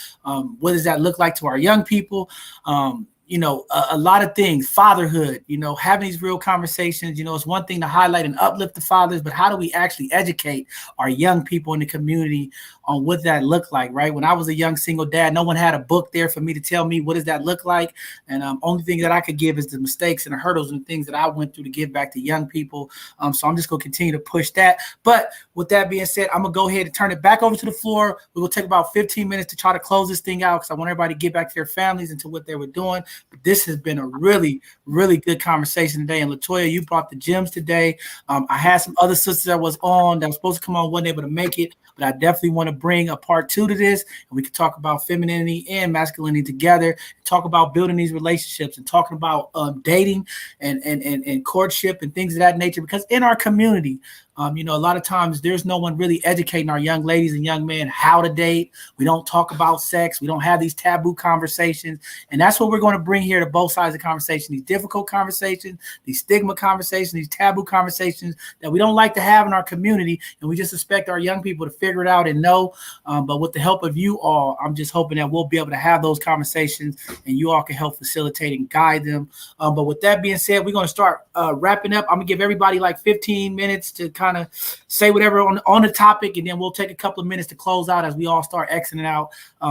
what does that look like to our young people. A lot of things, fatherhood, having these real conversations. It's one thing to highlight and uplift the fathers, but how do we actually educate our young people in the community on what that look like, right? When I was a young single dad, no one had a book there for me to tell me what does that look like. And only thing that I could give is the mistakes and the hurdles and the things that I went through to give back to young people. So I'm just going to continue to push that. But with that being said, I'm going to go ahead and turn it back over to the floor. We're going to take about 15 minutes to try to close this thing out because I want everybody to get back to their families and to what they were doing. This has been a really, really good conversation today. And Latoya, you brought the gems today. I had some other sisters that was supposed to come on, wasn't able to make it, but I definitely want to bring a part 2 to this, and we can talk about femininity and masculinity together, talk about building these relationships and talking about dating and courtship and things of that nature. Because in our community, a lot of times there's no one really educating our young ladies and young men how to date. We don't talk about sex. We don't have these taboo conversations. And that's what we're going to bring here to both sides of the conversation, these difficult conversations, these stigma conversations, these taboo conversations that we don't like to have in our community. And we just expect our young people to figure it out and know. But with the help of you all, I'm just hoping that we'll be able to have those conversations and you all can help facilitate and guide them. But with that being said, we're going to start wrapping up. I'm going to give everybody like 15 minutes to kind of say whatever on the topic, and then we'll take a couple of minutes to close out as we all start exiting out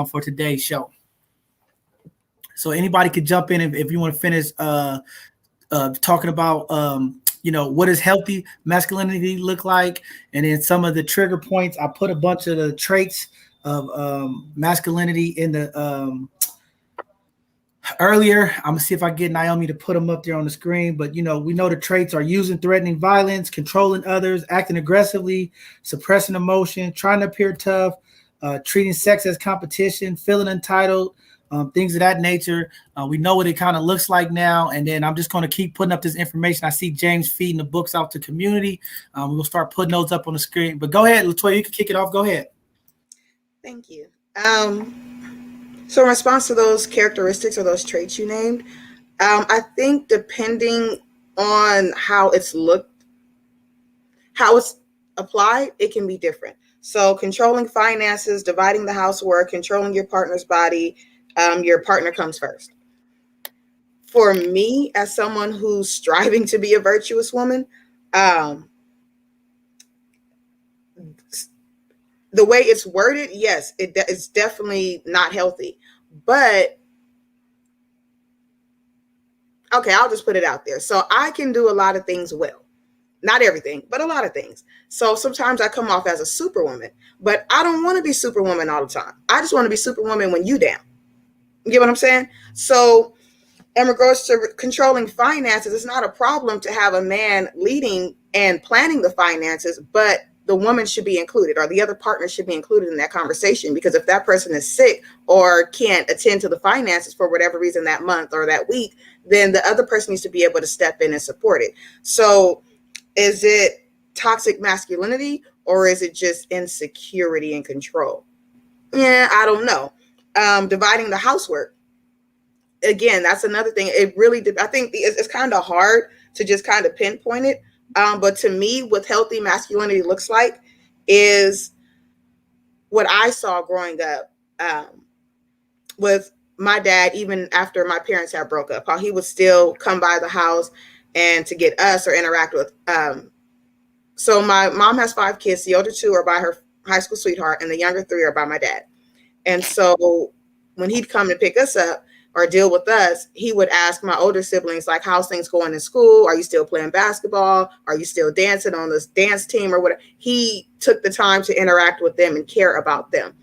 for today's show. So anybody could jump in if you want to finish talking about what does healthy masculinity look like, and then some of the trigger points. I put a bunch of the traits of masculinity in the earlier. I'm gonna see if I get Naomi to put them up there on the screen. But we know the traits are using threatening violence, controlling others, acting aggressively, suppressing emotion, trying to appear tough, treating sex as competition, feeling entitled, things of that nature. We know what it kind of looks like now. And then I'm just going to keep putting up this information. I see James feeding the books out to community. We'll start putting those up on the screen. But go ahead, Latoya, you can kick it off. Go ahead. Thank you. So in response to those characteristics or those traits you named, I think depending on how it's applied, it can be different. So controlling finances, dividing the housework, controlling your partner's body, your partner comes first. For me, as someone who's striving to be a virtuous woman, the way it's worded, yes, it's definitely not healthy. But okay, I'll just put it out there. So I can do a lot of things well. Not everything, but a lot of things. So sometimes I come off as a superwoman, but I don't want to be superwoman all the time. I just want to be superwoman when you down. You get what I'm saying? So in regards to controlling finances, it's not a problem to have a man leading and planning the finances, but the woman should be included, or the other partner should be included in that conversation. Because if that person is sick or can't attend to the finances for whatever reason that month or that week, then the other person needs to be able to step in and support it. So is it toxic masculinity, or is it just insecurity and control? Yeah, I don't know. Dividing the housework. Again, that's another thing. It really, I think it's kind of hard to just kind of pinpoint it. But to me, what healthy masculinity looks like is what I saw growing up with my dad, even after my parents had broke up, how he would still come by the house and to get us or interact with. So my mom has 5 kids. The older 2 are by her high school sweetheart, and the younger 3 are by my dad. And so when he'd come to pick us up or deal with us, he would ask my older siblings, like, how's things going in school? Are you still playing basketball? Are you still dancing on this dance team or whatever? He took the time to interact with them and care about them,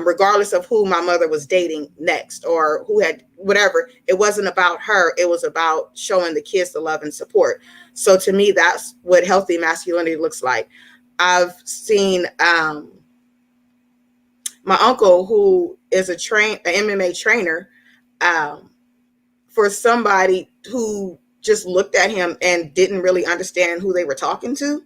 regardless of who my mother was dating next or who had whatever. It wasn't about her. It was about showing the kids the love and support. So to me, that's what healthy masculinity looks like. I've seen my uncle, who is an MMA trainer, for somebody who just looked at him and didn't really understand who they were talking to,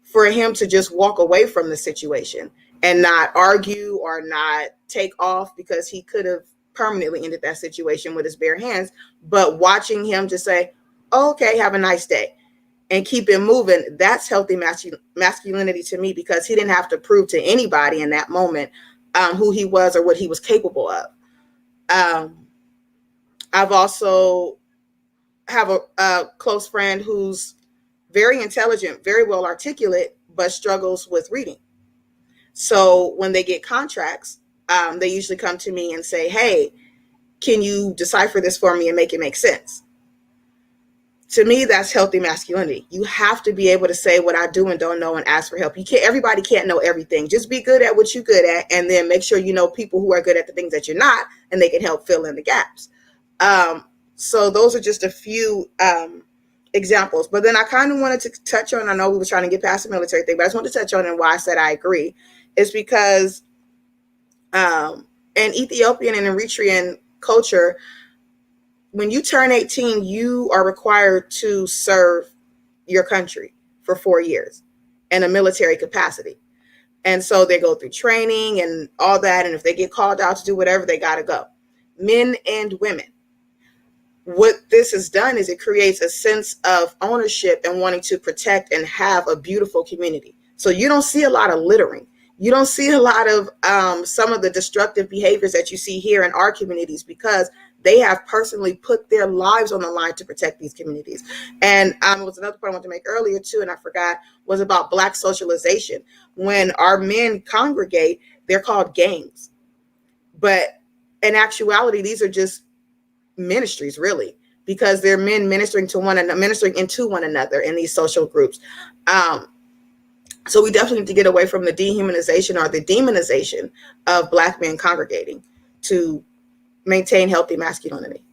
for him to just walk away from the situation and not argue or not take off, because he could have permanently ended that situation with his bare hands. But watching him just say, oh, okay, have a nice day, and keep it moving, that's healthy masculinity to me, because he didn't have to prove to anybody in that moment who he was or what he was capable of. I've also have a close friend who's very intelligent, very well articulate, but struggles with reading. So when they get contracts, they usually come to me and say, hey, can you decipher this for me and make it make sense? To me, that's healthy masculinity. You have to be able to say what I do and don't know and ask for help. Everybody can't know everything. Just be good at what you're good at, and then make sure you know people who are good at the things that you're not, and they can help fill in the gaps. So those are just a few examples. But then I kind of wanted to touch on, I know we were trying to get past the military thing, but I just wanted to touch on, and why I said I agree is because in Ethiopian and Eritrean culture, when you turn 18, you are required to serve your country for 4 years in a military capacity. And so they go through training and all that. And if they get called out to do whatever, they got to go. Men and women. What this has done is it creates a sense of ownership and wanting to protect and have a beautiful community. So you don't see a lot of littering. You don't see a lot of some of the destructive behaviors that you see here in our communities, because they have personally put their lives on the line to protect these communities. And it was another point I wanted to make earlier too, and I forgot, was about Black socialization. When our men congregate, they're called gangs. But in actuality, these are just ministries, really, because they're men ministering into one another in these social groups. So we definitely need to get away from the dehumanization or the demonization of Black men congregating to maintain healthy masculinity.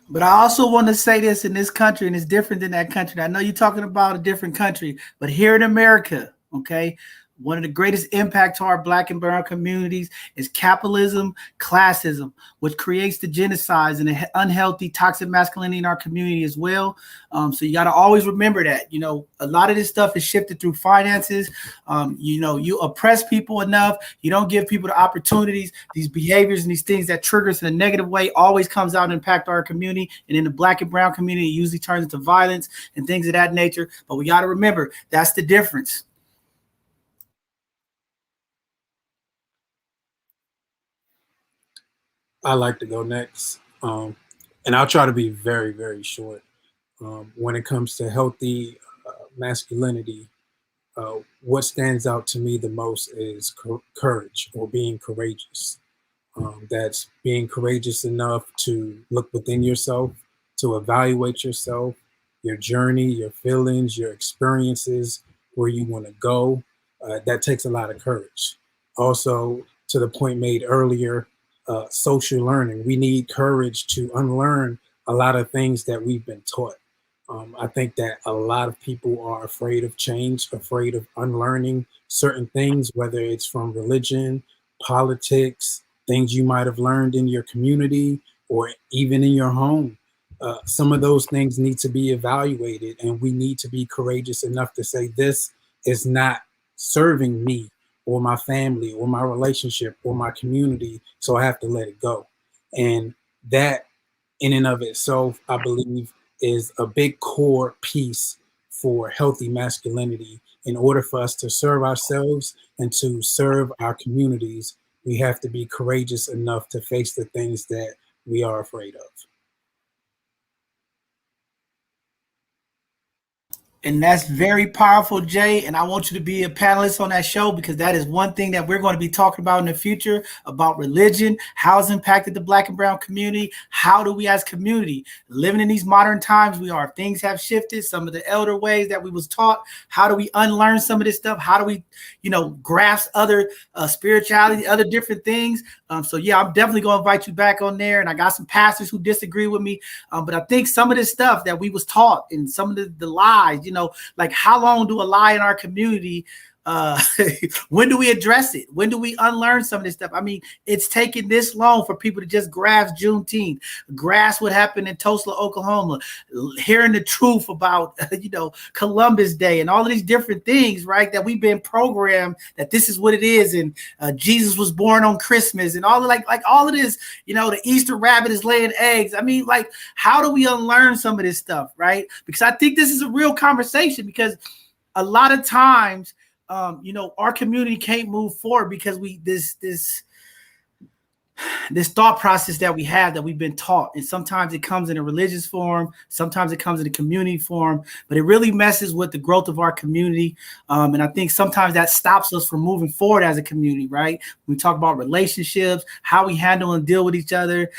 But I also want to say this in this country, and it's different than that country. I know you're talking about a different country, but here in America, okay, one of the greatest impact to our Black and brown communities is capitalism, classism, which creates the genocides and the unhealthy, toxic masculinity in our community as well. So you got to always remember that, you know, a lot of this stuff is shifted through finances. You know, you oppress people enough, you don't give people the opportunities, these behaviors and these things that trigger us in a negative way always comes out and impact our community. And in the Black and brown community, it usually turns into violence and things of that nature. But we got to remember, that's the difference. I like to go next, and I'll try to be very, very short. When it comes to healthy masculinity, what stands out to me the most is courage, or being courageous. That's being courageous enough to look within yourself, to evaluate yourself, your journey, your feelings, your experiences, where you want to go. That takes a lot of courage. Also, to the point made earlier, social learning. We need courage to unlearn a lot of things that we've been taught. I think that a lot of people are afraid of change, afraid of unlearning certain things, whether it's from religion, politics, things you might have learned in your community or even in your home. Some of those things need to be evaluated, and we need to be courageous enough to say, this is not serving me or my family or my relationship or my community, so I have to let it go. And that in and of itself, I believe, is a big core piece for healthy masculinity. In order for us to serve ourselves and to serve our communities, we have to be courageous enough to face the things that we are afraid of. And that's very powerful, Jay. And I want you to be a panelist on that show, because that is one thing that we're going to be talking about in the future, about religion, how it's impacted the Black and brown community. How do we as community, living in these modern times, things have shifted, some of the elder ways that we was taught. How do we unlearn some of this stuff? How do we, grasp other spirituality, other different things? So yeah, I'm definitely going to invite you back on there. And I got some pastors who disagree with me. But I think some of this stuff that we was taught and some of the lies, like how long do a lie in our community, when do we address it? When do we unlearn some of this stuff? I mean, it's taken this long for people to just grasp Juneteenth, grasp what happened in Tulsa, Oklahoma, hearing the truth about, Columbus Day and all of these different things, right? That we've been programmed that this is what it is. And Jesus was born on Christmas and all of like all of this, the Easter rabbit is laying eggs. I mean, like, how do we unlearn some of this stuff, right? Because I think this is a real conversation, because a lot of times, our community can't move forward because this thought process that we have, that we've been taught. And sometimes it comes in a religious form, sometimes it comes in a community form, but it really messes with the growth of our community. And I think sometimes that stops us from moving forward as a community, right? We talk about relationships, how we handle and deal with each other.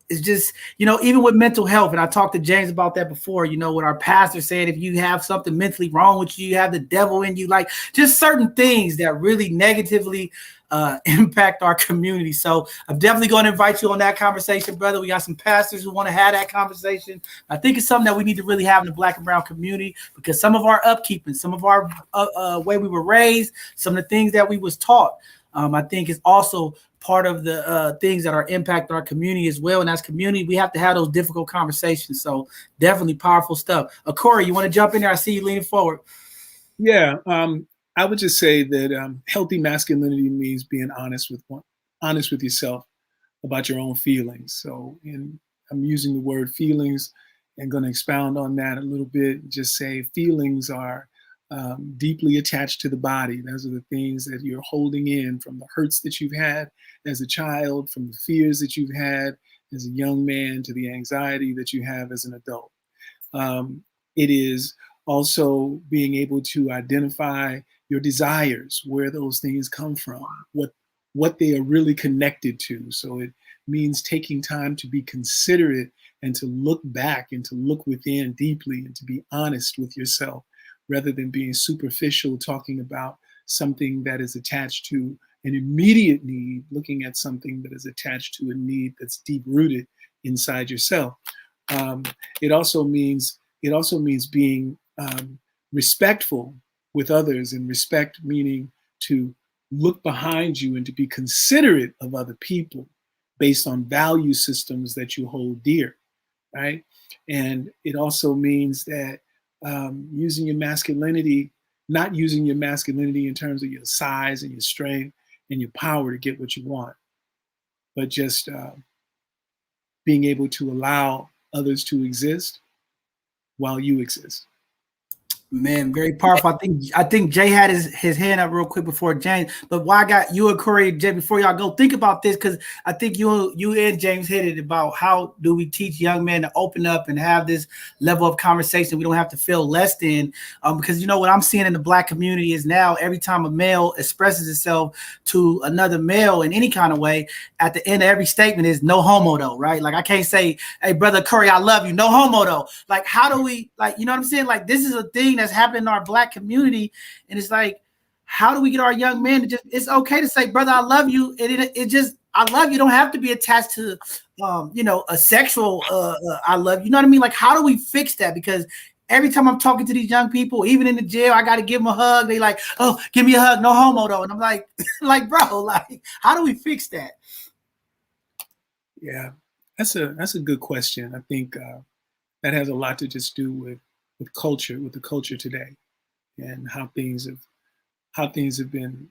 it's just, even with mental health, and I talked to James about that before, what our pastor said, if you have something mentally wrong with you, you have the devil in you, like just certain things that really negatively impact our community. So I'm definitely going to invite you on that conversation, brother. We got some pastors who want to have that conversation. I think it's something that we need to really have in the Black and brown community, because some of our upkeeping, some of our way we were raised, some of the things that we was taught, I think is also part of the things that are impacting our community as well. And as community, we have to have those difficult conversations. So definitely powerful stuff. Corey, you want to jump in there? I see you leaning forward. Yeah, I would just say that healthy masculinity means being honest with yourself about your own feelings. So, and I'm using the word feelings and going to expound on that a little bit. Just say feelings are deeply attached to the body. Those are the things that you're holding in from the hurts that you've had as a child, from the fears that you've had as a young man, to the anxiety that you have as an adult. It is also being able to identify your desires, where those things come from, what they are really connected to. So it means taking time to be considerate and to look back and to look within deeply and to be honest with yourself, rather than being superficial, talking about something that is attached to an immediate need, looking at something that is attached to a need that's deep rooted inside yourself. It also means being respectful with others, and respect meaning to look behind you and to be considerate of other people based on value systems that you hold dear, right? And it also means that using your masculinity, not using your masculinity in terms of your size and your strength and your power to get what you want, but just being able to allow others to exist while you exist. Man, very powerful. I think Jay had his hand up real quick before James. But why I got you and Corey and Jay before y'all go, think about this, because I think you and James hit it about how do we teach young men to open up and have this level of conversation. We don't have to feel less than. Because what I'm seeing in the Black community is now every time a male expresses itself to another male in any kind of way, at the end of every statement is no homo though, right? Like I can't say, hey brother Corey, I love you, no homo though. Like how do we, like, you know what I'm saying? Like this is a thing that's happening in our Black community, and it's like, how do we get our young men to just, it's okay to say brother I love you, and it just, I love you don't have to be attached to a sexual I love you, know what I mean? Like how do we fix that? Because every time I'm talking to these young people, even in the jail, I got to give them a hug. They like, oh, give me a hug, no homo though. And I'm like like bro, like how do we fix that? Yeah, that's a good question. I think that has a lot to just do with culture, with the culture today, and how things have been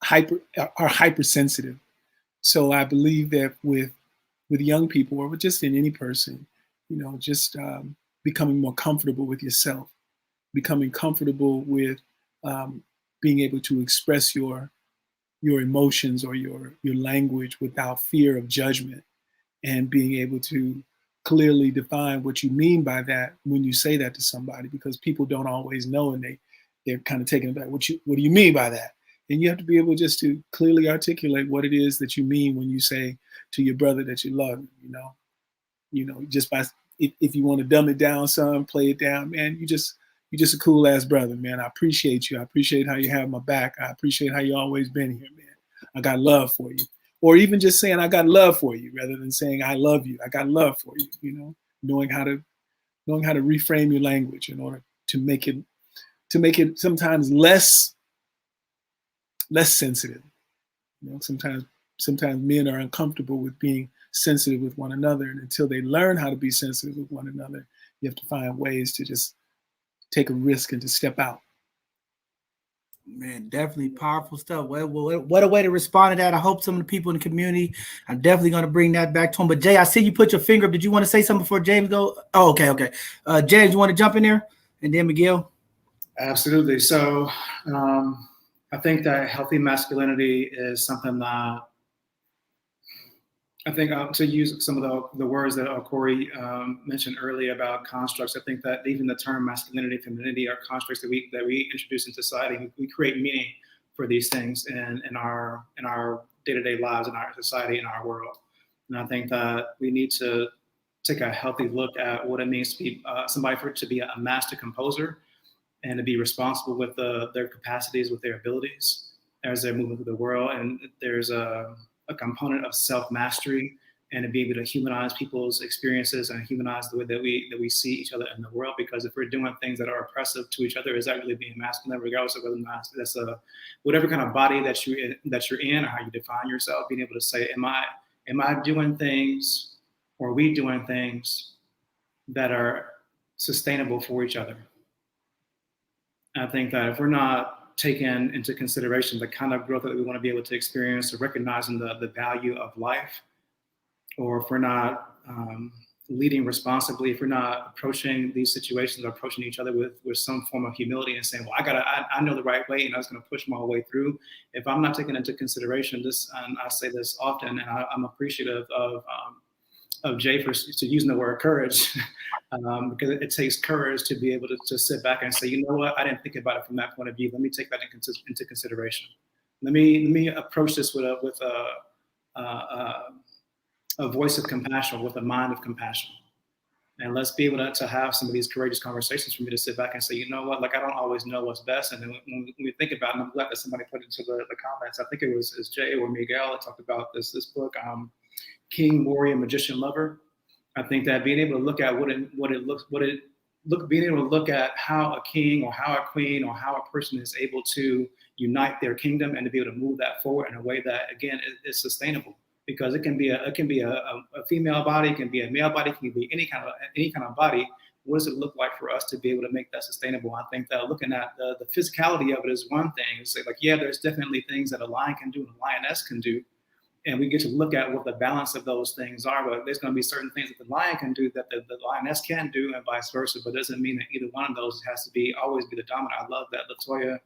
hypersensitive. So I believe that with young people, or just in any person, just becoming more comfortable with yourself, becoming comfortable with being able to express your emotions or your language without fear of judgment, and being able to clearly define what you mean by that when you say that to somebody, because people don't always know, and they're kind of taken aback. What do you mean by that? And you have to be able just to clearly articulate what it is that you mean when you say to your brother that you love him, just by, if you want to dumb it down some, play it down, man, you just a cool ass brother, man. I appreciate you. I appreciate how you have my back. I appreciate how you always been here, man. I got love for you. Or even just saying I got love for you, rather than saying I love you. I got love for you. Knowing how to reframe your language in order to make it sometimes less sensitive. Sometimes men are uncomfortable with being sensitive with one another, and until they learn how to be sensitive with one another, you have to find ways to just take a risk and to step out. Man, definitely powerful stuff. Well, what a way to respond to that. I hope some of the people in the community, I'm definitely going to bring that back to them. But Jay, I see you put your finger up. Did you want to say something before James go? Oh, okay. James, you want to jump in there? And then Miguel? Absolutely. So I think that healthy masculinity is something that I think to use some of the words that Corey mentioned earlier about constructs. I think that even the term masculinity, femininity are constructs that we introduce in society. We create meaning for these things in our day-to-day lives, in our society, in our world. And I think that we need to take a healthy look at what it means to be somebody to be a master composer and to be responsible with their capacities, with their abilities as they're moving through the world. And there's a component of self-mastery and to be able to humanize people's experiences and humanize the way that we see each other in the world. Because if we're doing things that are oppressive to each other, is that really being masculine, regardless of whether or not that's whatever kind of body that you're in or how you define yourself, being able to say, am I doing things, or are we doing things that are sustainable for each other? I think that if we're not taking into consideration the kind of growth that we want to be able to experience, or recognizing the value of life, or if we're not leading responsibly, if we're not approaching these situations or approaching each other with some form of humility and saying, well, I know the right way and I was going to push my way through. If I'm not taking into consideration this, and I say this often, and I'm appreciative of Jay for using the word courage, because it takes courage to be able to sit back and say, you know what, I didn't think about it from that point of view. Let me take that into consideration. Let me approach this with a voice of compassion, with a mind of compassion. And let's be able to have some of these courageous conversations for me to sit back and say, you know what, like I don't always know what's best. And then when we think about it, and I'm glad that somebody put it into the comments, I think it was Jay or Miguel that talked about this book, King, Warrior, Magician, Lover. I think that being able to look at being able to look at how a king or how a queen or how a person is able to unite their kingdom and to be able to move that forward in a way that, again, is sustainable. Because it can be a female body, it can be a male body, it can be any kind of body. What does it look like for us to be able to make that sustainable? I think that looking at the physicality of it is one thing. It's like, yeah, there's definitely things that a lion can do and a lioness can do. And we get to look at what the balance of those things are. But there's going to be certain things that the lion can do that the lioness can do, and vice versa. But it doesn't mean that either one of those has to always be the dominant. I love that Latoya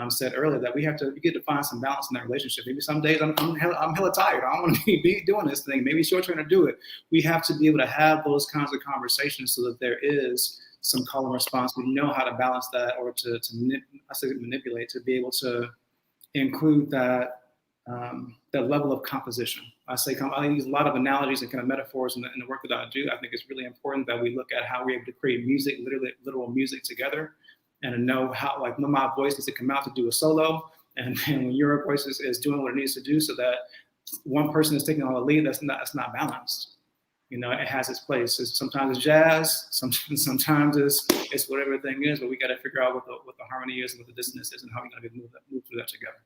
said earlier that we get to find some balance in that relationship. Maybe some days I'm hella tired. I don't want to be doing this thing. Maybe it's your turn to do it. We have to be able to have those kinds of conversations so that there is some call and response. We know how to balance that, or to manipulate, to be able to include that level of composition. I use a lot of analogies and kind of metaphors in the work that I do. I think it's really important that we look at how we're able to create music, literal music together, and to know how, like, when my voice needs to come out to do a solo, and when your voice is doing what it needs to do, so that one person is taking on the lead, that's not balanced. You know, it has its place. Sometimes it's jazz, sometimes it's whatever the thing is, but we got to figure out what the harmony is and what the dissonance is, and how we're going to move through that together.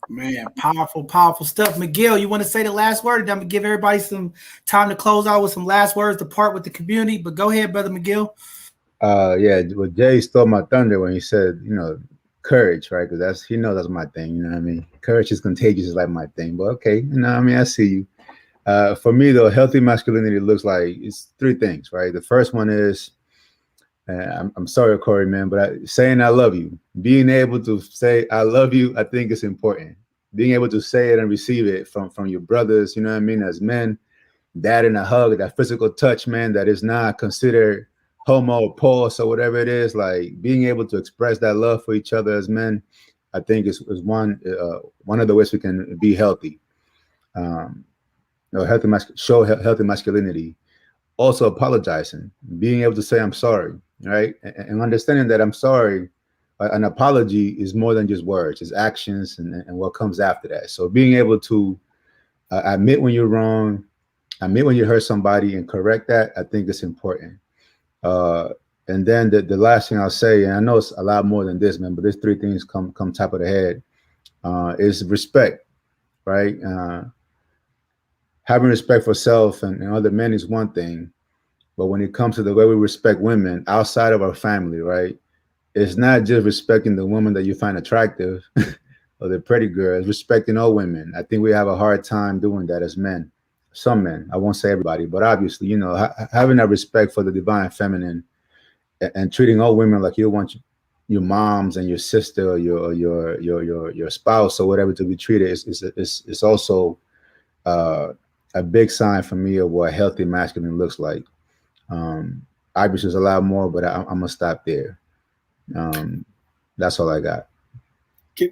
Man, powerful stuff. Miguel, you want to say the last word? I'm going to give everybody some time to close out with some last words to part with the community, but go ahead, Brother Miguel. Yeah, well, Jay stole my thunder when he said, courage, right? Because that's my thing. You know what I mean? Courage is contagious, is like my thing. But okay, I see you. For me, though, healthy masculinity looks like it's three things, right? The first one is, I'm sorry, Corey, man, but saying I love you, being able to say I love you, I think is important. Being able to say it and receive it from your brothers, you know what I mean, as men, that and a hug, that physical touch, man, that is not considered homo or pause or whatever it is. Like being able to express that love for each other as men, I think is one of the ways we can be healthy. Show healthy masculinity. Also apologizing, being able to say I'm sorry, right? And understanding that I'm sorry, an apology is more than just words, it's actions and what comes after that. So being able to admit when you're wrong, admit when you hurt somebody and correct that, I think is important. And then the last thing I'll say, and I know it's a lot more than this, man, but these three things come top of the head, is respect, right? Having respect for self and other men is one thing, but when it comes to the way we respect women outside of our family, right? It's not just respecting the woman that you find attractive or the pretty girl, it's respecting all women. I think we have a hard time doing that as men. Some men, I won't say everybody, but obviously, having that respect for the divine feminine and treating all women like you want your moms and your sister or your spouse or whatever to be treated is also a big sign for me of what healthy masculine looks like. Obviously, there's a lot more, but I'm gonna stop there. That's all I got.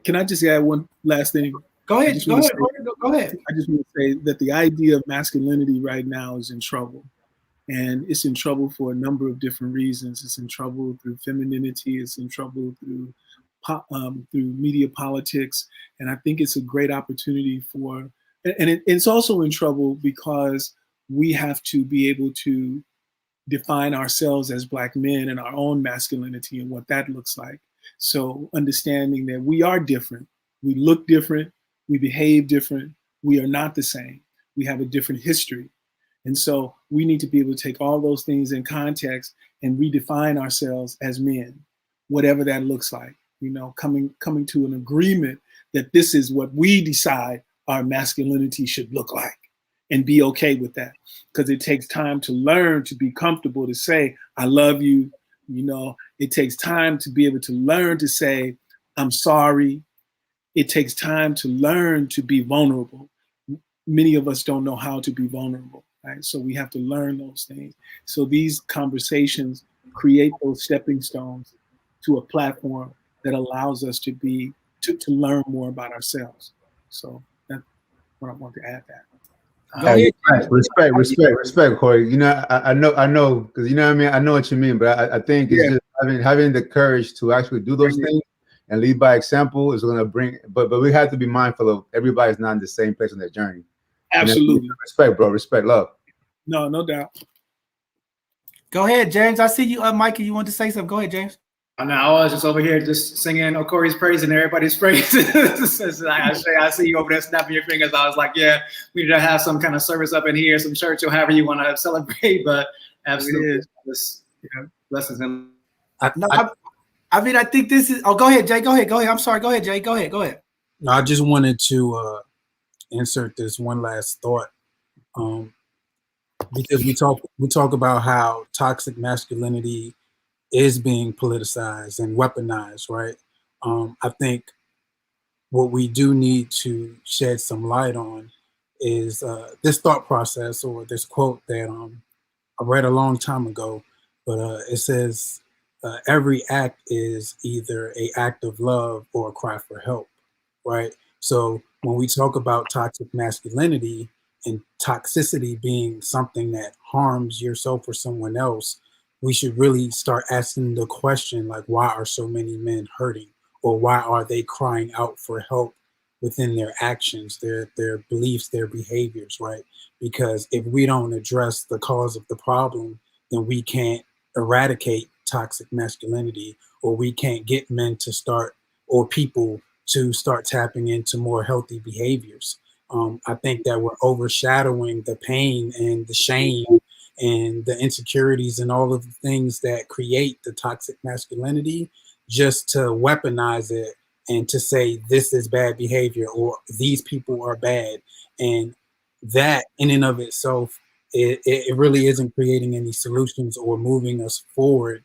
Can I just add one last thing? Go I ahead. just Go want ahead. to Go ahead. I just want to say that the idea of masculinity right now is in trouble. And it's in trouble for a number of different reasons. It's in trouble through femininity. It's in trouble through media politics. And I think it's a great opportunity for, and it's also in trouble because we have to be able to define ourselves as Black men and our own masculinity and what that looks like. So understanding that we are different, we look different, we behave different, we are not the same. We have a different history. And so we need to be able to take all those things in context and redefine ourselves as men, whatever that looks like, you know, coming to an agreement that this is what we decide our masculinity should look like, and be okay with that. Because it takes time to learn to be comfortable to say, I love you. You know, it takes time to be able to learn to say, I'm sorry. It takes time to learn to be vulnerable. Many of us don't know how to be vulnerable, right? So we have to learn those things. So these conversations create those stepping stones to a platform that allows us to learn more about ourselves. So that's what I want to add that. Go ahead. Respect, Corey. You know, I know, because you know what I mean. I know what you mean, but I think it's just having the courage to actually do those things and lead by example is going to bring. But we have to be mindful of everybody's not in the same place on their journey. Absolutely. Respect, bro. Respect, love. No doubt. Go ahead, James. I see you, Mikey. You want to say something? Go ahead, James. No, I was just over here just singing Corey's praise and everybody's praise. I see you over there snapping your fingers. I was like, yeah, we need to have some kind of service up in here, some church or however you want to celebrate. But absolutely, blessings. I mean, I think this is. Oh, go ahead, Jay. Go ahead. I'm sorry. Go ahead, Jay. Go ahead. No, I just wanted to insert this one last thought, because we talk about how toxic masculinity is being politicized and weaponized, right? I think what we do need to shed some light on is this thought process, or this quote that I read a long time ago, but it says, every act is either an act of love or a cry for help, right? So when we talk about toxic masculinity and toxicity being something that harms yourself or someone else, we should really start asking the question, like, why are so many men hurting? Or why are they crying out for help within their actions, their beliefs, their behaviors, right? Because if we don't address the cause of the problem, then we can't eradicate toxic masculinity, or we can't get men to start, or people to start tapping into more healthy behaviors. I think that we're overshadowing the pain and the shame and the insecurities and all of the things that create the toxic masculinity, just to weaponize it and to say this is bad behavior or these people are bad. And that in and of itself, it really isn't creating any solutions or moving us forward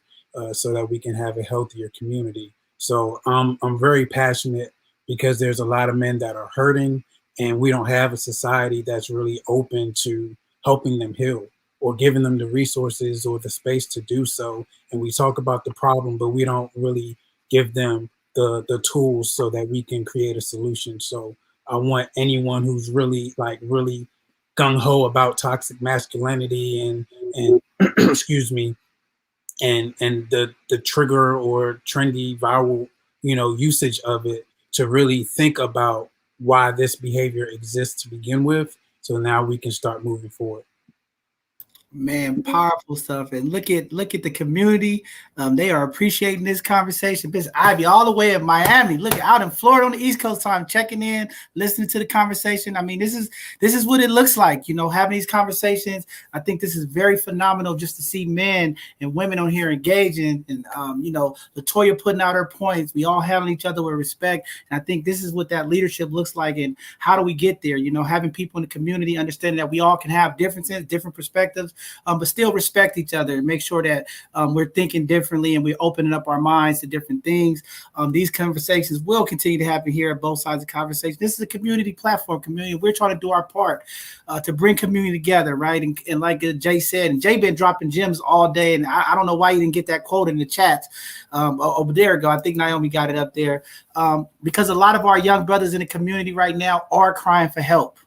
so that we can have a healthier community. So I'm very passionate because there's a lot of men that are hurting, and we don't have a society that's really open to helping them heal or giving them the resources or the space to do so. And we talk about the problem, but we don't really give them the tools so that we can create a solution. So I want anyone who's really gung-ho about toxic masculinity and excuse me, and the trigger or trendy viral, usage of it, to really think about why this behavior exists to begin with. So now we can start moving forward. Man, powerful stuff. And look at the community. They are appreciating this conversation. Miss Ivy, all the way in Miami. Look, out in Florida on the East Coast time, checking in, listening to the conversation. I mean, this is what it looks like, having these conversations. I think this is very phenomenal just to see men and women on here engaging, and Latoya putting out her points. We all handle each other with respect. And I think this is what that leadership looks like. And how do we get there? Having people in the community understanding that we all can have differences, different perspectives, but still respect each other and make sure that we're thinking differently and we're opening up our minds to different things. These conversations will continue to happen here at both sides of the conversation. This is a community platform, community. We're trying to do our part to bring community together, right? And like Jay said, and Jay been dropping gems all day, and I don't know why you didn't get that quote in the chat. Over there we go. I think Naomi got it up there. Because a lot of our young brothers in the community right now are crying for help.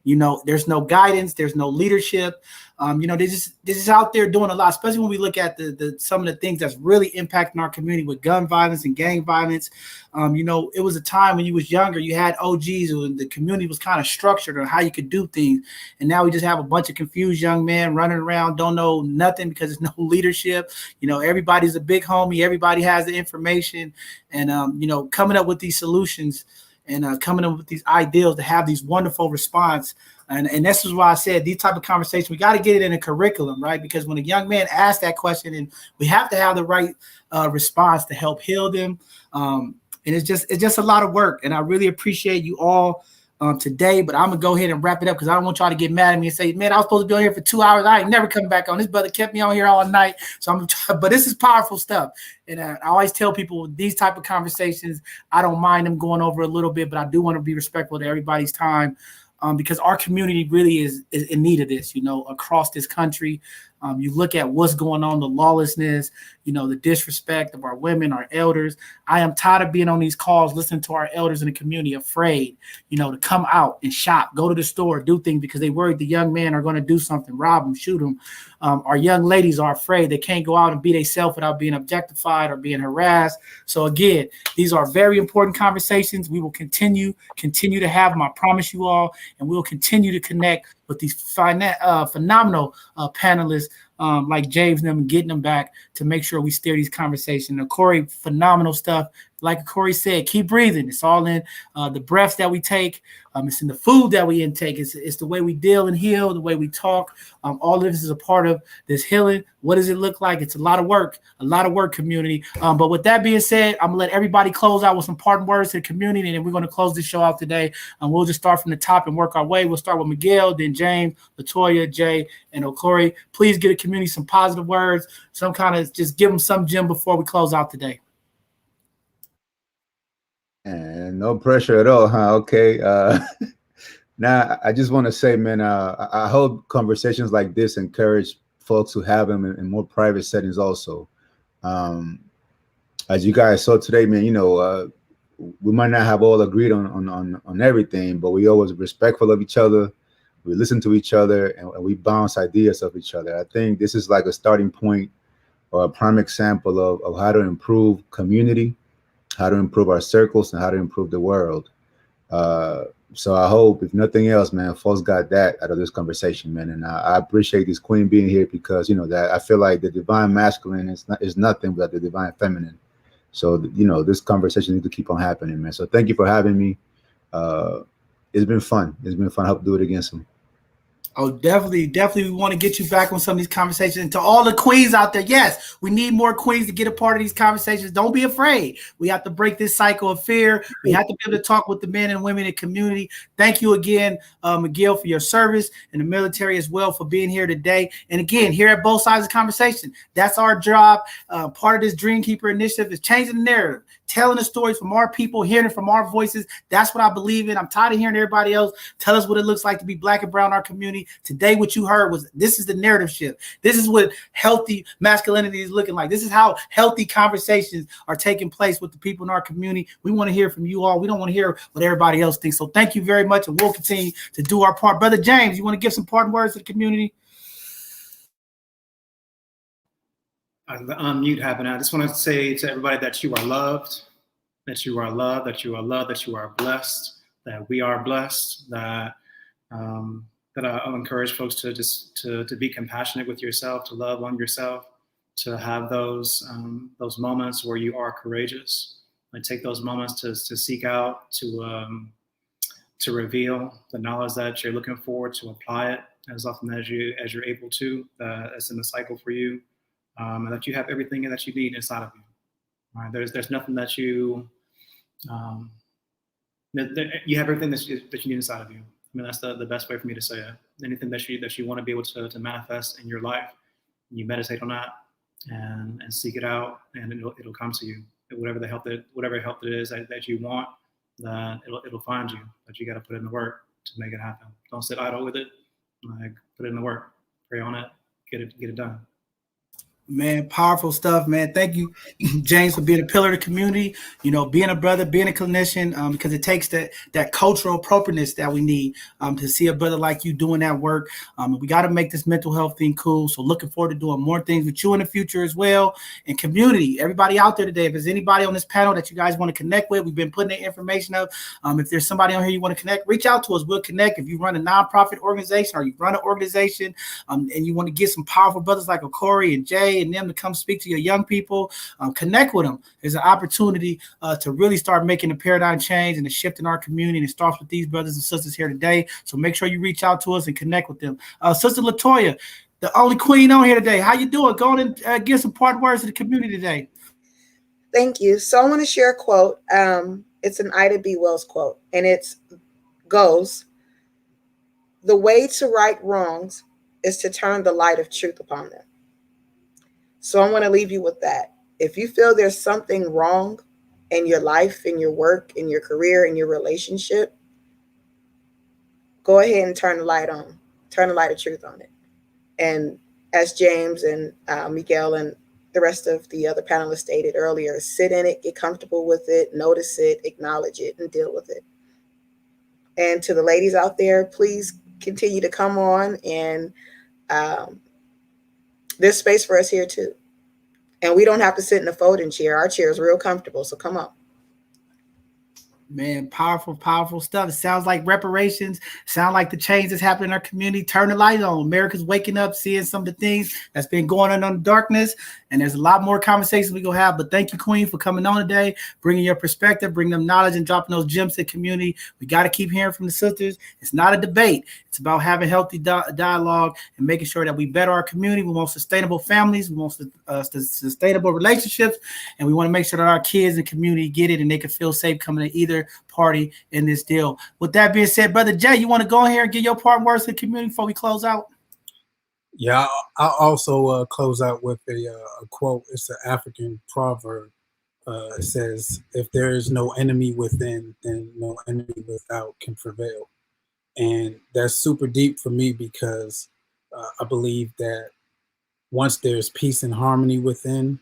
You know, there's no guidance, there's no leadership. You know, they're just out there doing a lot, especially when we look at some of the things that's really impacting our community with gun violence and gang violence. You know, it was a time when you was younger, you had OGs, and the community was kind of structured on how you could do things. And now we just have a bunch of confused young men running around, don't know nothing because there's no leadership. You know, everybody's a big homie, everybody has the information, and you know, coming up with these solutions and coming up with these ideals to have these wonderful response. And this is why I said these type of conversations, we got to get it in a curriculum, right? Because when a young man asks that question, and we have to have the right response to help heal them. And it's just a lot of work. And I really appreciate you all today, but I'm gonna go ahead and wrap it up because I don't want y'all to get mad at me and say, man, I was supposed to be on here for 2 hours. I ain't never coming back on. This brother kept me on here all night. So but this is powerful stuff. And I always tell people these type of conversations, I don't mind them going over a little bit, but I do want to be respectful to everybody's time. Because our community really is in need of this, you know, across this country. You look at what's going on, the lawlessness, you know, the disrespect of our women, our elders. I am tired of being on these calls, listening to our elders in the community afraid, you know, to come out and shop, go to the store, do things because they worried the young men are going to do something, rob them, shoot them. Our young ladies are afraid they can't go out and be themselves without being objectified or being harassed. So again, these are very important conversations. We will continue to have them, I promise you all, and we'll continue to connect with these phenomenal panelists like James and them, and getting them back to make sure we steer these conversations. And Corey, phenomenal stuff. Like Corey said, keep breathing. It's all in the breaths that we take. It's in the food that we intake. It's the way we deal and heal, the way we talk. All of this is a part of this healing. What does it look like? It's a lot of work, community. But with that being said, I'm going to let everybody close out with some parting words to the community, and then we're going to close this show out today. We'll just start from the top and work our way. We'll start with Miguel, then James, Latoya, Jay, and Okori. Please give the community some positive words, some kind of just give them some gem before we close out today. And no pressure at all, huh? Okay. Now, I just want to say, man, I hope conversations like this encourage folks to have them in more private settings also. As you guys saw today, man, you know, we might not have all agreed on everything, but we always respectful of each other. We listen to each other, and we bounce ideas off each other. I think this is like a starting point or a prime example of how to improve community, how to improve our circles, and how to improve the world. So I hope, if nothing else, man, folks got that out of this conversation, man. And I appreciate this queen being here because, you know, that I feel like the divine masculine is nothing but the divine feminine. So, you know, this conversation needs to keep on happening, man. So thank you for having me. It's been fun. It's been fun. I hope to do it again soon. Oh, definitely. We want to get you back on some of these conversations. And to all the queens out there, yes, we need more queens to get a part of these conversations. Don't be afraid. We have to break this cycle of fear. We have to be able to talk with the men and women in the community. Thank you again, Miguel, for your service, and the military as well for being here today. And again, here at both sides of the conversation, that's our job. Part of this Dream Keeper initiative is changing the narrative, telling the stories from our people, hearing it from our voices. That's what I believe in. I'm tired of hearing everybody else tell us what it looks like to be Black and brown in our community. Today, what you heard was this is the narrative shift. This is what healthy masculinity is looking like. This is how healthy conversations are taking place with the people in our community. We want to hear from you all. We don't want to hear what everybody else thinks. So thank you very much, and we'll continue to do our part. Brother James, you want to give some parting words to the community? The unmute happened. I just want to say to everybody that you are loved, that you are loved, that you are loved, that you are blessed, that we are blessed, that I'll encourage folks to just to be compassionate with yourself, to love on yourself, to have those moments where you are courageous, and take those moments to seek out, to reveal the knowledge that you're looking for, to apply it as often as you're able to. It's in the cycle for you, and that you have everything that you need inside of you. Right? There's nothing that you have everything that you need inside of you. mean, that's the best way for me to say it. Anything that you want to be able to manifest in your life, you meditate on that and seek it out, and it'll come to you. Whatever help it is that you want, then it'll find you. But you got to put in the work to make it happen. Don't sit idle with it. Like, put in the work, pray on it, get it done. Man, powerful stuff, man. Thank you, James, for being a pillar of the community, being a brother, being a clinician, because it takes that cultural appropriateness that we need to see a brother like you doing that work. We got to make this mental health thing cool. So looking forward to doing more things with you in the future as well. And community, everybody out there today, if there's anybody on this panel that you guys want to connect with, we've been putting the information up. If there's somebody on here you want to connect, reach out to us. We'll connect. If you run a nonprofit organization or you run an organization and you want to get some powerful brothers like Okori and Jay and them to come speak to your young people, connect with them. There's an opportunity to really start making a paradigm change and a shift in our community, and it starts with these brothers and sisters here today. So make sure you reach out to us and connect with them. Sister Latoya, the only queen on here today, how you doing? Go on and give some part words to the community today. Thank you. So I want to share a quote. It's an Ida B. Wells quote, and it goes, "The way to right wrongs is to turn the light of truth upon them." So I want to leave you with that. If you feel there's something wrong in your life, in your work, in your career, in your relationship, go ahead and turn the light on. Turn the light of truth on it. And as James and Miguel and the rest of the other panelists stated earlier, sit in it, get comfortable with it, notice it, acknowledge it, and deal with it. And to the ladies out there, please continue to come on, and there's space for us here too. And we don't have to sit in a folding chair. Our chair is real comfortable, so come on. Man, powerful, powerful stuff. It sounds like reparations, sound like the change that's happening in our community. Turn the light on. America's waking up, seeing some of the things that's been going on in the darkness. And there's a lot more conversations we gonna have. But thank you, Queen, for coming on today, bringing your perspective, bringing them knowledge and dropping those gems to the community. We got to keep hearing from the sisters. It's not a debate. It's about having healthy dialogue and making sure that we better our community. We want sustainable families. We want sustainable relationships. And we want to make sure that our kids and community get it and they can feel safe coming to either party in this deal. With that being said, Brother Jay, you want to go here and get your part words to the community before we close out? Yeah, I'll also close out with a quote. It's an African proverb. It says, "If there is no enemy within, then no enemy without can prevail." And that's super deep for me because I believe that once there's peace and harmony within,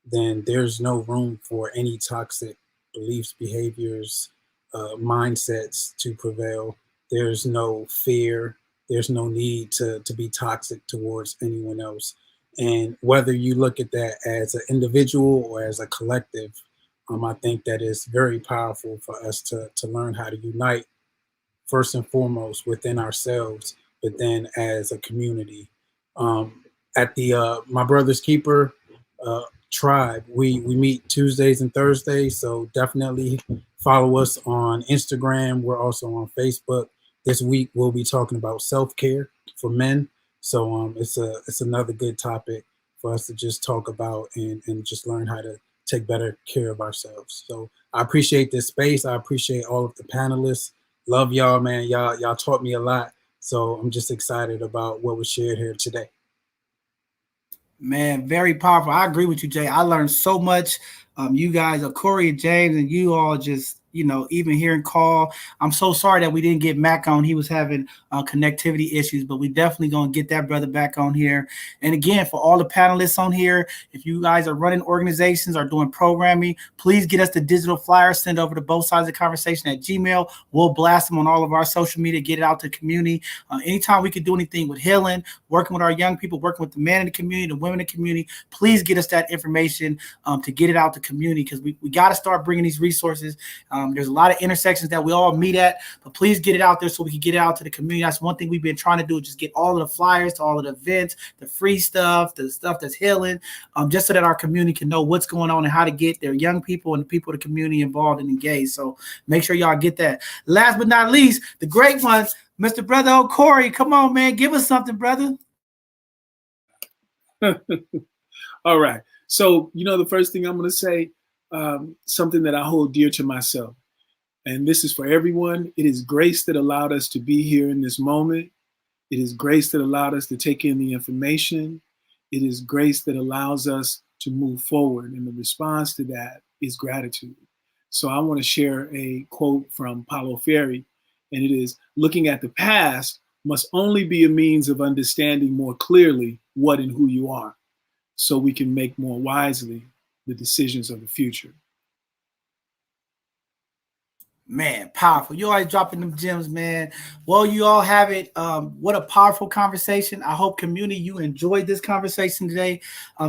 then there's no room for any toxic beliefs, behaviors, mindsets to prevail. There's no fear. There's no need to be toxic towards anyone else. And whether you look at that as an individual or as a collective, I think that is very powerful for us to learn how to unite first and foremost within ourselves, but then as a community. At the My Brother's Keeper tribe, we meet Tuesdays and Thursdays, so definitely follow us on Instagram. We're also on Facebook. This week we'll be talking about self-care for men, so it's another good topic for us to just talk about and just learn how to take better care of ourselves. So I appreciate this space. I appreciate all of the panelists. Love y'all, man. Y'all taught me a lot, so I'm just excited about what was shared here today. Man, very powerful. I agree with you, Jay. I learned so much. You guys, Corey and James, and you all just, even hearing Carl. I'm so sorry that we didn't get Mac on. He was having connectivity issues, but we definitely going to get that brother back on here. And again, for all the panelists on here, if you guys are running organizations or doing programming, please get us the digital flyers, send over to both sides of the conversation at Gmail. We'll blast them on all of our social media, get it out to the community. Anytime we can do anything with healing, working with our young people, working with the men in the community, the women in the community, please get us that information to get it out to the community, because we got to start bringing these resources. There's a lot of intersections that we all meet at, but please get it out there so we can get it out to the community. That's one thing we've been trying to do, just get all of the flyers to all of the events, the free stuff, the stuff that's healing, just so that our community can know what's going on and how to get their young people and the people of the community involved and engaged. So make sure y'all get that. Last but not least, the great one, Mr. Brother Okori. Come on, man. Give us something, brother. All right. So, the first thing I'm going to say, something that I hold dear to myself. And this is for everyone. It is grace that allowed us to be here in this moment. It is grace that allowed us to take in the information. It is grace that allows us to move forward. And the response to that is gratitude. So I want to share a quote from Paulo Freire, and it is, looking at the past must only be a means of understanding more clearly what and who you are, so we can make more wisely the decisions of the future. Man, powerful. You always dropping them gems, man. Well, you all have it. What a powerful conversation. I hope, community, you enjoyed this conversation today.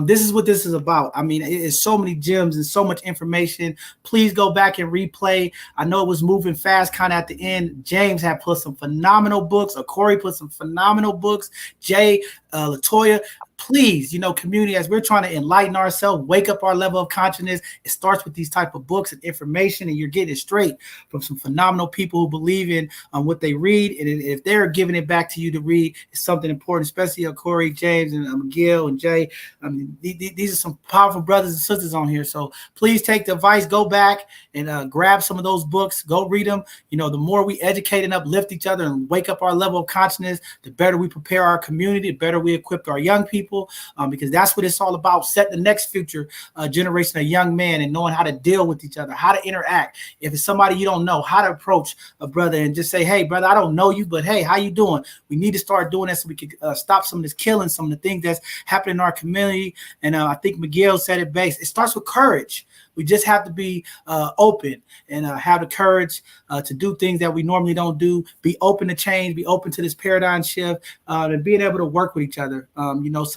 This is what this is about. I mean, it is so many gems and so much information. Please go back and replay. I know it was moving fast kind of at the end. James had put some phenomenal books. Corey put some phenomenal books. Jay, Latoya, please, community, as we're trying to enlighten ourselves, wake up our level of consciousness, it starts with these type of books and information, and you're getting it straight from some phenomenal people who believe in what they read. And if they're giving it back to you to read, it's something important, especially Corey, James, and Miguel and Jay. I mean, these are some powerful brothers and sisters on here. So please take the advice, go back and grab some of those books, go read them. The more we educate and uplift each other and wake up our level of consciousness, the better we prepare our community, the better we equip our young people. Because that's what it's all about. Set the next future generation of young men and knowing how to deal with each other, how to interact. If it's somebody you don't know, how to approach a brother and just say, hey, brother, I don't know you, but hey, how you doing? We need to start doing that so we can stop some of this killing, some of the things that's happening in our community. And I think Miguel said it best. It starts with courage. We just have to be open and have the courage to do things that we normally don't do, be open to change, be open to this paradigm shift, and being able to work with each other.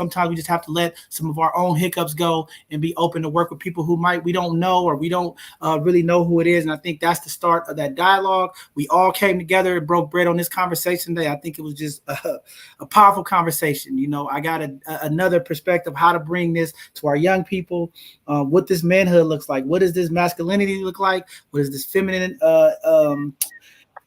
Sometimes we just have to let some of our own hiccups go and be open to work with people who we don't know, or we don't really know who it is. And I think that's the start of that dialogue. We all came together and broke bread on this conversation today. I think it was just a powerful conversation. I got another perspective how to bring this to our young people, what this manhood looks like. What does this masculinity look like? What does this feminine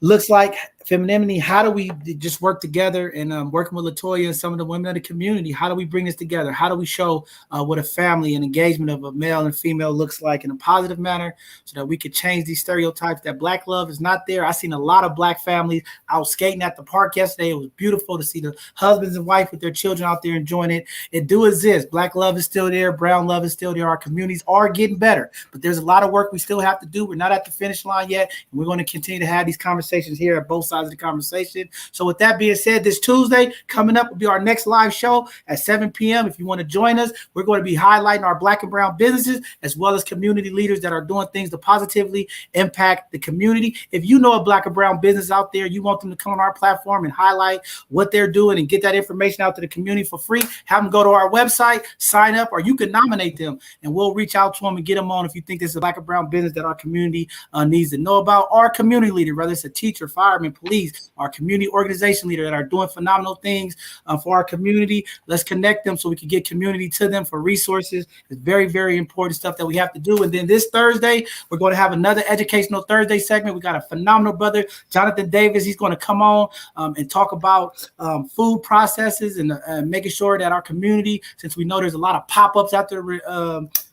looks like? Femininity, how do we just work together? And working with Latoya and some of the women of the community, how do we bring this together? How do we show what a family and engagement of a male and female looks like in a positive manner, so that we could change these stereotypes that Black love is not there? I seen a lot of Black families out skating at the park yesterday. It was beautiful to see the husbands and wife with their children out there enjoying it. It do exist. Black love is still there. Brown love is still there. Our communities are getting better, but there's a lot of work we still have to do. We're not at the finish line yet, and we're going to continue to have these conversations here at both sides of the conversation. So with that being said, this Tuesday coming up will be our next live show at 7 p.m. If you want to join us, we're going to be highlighting our Black and brown businesses, as well as community leaders that are doing things to positively impact the community. If you know a Black or brown business out there, you want them to come on our platform and highlight what they're doing and get that information out to the community for free, have them go to our website, sign up, or you can nominate them and we'll reach out to them and get them on if you think this is a Black or brown business that our community needs to know about. Our community leader, whether it's a teacher, fireman, police, our community organization leader that are doing phenomenal things for our community. Let's connect them so we can get community to them for resources. It's very, very important stuff that we have to do. And then this Thursday, we're going to have another Educational Thursday segment. We got a phenomenal brother, Jonathan Davis. He's going to come on and talk about food processes and making sure that our community, since we know there's a lot of pop-ups out there,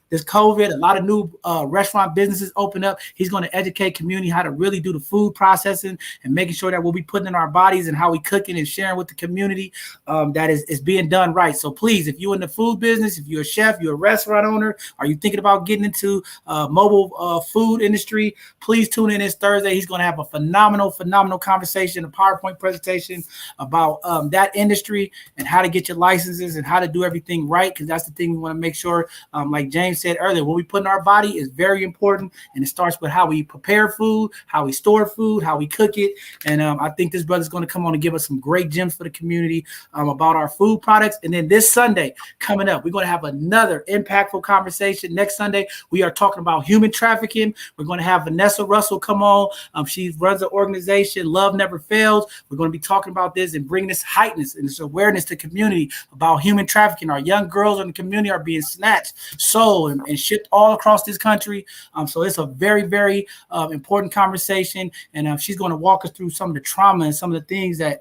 this COVID, a lot of new restaurant businesses open up. He's going to educate community how to really do the food processing and making sure that what we putting in our bodies and how we cooking and sharing with the community that is being done right. So please, if you're in the food business, if you're a chef, you're a restaurant owner, are you thinking about getting into mobile food industry, please tune in this Thursday. He's going to have a phenomenal conversation, a PowerPoint presentation about that industry and how to get your licenses and how to do everything right, because that's the thing we want to make sure, like James said earlier, what we put in our body is very important, and it starts with how we prepare food, how we store food, how we cook it. And I think this brother's going to come on and give us some great gems for the community about our food products. And then this Sunday coming up, we're going to have another impactful conversation. Next Sunday, we are talking about human trafficking. We're going to have Vanessa Russell come on. She runs an organization, Love Never Fails. We're going to be talking about this and bringing this heightness and this awareness to community about human trafficking. Our young girls in the community are being snatched, sold, and shipped all across this country. So it's a very, very important conversation. And she's going to walk us through some of the trauma and some of the things that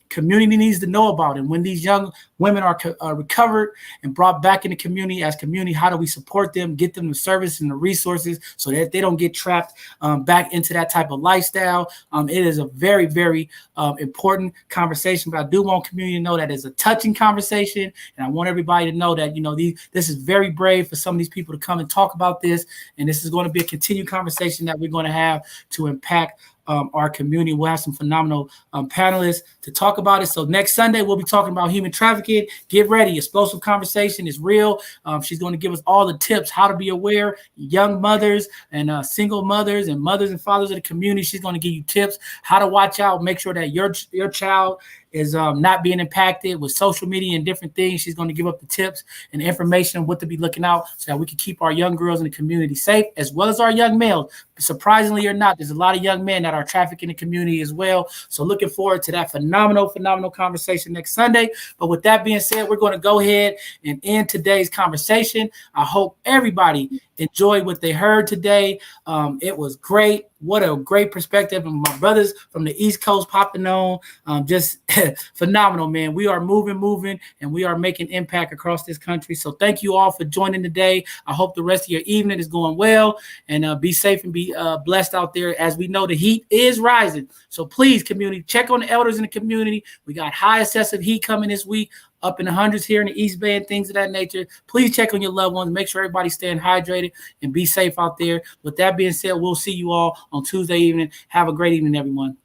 Community needs to know about it. When these young women are recovered and brought back in the community, as community, how do we support them, get them the service and the resources so that they don't get trapped back into that type of lifestyle? It is a very, very important conversation, but I do want community to know that it's a touching conversation, and I want everybody to know that, this is very brave for some of these people to come and talk about this, and this is going to be a continued conversation that we're going to have to impact our community. We'll have some phenomenal panelists to talk about it. So next Sunday, we'll be talking about human trafficking. Get ready. Explosive conversation is real. She's going to give us all the tips, how to be aware, young mothers and single mothers and mothers and fathers of the community. She's going to give you tips, how to watch out, make sure that your child is not being impacted with social media and different things. She's going to give up the tips and information, what to be looking out, so that we can keep our young girls in the community safe, as well as our young males. Surprisingly or not, there's a lot of young men that are trafficked in the community as well. So looking forward to that phenomenal conversation next Sunday. But with that being said, we're going to go ahead and end today's conversation. I hope everybody enjoyed what they heard today. It was great. What a great perspective. And my brothers from the East Coast popping on. Just phenomenal, man. We are moving, and we are making impact across this country. So thank you all for joining today. I hope the rest of your evening is going well, and be safe and be blessed out there. As we know, the heat is rising. So please, community, check on the elders in the community. We got high excessive heat coming this week, up in the hundreds here in the East Bay and things of that nature. Please check on your loved ones. Make sure everybody's staying hydrated and be safe out there. With that being said, we'll see you all on Tuesday evening. Have a great evening, everyone.